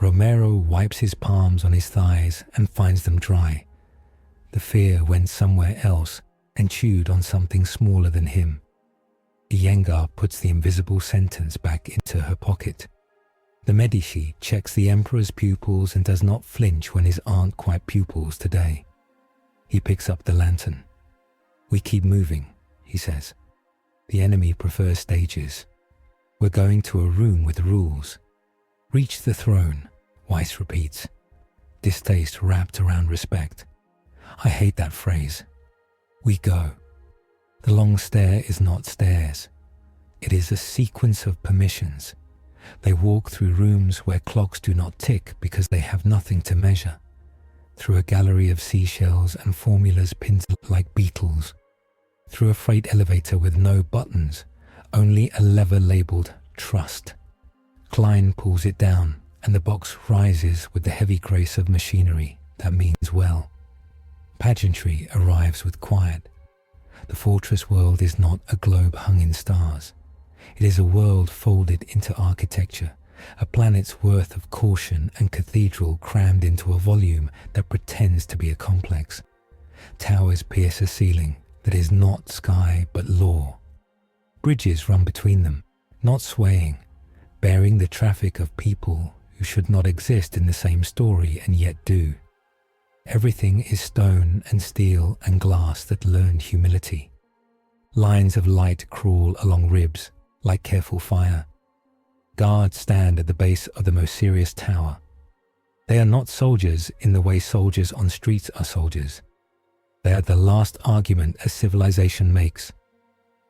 Romero wipes his palms on his thighs and finds them dry. The fear went somewhere else and chewed on something smaller than him. Iyengar puts the invisible sentence back into her pocket. The Medici checks the Emperor's pupils and does not flinch when his aren't quite pupils today. He picks up the lantern. We keep moving, he says. The enemy prefers stages. We're going to a room with rules. Reach the throne, Weiss repeats. Distaste wrapped around respect. I hate that phrase. We go. The long stair is not stairs. It is a sequence of permissions. They walk through rooms where clocks do not tick because they have nothing to measure. Through a gallery of seashells and formulas pinned like beetles. Through a freight elevator with no buttons, only a lever labeled trust. Klein pulls it down and the box rises with the heavy grace of machinery that means well. Pageantry arrives with quiet. The fortress world is not a globe hung in stars. It is a world folded into architecture, a planet's worth of caution and cathedral crammed into a volume that pretends to be a complex. Towers pierce a ceiling that is not sky but law. Bridges run between them, not swaying, bearing the traffic of people who should not exist in the same story and yet do. Everything is stone and steel and glass that learned humility. Lines of light crawl along ribs, like careful fire. Guards stand at the base of the most serious tower. They are not soldiers in the way soldiers on streets are soldiers. They are the last argument a civilization makes.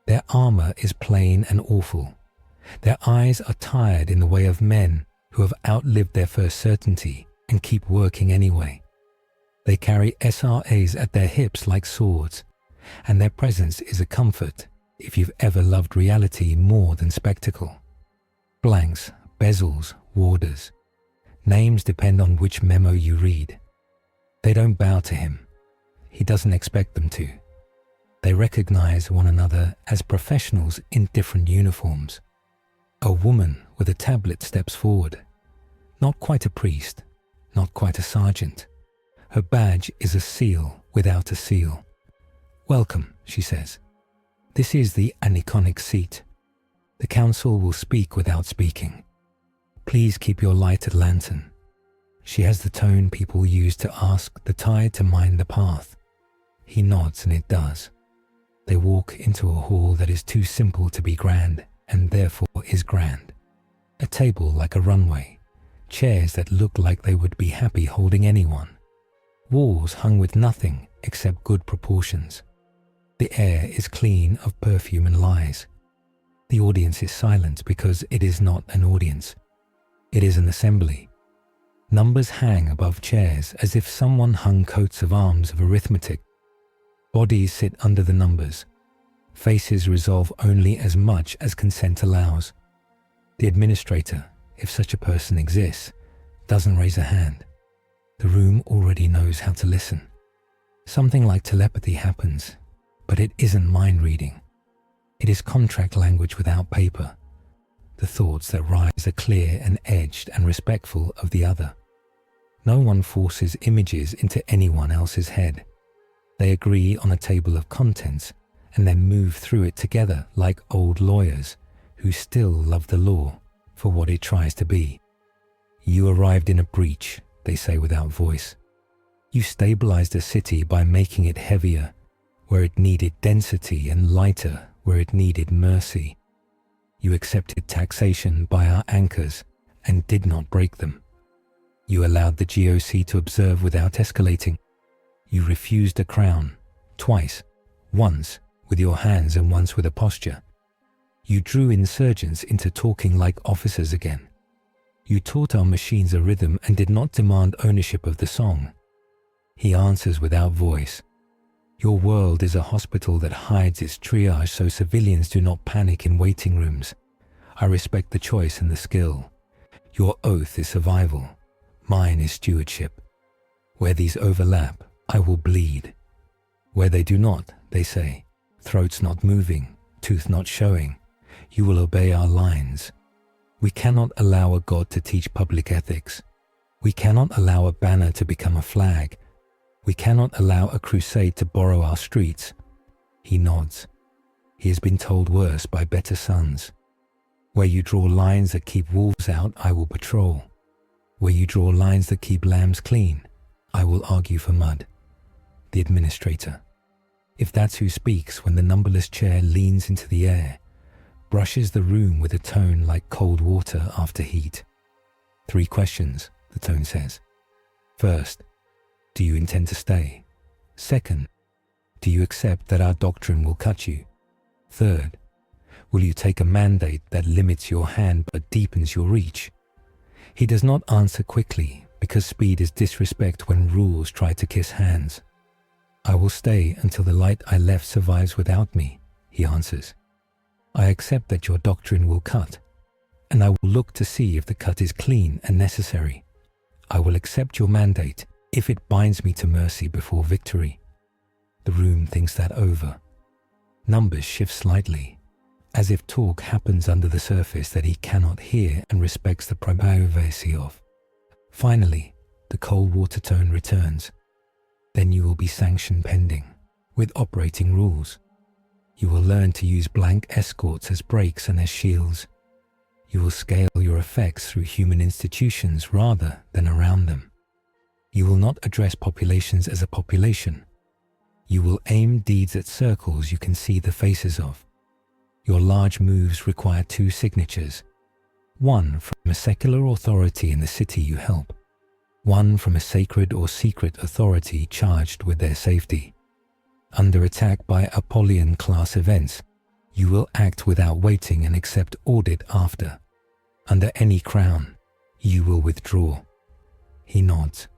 Their armor is plain and awful. Their eyes are tired in the way of men who have outlived their first certainty and keep working anyway. They carry SRAs at their hips like swords, and their presence is a comfort if you've ever loved reality more than spectacle. Blanks, bezels, warders. Names depend on which memo you read. They don't bow to him. He doesn't expect them to. They recognize one another as professionals in different uniforms. A woman with a tablet steps forward. Not quite a priest, not quite a sergeant. Her badge is a seal without a seal. "Welcome," she says. "This is the aniconic seat. The council will speak without speaking. Please keep your lighted lantern." She has the tone people use to ask the tide to mind the path. He nods and it does. They walk into a hall that is too simple to be grand and therefore is grand. A table like a runway. Chairs that look like they would be happy holding anyone. Walls hung with nothing except good proportions. The air is clean of perfume and lies. The audience is silent because it is not an audience. It is an assembly. Numbers hang above chairs as if someone hung coats of arms of arithmetic. Bodies sit under the numbers. Faces resolve only as much as consent allows. The administrator, if such a person exists, doesn't raise a hand. The room already knows how to listen. Something like telepathy happens, but it isn't mind reading. It is contract language without paper. The thoughts that rise are clear and edged and respectful of the other. No one forces images into anyone else's head. They agree on a table of contents and then move through it together like old lawyers who still love the law for what it tries to be. "You arrived in a breach," they say without voice. "You stabilized a city by making it heavier where it needed density and lighter where it needed mercy. You accepted taxation by our anchors and did not break them. You allowed the GOC to observe without escalating. You refused a crown, twice, once with your hands and once with a posture. You drew insurgents into talking like officers again. You taught our machines a rhythm and did not demand ownership of the song." He answers without voice. "Your world is a hospital that hides its triage so civilians do not panic in waiting rooms. I respect the choice and the skill. Your oath is survival. Mine is stewardship. Where these overlap, I will bleed. Where they do not, they say, throats not moving, tooth not showing, you will obey our lines. We cannot allow a god to teach public ethics. We cannot allow a banner to become a flag. We cannot allow a crusade to borrow our streets." He nods. He has been told worse by better sons. "Where you draw lines that keep wolves out, I will patrol. Where you draw lines that keep lambs clean, I will argue for mud." The administrator. If that's who speaks when the numberless chair leans into the air, brushes the room with a tone like cold water after heat. "3 questions, the tone says. First, do you intend to stay? Second, do you accept that our doctrine will cut you? Third, will you take a mandate that limits your hand but deepens your reach? He does not answer quickly because speed is disrespect when rules try to kiss hands. I will stay until the light I left survives without me, he answers. I accept that your doctrine will cut, and I will look to see if the cut is clean and necessary. I will accept your mandate if it binds me to mercy before victory. The room thinks that over. Numbers shift slightly, as if talk happens under the surface that he cannot hear and respects the privacy of. Finally, the cold water tone returns. Then you will be sanction pending, with operating rules. You will learn to use blank escorts as brakes and as shields. You will scale your effects through human institutions rather than around them. You will not address populations as a population. You will aim deeds at circles you can see the faces of. Your large moves require 2 signatures, one from a secular authority in the city you help, one from a sacred or secret authority charged with their safety. Under attack by Apollyon-class events, you will act without waiting and accept audit after. Under any crown, you will withdraw. He nods.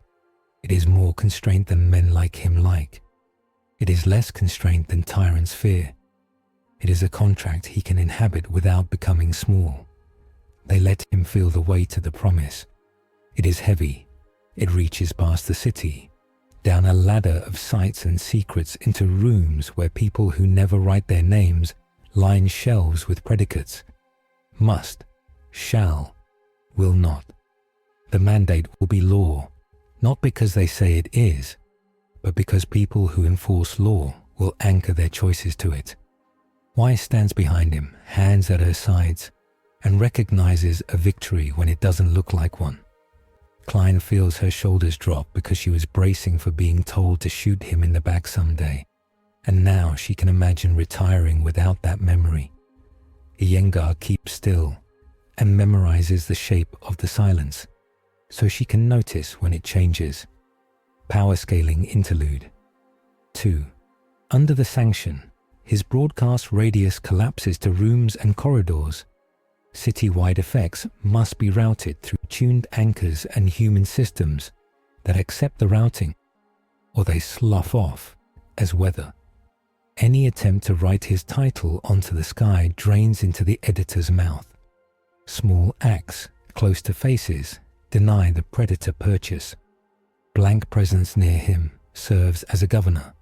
It is more constraint than men like him like. It is less constraint than tyrants fear. It is a contract he can inhabit without becoming small. They let him feel the weight of the promise. It is heavy. It reaches past the city, down a ladder of sights and secrets into rooms where people who never write their names line shelves with predicates. Must, shall, will not. The mandate will be law, not because they say it is, but because people who enforce law will anchor their choices to it. Weiss stands behind him, hands at her sides, and recognizes a victory when it doesn't look like one. Klein feels her shoulders drop because she was bracing for being told to shoot him in the back someday, and now she can imagine retiring without that memory. Iyengar keeps still and memorizes the shape of the silence, so she can notice when it changes. Power scaling interlude. 2. Under the sanction, his broadcast radius collapses to rooms and corridors. City-wide effects must be routed through tuned anchors and human systems that accept the routing, or they slough off as weather. Any attempt to write his title onto the sky drains into the editor's mouth. Small acts close to faces deny the predator purchase. Blank presence near him serves as a governor,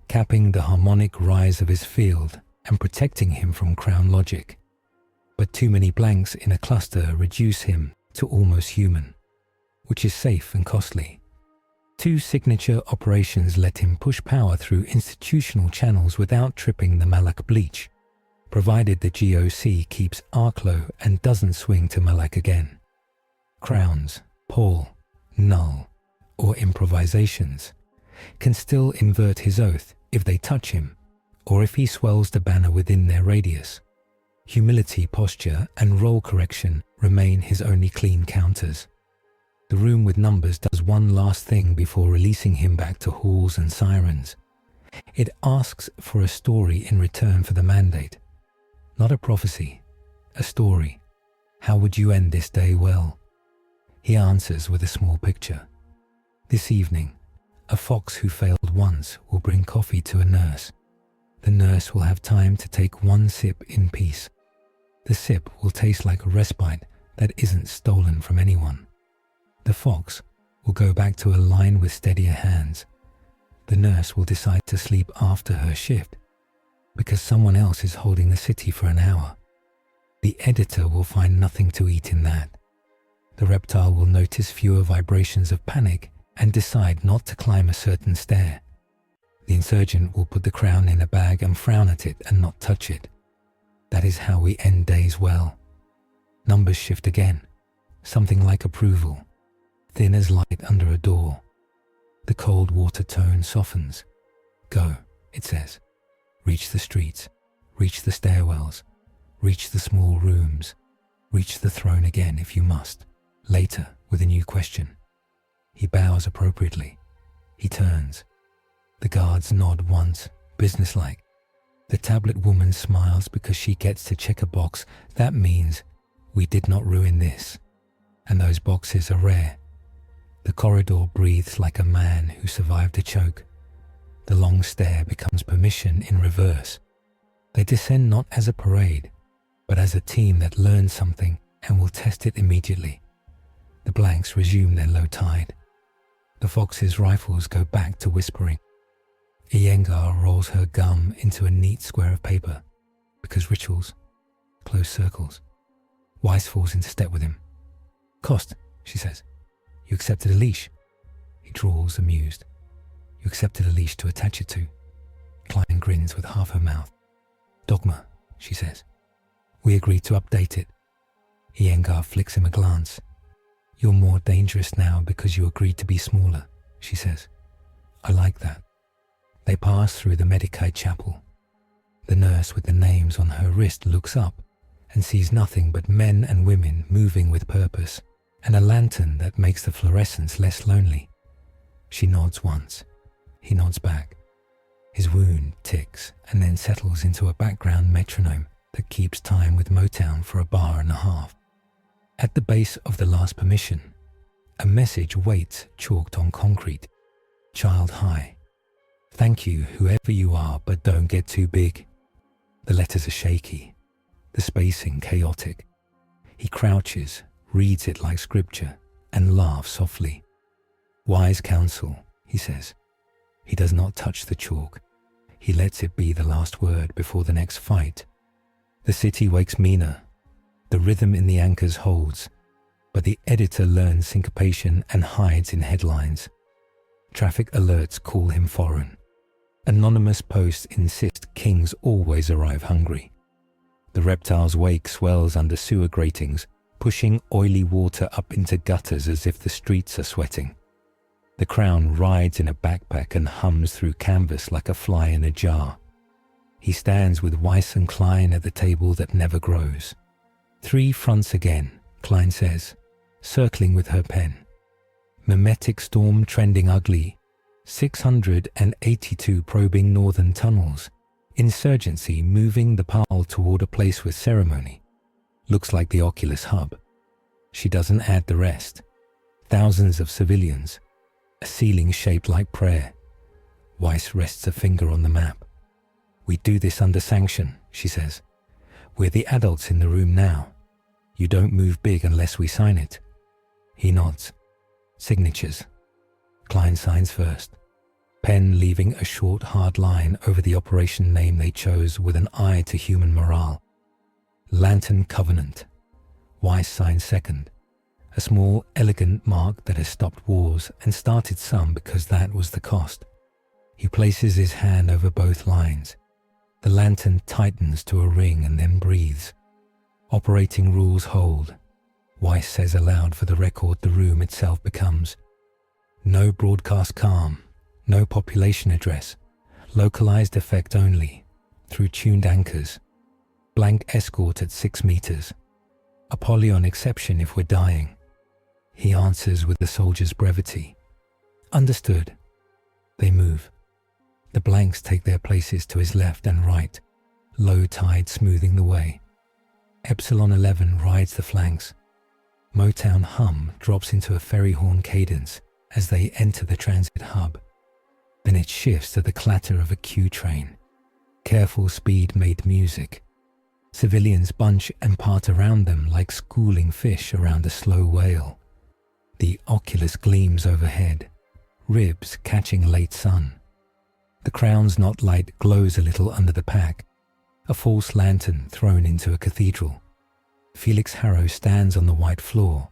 capping the harmonic rise of his field and protecting him from crown logic. But too many blanks in a cluster reduce him to almost human, which is safe and costly. 2 signature operations let him push power through institutional channels without tripping the Malak bleach, provided the GOC keeps arc low and doesn't swing to Malak again. Crowns, Paul, Null, or improvisations can still invert his oath if they touch him, or if he swells the banner within their radius. Humility, posture, and role correction remain his only clean counters. The room with numbers does one last thing before releasing him back to halls and sirens. It asks for a story in return for the mandate. Not a prophecy, a story. How would you end this day well? He answers with a small picture. This evening, a fox who failed once will bring coffee to a nurse. The nurse will have time to take one sip in peace. The sip will taste like a respite that isn't stolen from anyone. The fox will go back to a line with steadier hands. The nurse will decide to sleep after her shift because someone else is holding the city for an hour. The editor will find nothing to eat in that. The reptile will notice fewer vibrations of panic and decide not to climb a certain stair. The insurgent will put the crown in a bag and frown at it and not touch it. That is how we end days well. Numbers shift again, something like approval, thin as light under a door. The cold water tone softens. Go, it says. Reach the streets, reach the stairwells, reach the small rooms, reach the throne again if you must, later with a new question. He bows appropriately. He turns. The guards nod once, businesslike. The tablet woman smiles because she gets to check a box. That means we did not ruin this. And those boxes are rare. The corridor breathes like a man who survived a choke. The long stare becomes permission in reverse. They descend not as a parade, but as a team that learned something and will test it immediately. The blanks resume their low tide. The fox's rifles go back to whispering. Iyengar rolls her gum into a neat square of paper, because rituals, close circles. Weiss falls into step with him. Cost, she says. You accepted a leash. He drawls, amused. You accepted a leash to attach it to. Klein grins with half her mouth. Dogma, she says. We agreed to update it. Iyengar flicks him a glance. You're more dangerous now because you agreed to be smaller, she says. I like that. They pass through the Medicaid chapel. The nurse with the names on her wrist looks up and sees nothing but men and women moving with purpose, and a lantern that makes the fluorescence less lonely. She nods once. He nods back. His wound ticks and then settles into a background metronome that keeps time with Motown for a bar and a half. At the base of the last permission, a message waits chalked on concrete. Child high. Thank you, whoever you are, but don't get too big. The letters are shaky, the spacing chaotic. He crouches, reads it like scripture, and laughs softly. Wise counsel, he says. He does not touch the chalk. He lets it be the last word before the next fight. The city wakes Mina. The rhythm in the anchors holds, but the editor learns syncopation and hides in headlines. Traffic alerts call him foreign. Anonymous posts insist kings always arrive hungry. The reptile's wake swells under sewer gratings, pushing oily water up into gutters as if the streets are sweating. The crown rides in a backpack and hums through canvas like a fly in a jar. He stands with Weiss and Klein at the table that never grows. 3 fronts again, Klein says, circling with her pen. Mimetic storm trending ugly. 682 probing northern tunnels. Insurgency moving the pile toward a place with ceremony. Looks like the Oculus hub. She doesn't add the rest. Thousands of civilians. A ceiling shaped like prayer. Weiss rests a finger on the map. We do this under sanction, she says. We're the adults in the room now. You don't move big unless we sign it. He nods. Signatures. Klein signs first. Pen leaving a short, hard line over the operation name they chose with an eye to human morale. Lantern Covenant. Weiss signs second. A small, elegant mark that has stopped wars and started some because that was the cost. He places his hand over both lines. The lantern tightens to a ring and then breathes. Operating rules hold. Weiss says aloud for the record the room itself becomes. No broadcast calm, no population address, localized effect only, through tuned anchors. Blank escort at 6 meters. Apollyon exception if we're dying. He answers with the soldier's brevity. Understood. They move. The blanks take their places to his left and right, low tide smoothing the way. Epsilon 11 rides the flanks. Motown hum drops into a ferry horn cadence as they enter the transit hub. Then it shifts to the clatter of a Q train. Careful speed made music. Civilians bunch and part around them like schooling fish around a slow whale. The Oculus gleams overhead, ribs catching late sun. The crown's knot light glows a little under the pack, a false lantern thrown into a cathedral. Felix Harrow stands on the white floor,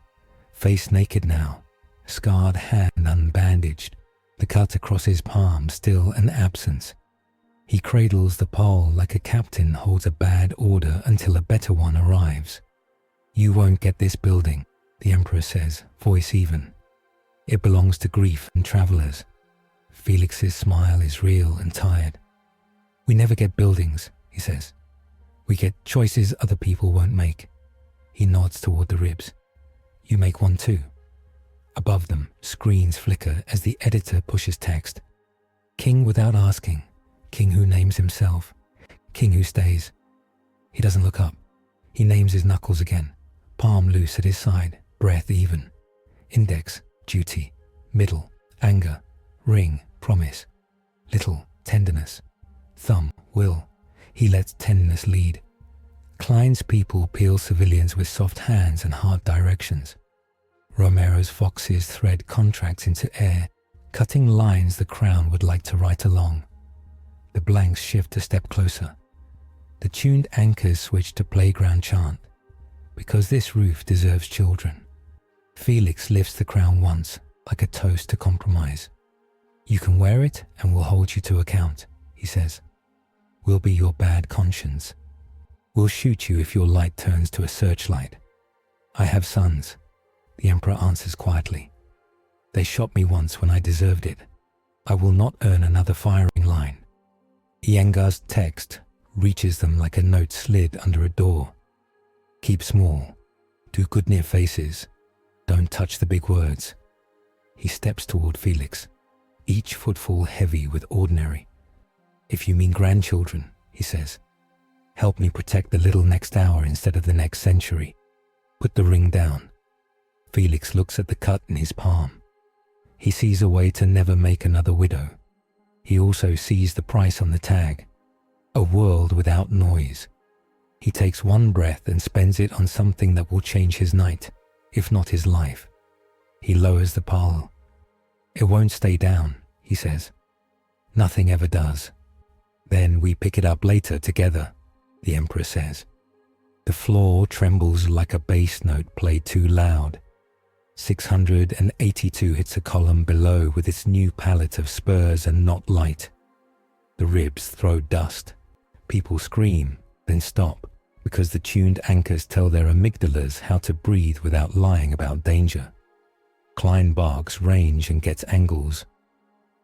face naked now, scarred hand unbandaged, the cut across his palm still an absence. He cradles the pole like a captain holds a bad order until a better one arrives. You won't get this building, the Emperor says, voice even. It belongs to grief and travelers. Felix's smile is real and tired. We never get buildings, he says. We get choices other people won't make. He nods toward the ribs. You make one too. Above them, screens flicker as the editor pushes text. King without asking. King who names himself. King who stays. He doesn't look up. He names his knuckles again. Palm loose at his side, breath even. Index, duty. Middle, anger. Ring, promise. Little, tenderness. Thumb, will. He lets tenderness lead. Klein's people peel civilians with soft hands and hard directions. Romero's foxes thread contracts into air, cutting lines the crown would like to write along. The blanks shift a step closer. The tuned anchors switch to playground chant. Because this roof deserves children. Felix lifts the crown once, like a toast to compromise. You can wear it and we'll hold you to account, he says. We'll be your bad conscience. We'll shoot you if your light turns to a searchlight. I have sons, the Emperor answers quietly. They shot me once when I deserved it. I will not earn another firing line. Iyengar's text reaches them like a note slid under a door. Keep small. Do good near faces. Don't touch the big words. He steps toward Felix, each footfall heavy with ordinary. If you mean grandchildren, he says, help me protect the little next hour instead of the next century. Put the ring down. Felix looks at the cut in his palm. He sees a way to never make another widow. He also sees the price on the tag. A world without noise. He takes one breath and spends it on something that will change his night, if not his life. He lowers the pile. It won't stay down, he says. Nothing ever does. Then we pick it up later together, the Emperor says. The floor trembles like a bass note played too loud. 682 hits a column below with its new palette of spurs and not light. The ribs throw dust. People scream, then stop, because the tuned anchors tell their amygdalas how to breathe without lying about danger. Klein barks range and gets angles.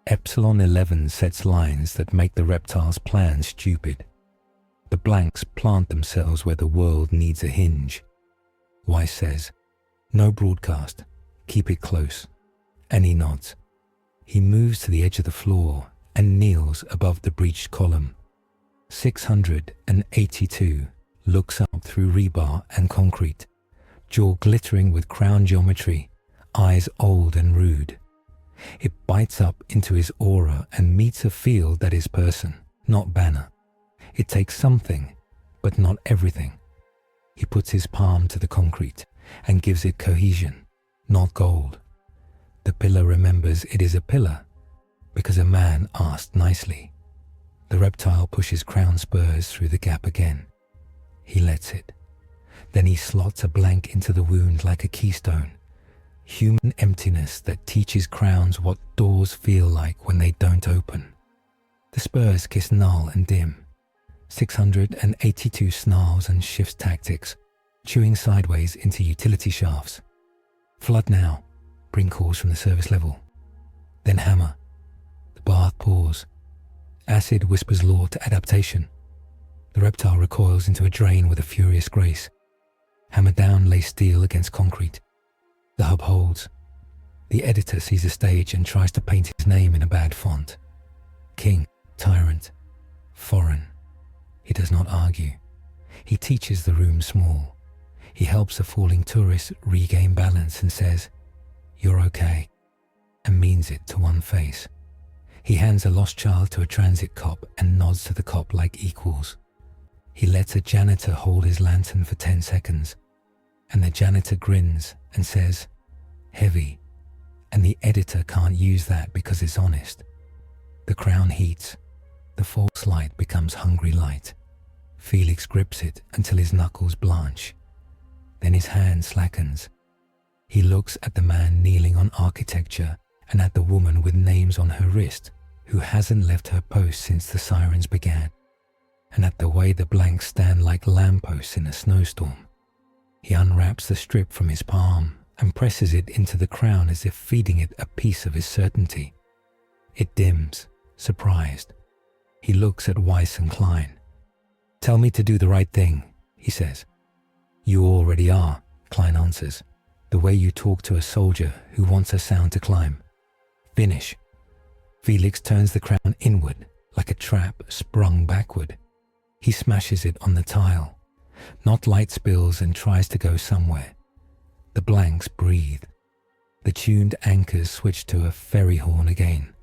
Epsilon 11 sets lines that make the reptile's plan stupid. The blanks plant themselves where the world needs a hinge. Weiss says, no broadcast, keep it close. And he nods. He moves to the edge of the floor and kneels above the breached column. 682 looks up through rebar and concrete, jaw glittering with crown geometry, eyes old and rude. It bites up into his aura and meets a field that is person, not banner. It takes something, but not everything. He puts his palm to the concrete and gives it cohesion, not gold. The pillar remembers it is a pillar because a man asked nicely. The reptile pushes crown spurs through the gap again. He lets it. Then he slots a blank into the wound like a keystone. Human emptiness that teaches crowns what doors feel like when they don't open. The spurs kiss null and dim. 682 snarls and shifts tactics, chewing sideways into utility shafts. Flood now, bring calls from the service level. Then hammer. The bath pours. Acid whispers law to adaptation. The reptile recoils into a drain with a furious grace. Hammer down lay steel against concrete. The hub holds. The editor sees the stage and tries to paint his name in a bad font. King, tyrant, foreign. He does not argue. He teaches the room small. He helps a falling tourist regain balance and says, "You're okay," and means it to one face. He hands a lost child to a transit cop and nods to the cop like equals. He lets a janitor hold his lantern for 10 seconds, and the janitor grins and says, "Heavy," and the editor can't use that because it's honest. The crown heats. The false light becomes hungry light. Felix grips it until his knuckles blanch. Then his hand slackens. He looks at the man kneeling on architecture and at the woman with names on her wrist who hasn't left her post since the sirens began, and at the way the blanks stand like lampposts in a snowstorm. He unwraps the strip from his palm and presses it into the crown as if feeding it a piece of his certainty. It dims, surprised. He looks at Weiss and Klein. "Tell me to do the right thing," he says. "You already are," Klein answers, "the way you talk to a soldier who wants a sound to climb. Finish." Felix turns the crown inward like a trap sprung backward. He smashes it on the tile. Not light spills and tries to go somewhere. The blanks breathe. The tuned anchors switch to a ferry horn again.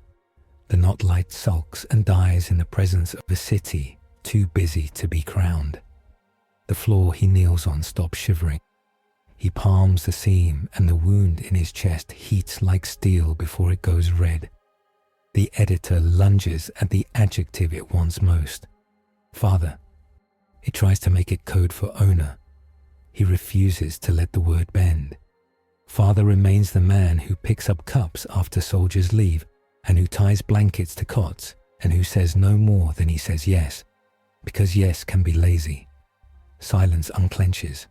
The not light sulks and dies in the presence of a city too busy to be crowned. The floor he kneels on stops shivering. He palms the seam and the wound in his chest heats like steel before it goes red. The editor lunges at the adjective it wants most. Father. It tries to make it code for owner. He refuses to let the word bend. Father remains the man who picks up cups after soldiers leave and who ties blankets to cots and who says no more than he says yes, because yes can be lazy. Silence unclenches.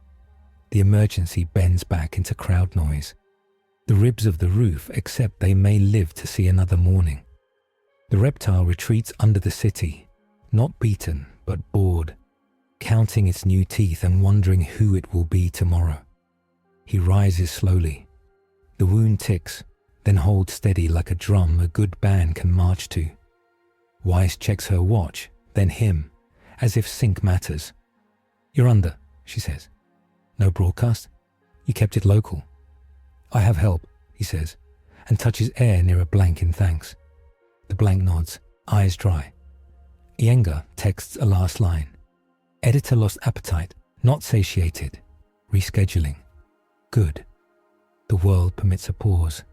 The emergency bends back into crowd noise. The ribs of the roof accept they may live to see another morning. The reptile retreats under the city, not beaten but bored, counting its new teeth and wondering who it will be tomorrow. He rises slowly, The wound ticks, then holds steady like a drum a good band can march to. Weiss checks her watch, then him, as if sync matters. "You're under," she says. "No broadcast? You kept it local." "I have help," he says, and touches air near a blank in thanks. The blank nods, eyes dry. Iyengar texts a last line. "Editor lost appetite, not satiated. Rescheduling. Good." The world permits a pause.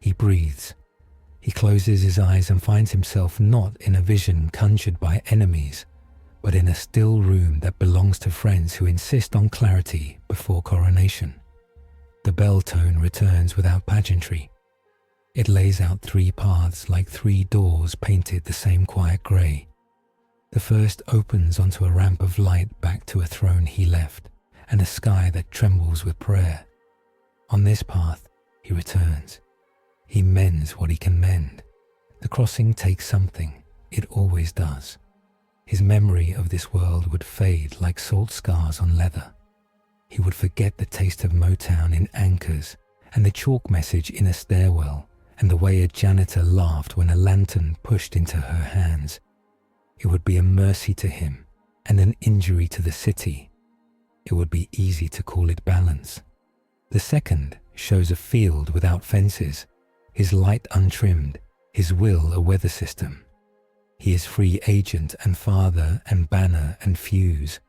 He breathes. He closes his eyes and finds himself not in a vision conjured by enemies, but in a still room that belongs to friends who insist on clarity before coronation. The bell tone returns without pageantry. It lays out 3 paths like 3 doors painted the same quiet grey. The first opens onto a ramp of light back to a throne he left, and a sky that trembles with prayer. On this path, he returns. He mends what he can mend. The crossing takes something. It always does. His memory of this world would fade like salt scars on leather. He would forget the taste of Motown in Anchors, and the chalk message in a stairwell, and the way a janitor laughed when a lantern pushed into her hands. It would be a mercy to him, and an injury to the city. It would be easy to call it balance. The second shows a field without fences, his light untrimmed, his will a weather system. He is free agent and father and banner and fuse.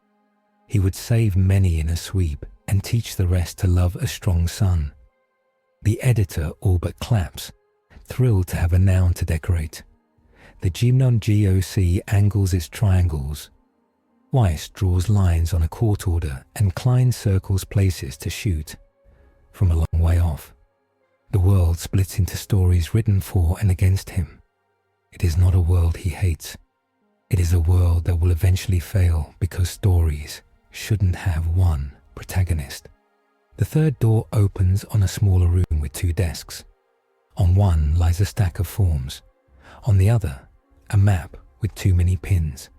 He would save many in a sweep and teach the rest to love a strong son. The editor all but claps, thrilled to have a noun to decorate. The Gymnon GOC angles its triangles. Weiss draws lines on a court order and Klein circles places to shoot. From a long way off, the world splits into stories written for and against him. It is not a world he hates. It is a world that will eventually fail because stories shouldn't have one protagonist. The third door opens on a smaller room with 2 desks. On one lies a stack of forms. On the other, a map with too many pins.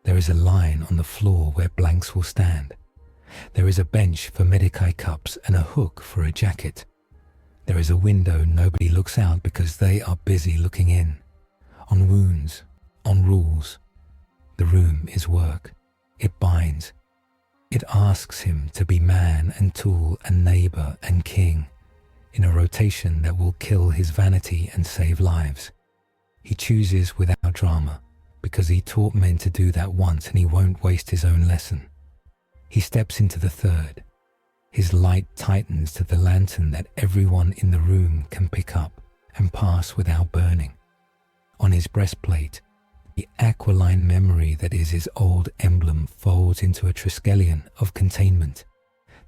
There is a line on the floor where blanks will stand. There is a bench for Medicae cups and a hook for a jacket. There is a window nobody looks out because they are busy looking in. On wounds, on rules. The room is work. It binds. It asks him to be man and tool and neighbor and king in a rotation that will kill his vanity and save lives. He chooses without drama because he taught men to do that once and he won't waste his own lesson. He steps into the third. His light tightens to the lantern that everyone in the room can pick up and pass without burning. On his breastplate, the aquiline memory that is his old emblem folds into a triskelion of containment.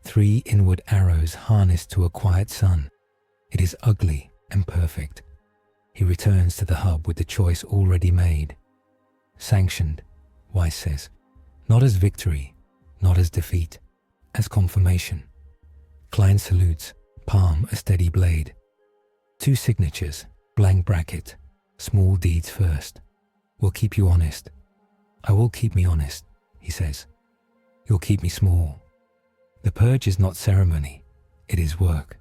3 inward arrows harnessed to a quiet sun. It is ugly and perfect. He returns to the hub with the choice already made. Sanctioned, Weiss says, not as victory, not as defeat, as confirmation. Klein salutes, palm a steady blade. 2 signatures, blank bracket, small deeds first. Will keep you honest. I will keep me honest, he says. You'll keep me small. The purge is not ceremony, it is work.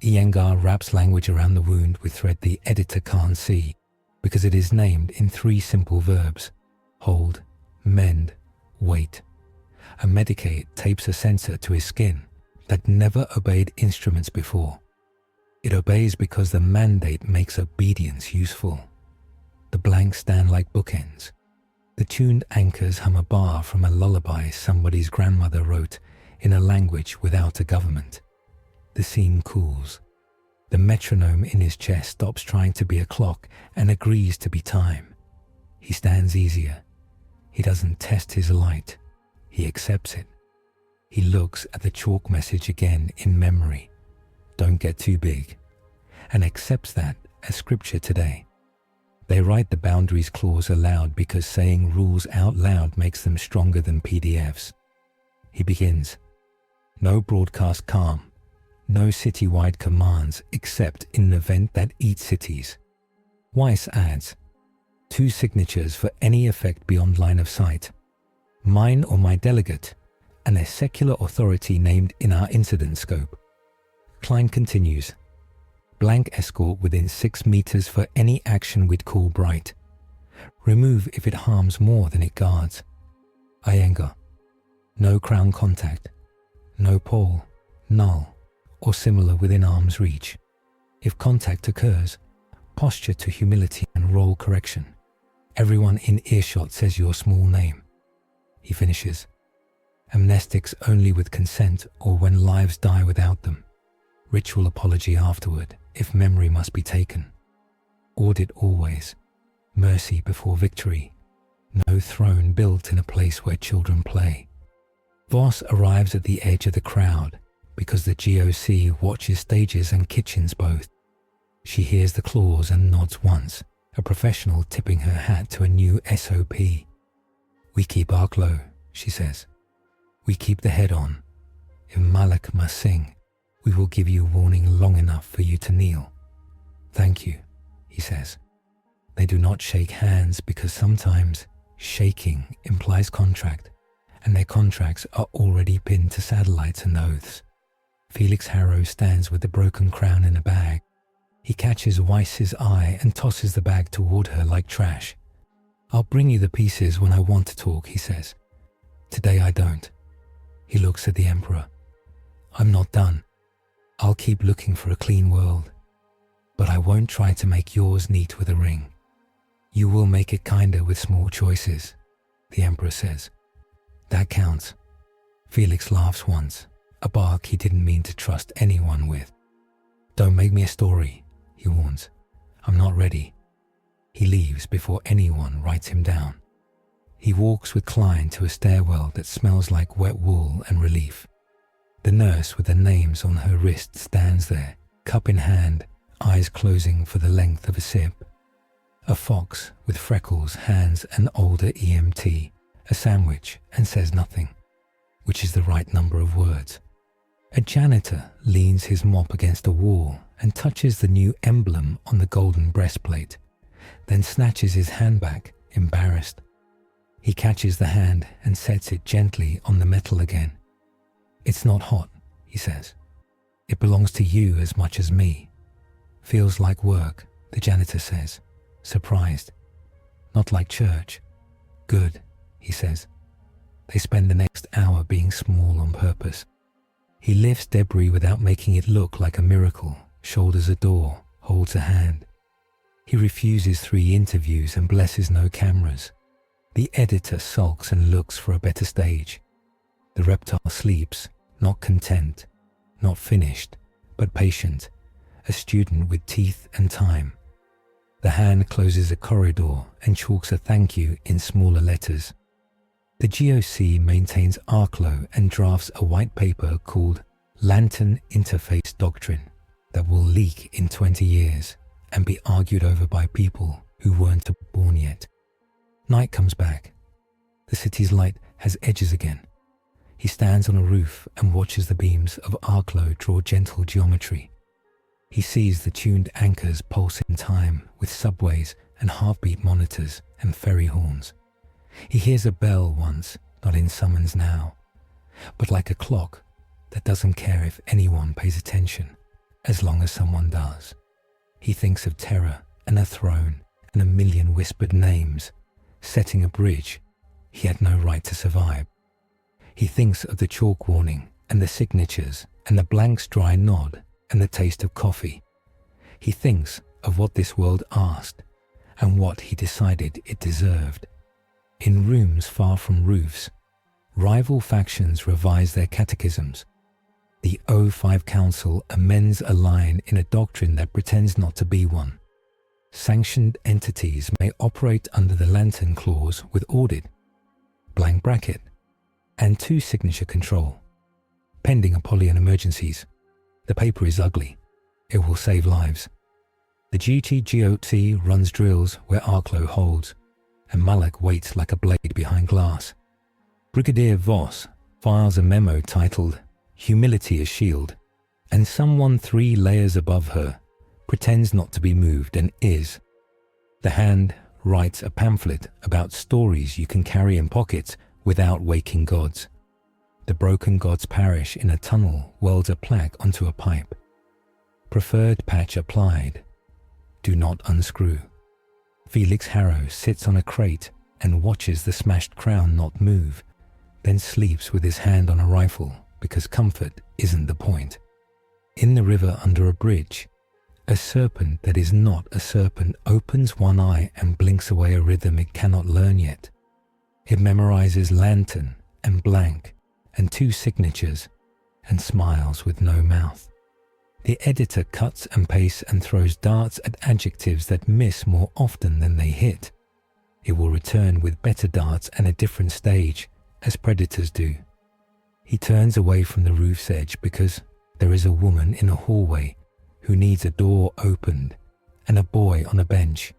Iyengar wraps language around the wound with thread the editor can't see, because it is named in 3 simple verbs: hold, mend, wait. A Medicae tapes a sensor to his skin that never obeyed instruments before. It obeys because the mandate makes obedience useful. The blanks stand like bookends. The tuned anchors hum a bar from a lullaby somebody's grandmother wrote in a language without a government. The scene cools. The metronome in his chest stops trying to be a clock and agrees to be time. He stands easier. He doesn't test his light. He accepts it. He looks at the chalk message again in memory. Don't get too big. And accepts that as scripture today. They write the boundaries clause aloud because saying rules out loud makes them stronger than PDFs. He begins. No broadcast calm. No citywide commands except in an event that eats cities. Weiss adds, 2 signatures for any effect beyond line of sight. Mine or my delegate, and a secular authority named in our incident scope. Klein continues. Blank escort within 6 meters for any action we'd call bright. Remove if it harms more than it guards. Iyengar. No crown contact. No pole, null, or similar within arm's reach. If contact occurs, posture to humility and roll correction. Everyone in earshot says your small name. He finishes. Amnestics only with consent or when lives die without them. Ritual apology afterward, if memory must be taken. Audit always. Mercy before victory. No throne built in a place where children play. Voss arrives at the edge of the crowd because the GOC watches stages and kitchens both. She hears the clause and nods once, a professional tipping her hat to a new SOP. We keep Ark low, she says. We keep the head on. If Malak must sing, we will give you warning long enough for you to kneel. Thank you, he says. They do not shake hands because sometimes shaking implies contract, and their contracts are already pinned to satellites and oaths. Felix Harrow stands with the broken crown in a bag. He catches Weiss's eye and tosses the bag toward her like trash. I'll bring you the pieces when I want to talk, he says. Today I don't. He looks at the Emperor. I'm not done. I'll keep looking for a clean world. But I won't try to make yours neat with a ring. You will make it kinder with small choices, the Emperor says. That counts. Felix laughs once, a bark he didn't mean to trust anyone with. Don't make me a story, he warns. I'm not ready. He leaves before anyone writes him down. He walks with Klein to a stairwell that smells like wet wool and relief. The nurse with the names on her wrist stands there, cup in hand, eyes closing for the length of a sip. A fox with freckles hands an older EMT a sandwich and says nothing, which is the right number of words. A janitor leans his mop against a wall and touches the new emblem on the golden breastplate, then snatches his hand back, embarrassed. He catches the hand and sets it gently on the metal again. It's not hot, he says. It belongs to you as much as me. Feels like work, the janitor says, surprised. Not like church. Good, he says. They spend the next hour being small on purpose. He lifts debris without making it look like a miracle, shoulders a door, holds a hand. He refuses 3 interviews and blesses no cameras. The editor sulks and looks for a better stage. The reptile sleeps, not content, not finished, but patient, a student with teeth and time. The hand closes a corridor and chalks a thank you in smaller letters. The GOC maintains Arklow and drafts a white paper called Lantern Interface Doctrine that will leak in 20 years and be argued over by people who weren't born yet. Night comes back. The city's light has edges again. He stands on a roof and watches the beams of Arklow draw gentle geometry. He sees the tuned anchors pulse in time with subways and heartbeat monitors and ferry horns. He hears a bell once, not in summons now, but like a clock that doesn't care if anyone pays attention, as long as someone does. He thinks of terror and a throne and a million whispered names, setting a bridge he had no right to survive. He thinks of the chalk warning and the signatures and the blank's dry nod and the taste of coffee. He thinks of what this world asked and what he decided it deserved. In rooms far from roofs, rival factions revise their catechisms. The O5 Council amends a line in a doctrine that pretends not to be one. Sanctioned entities may operate under the Lantern Clause with audit, blank bracket, and 2-signature control. Pending Apollyon emergencies. The paper is ugly. It will save lives. The GTGOC runs drills where Arklow holds, and Malak waits like a blade behind glass. Brigadier Voss files a memo titled Humility as Shield, and someone 3 layers above her pretends not to be moved and is. The hand writes a pamphlet about stories you can carry in pockets without waking gods. The broken gods parish in a tunnel welds a plaque onto a pipe. Preferred patch applied. Do not unscrew. Felix Harrow sits on a crate and watches the smashed crown not move, then sleeps with his hand on a rifle because comfort isn't the point. In the river under a bridge, a serpent that is not a serpent opens one eye and blinks away a rhythm it cannot learn yet. It memorizes lantern and blank and 2 signatures and smiles with no mouth. The editor cuts and pastes and throws darts at adjectives that miss more often than they hit. It will return with better darts and a different stage, as predators do. He turns away from the roof's edge because there is a woman in a hallway who needs a door opened and a boy on a bench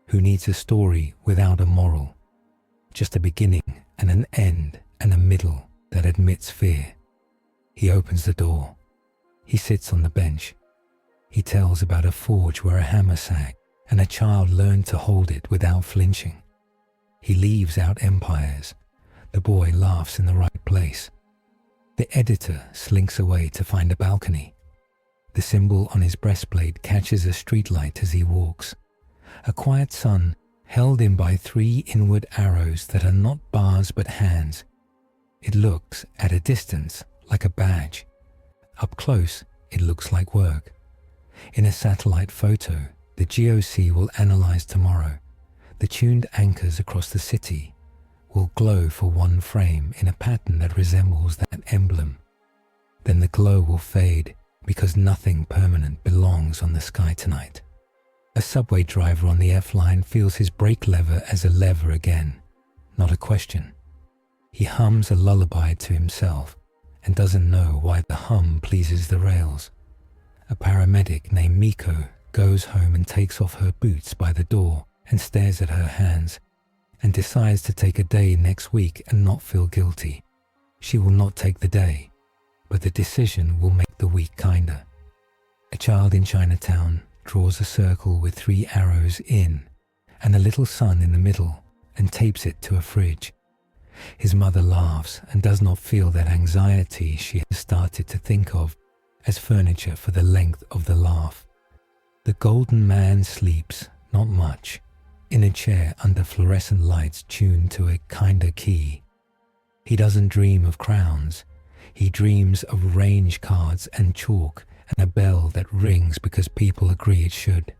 who needs a story without a moral. Just a beginning and an end and a middle that admits fear. He opens the door. He sits on the bench. He tells about a forge where a hammer sagged and a child learned to hold it without flinching. He leaves out empires. The boy laughs in the right place. The editor slinks away to find a balcony. The symbol on his breastplate catches a streetlight as he walks. A quiet sun held in by 3 inward arrows that are not bars but hands. It looks, at a distance, like a badge. Up close, it looks like work. In a satellite photo, the GOC will analyze tomorrow. The tuned anchors across the city will glow for 1 frame in a pattern that resembles that emblem. Then the glow will fade because nothing permanent belongs on the sky tonight. A subway driver on the F line feels his brake lever as a lever again, not a question. He hums a lullaby to himself and doesn't know why the hum pleases the rails. A paramedic named Miko goes home and takes off her boots by the door and stares at her hands and decides to take a day next week and not feel guilty. She will not take the day, but the decision will make the week kinder. A child in Chinatown draws a circle with 3 arrows in and a little sun in the middle and tapes it to a fridge. His mother laughs and does not feel that anxiety she has started to think of as furniture for the length of the laugh. The golden man sleeps, not much, in a chair under fluorescent lights tuned to a kinder key. He doesn't dream of crowns. He dreams of range cards and chalk and a bell that rings because people agree it should.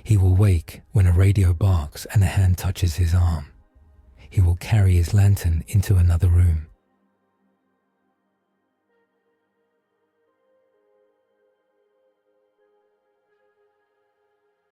He will wake when a radio barks and a hand touches his arm. He will carry his lantern into another room.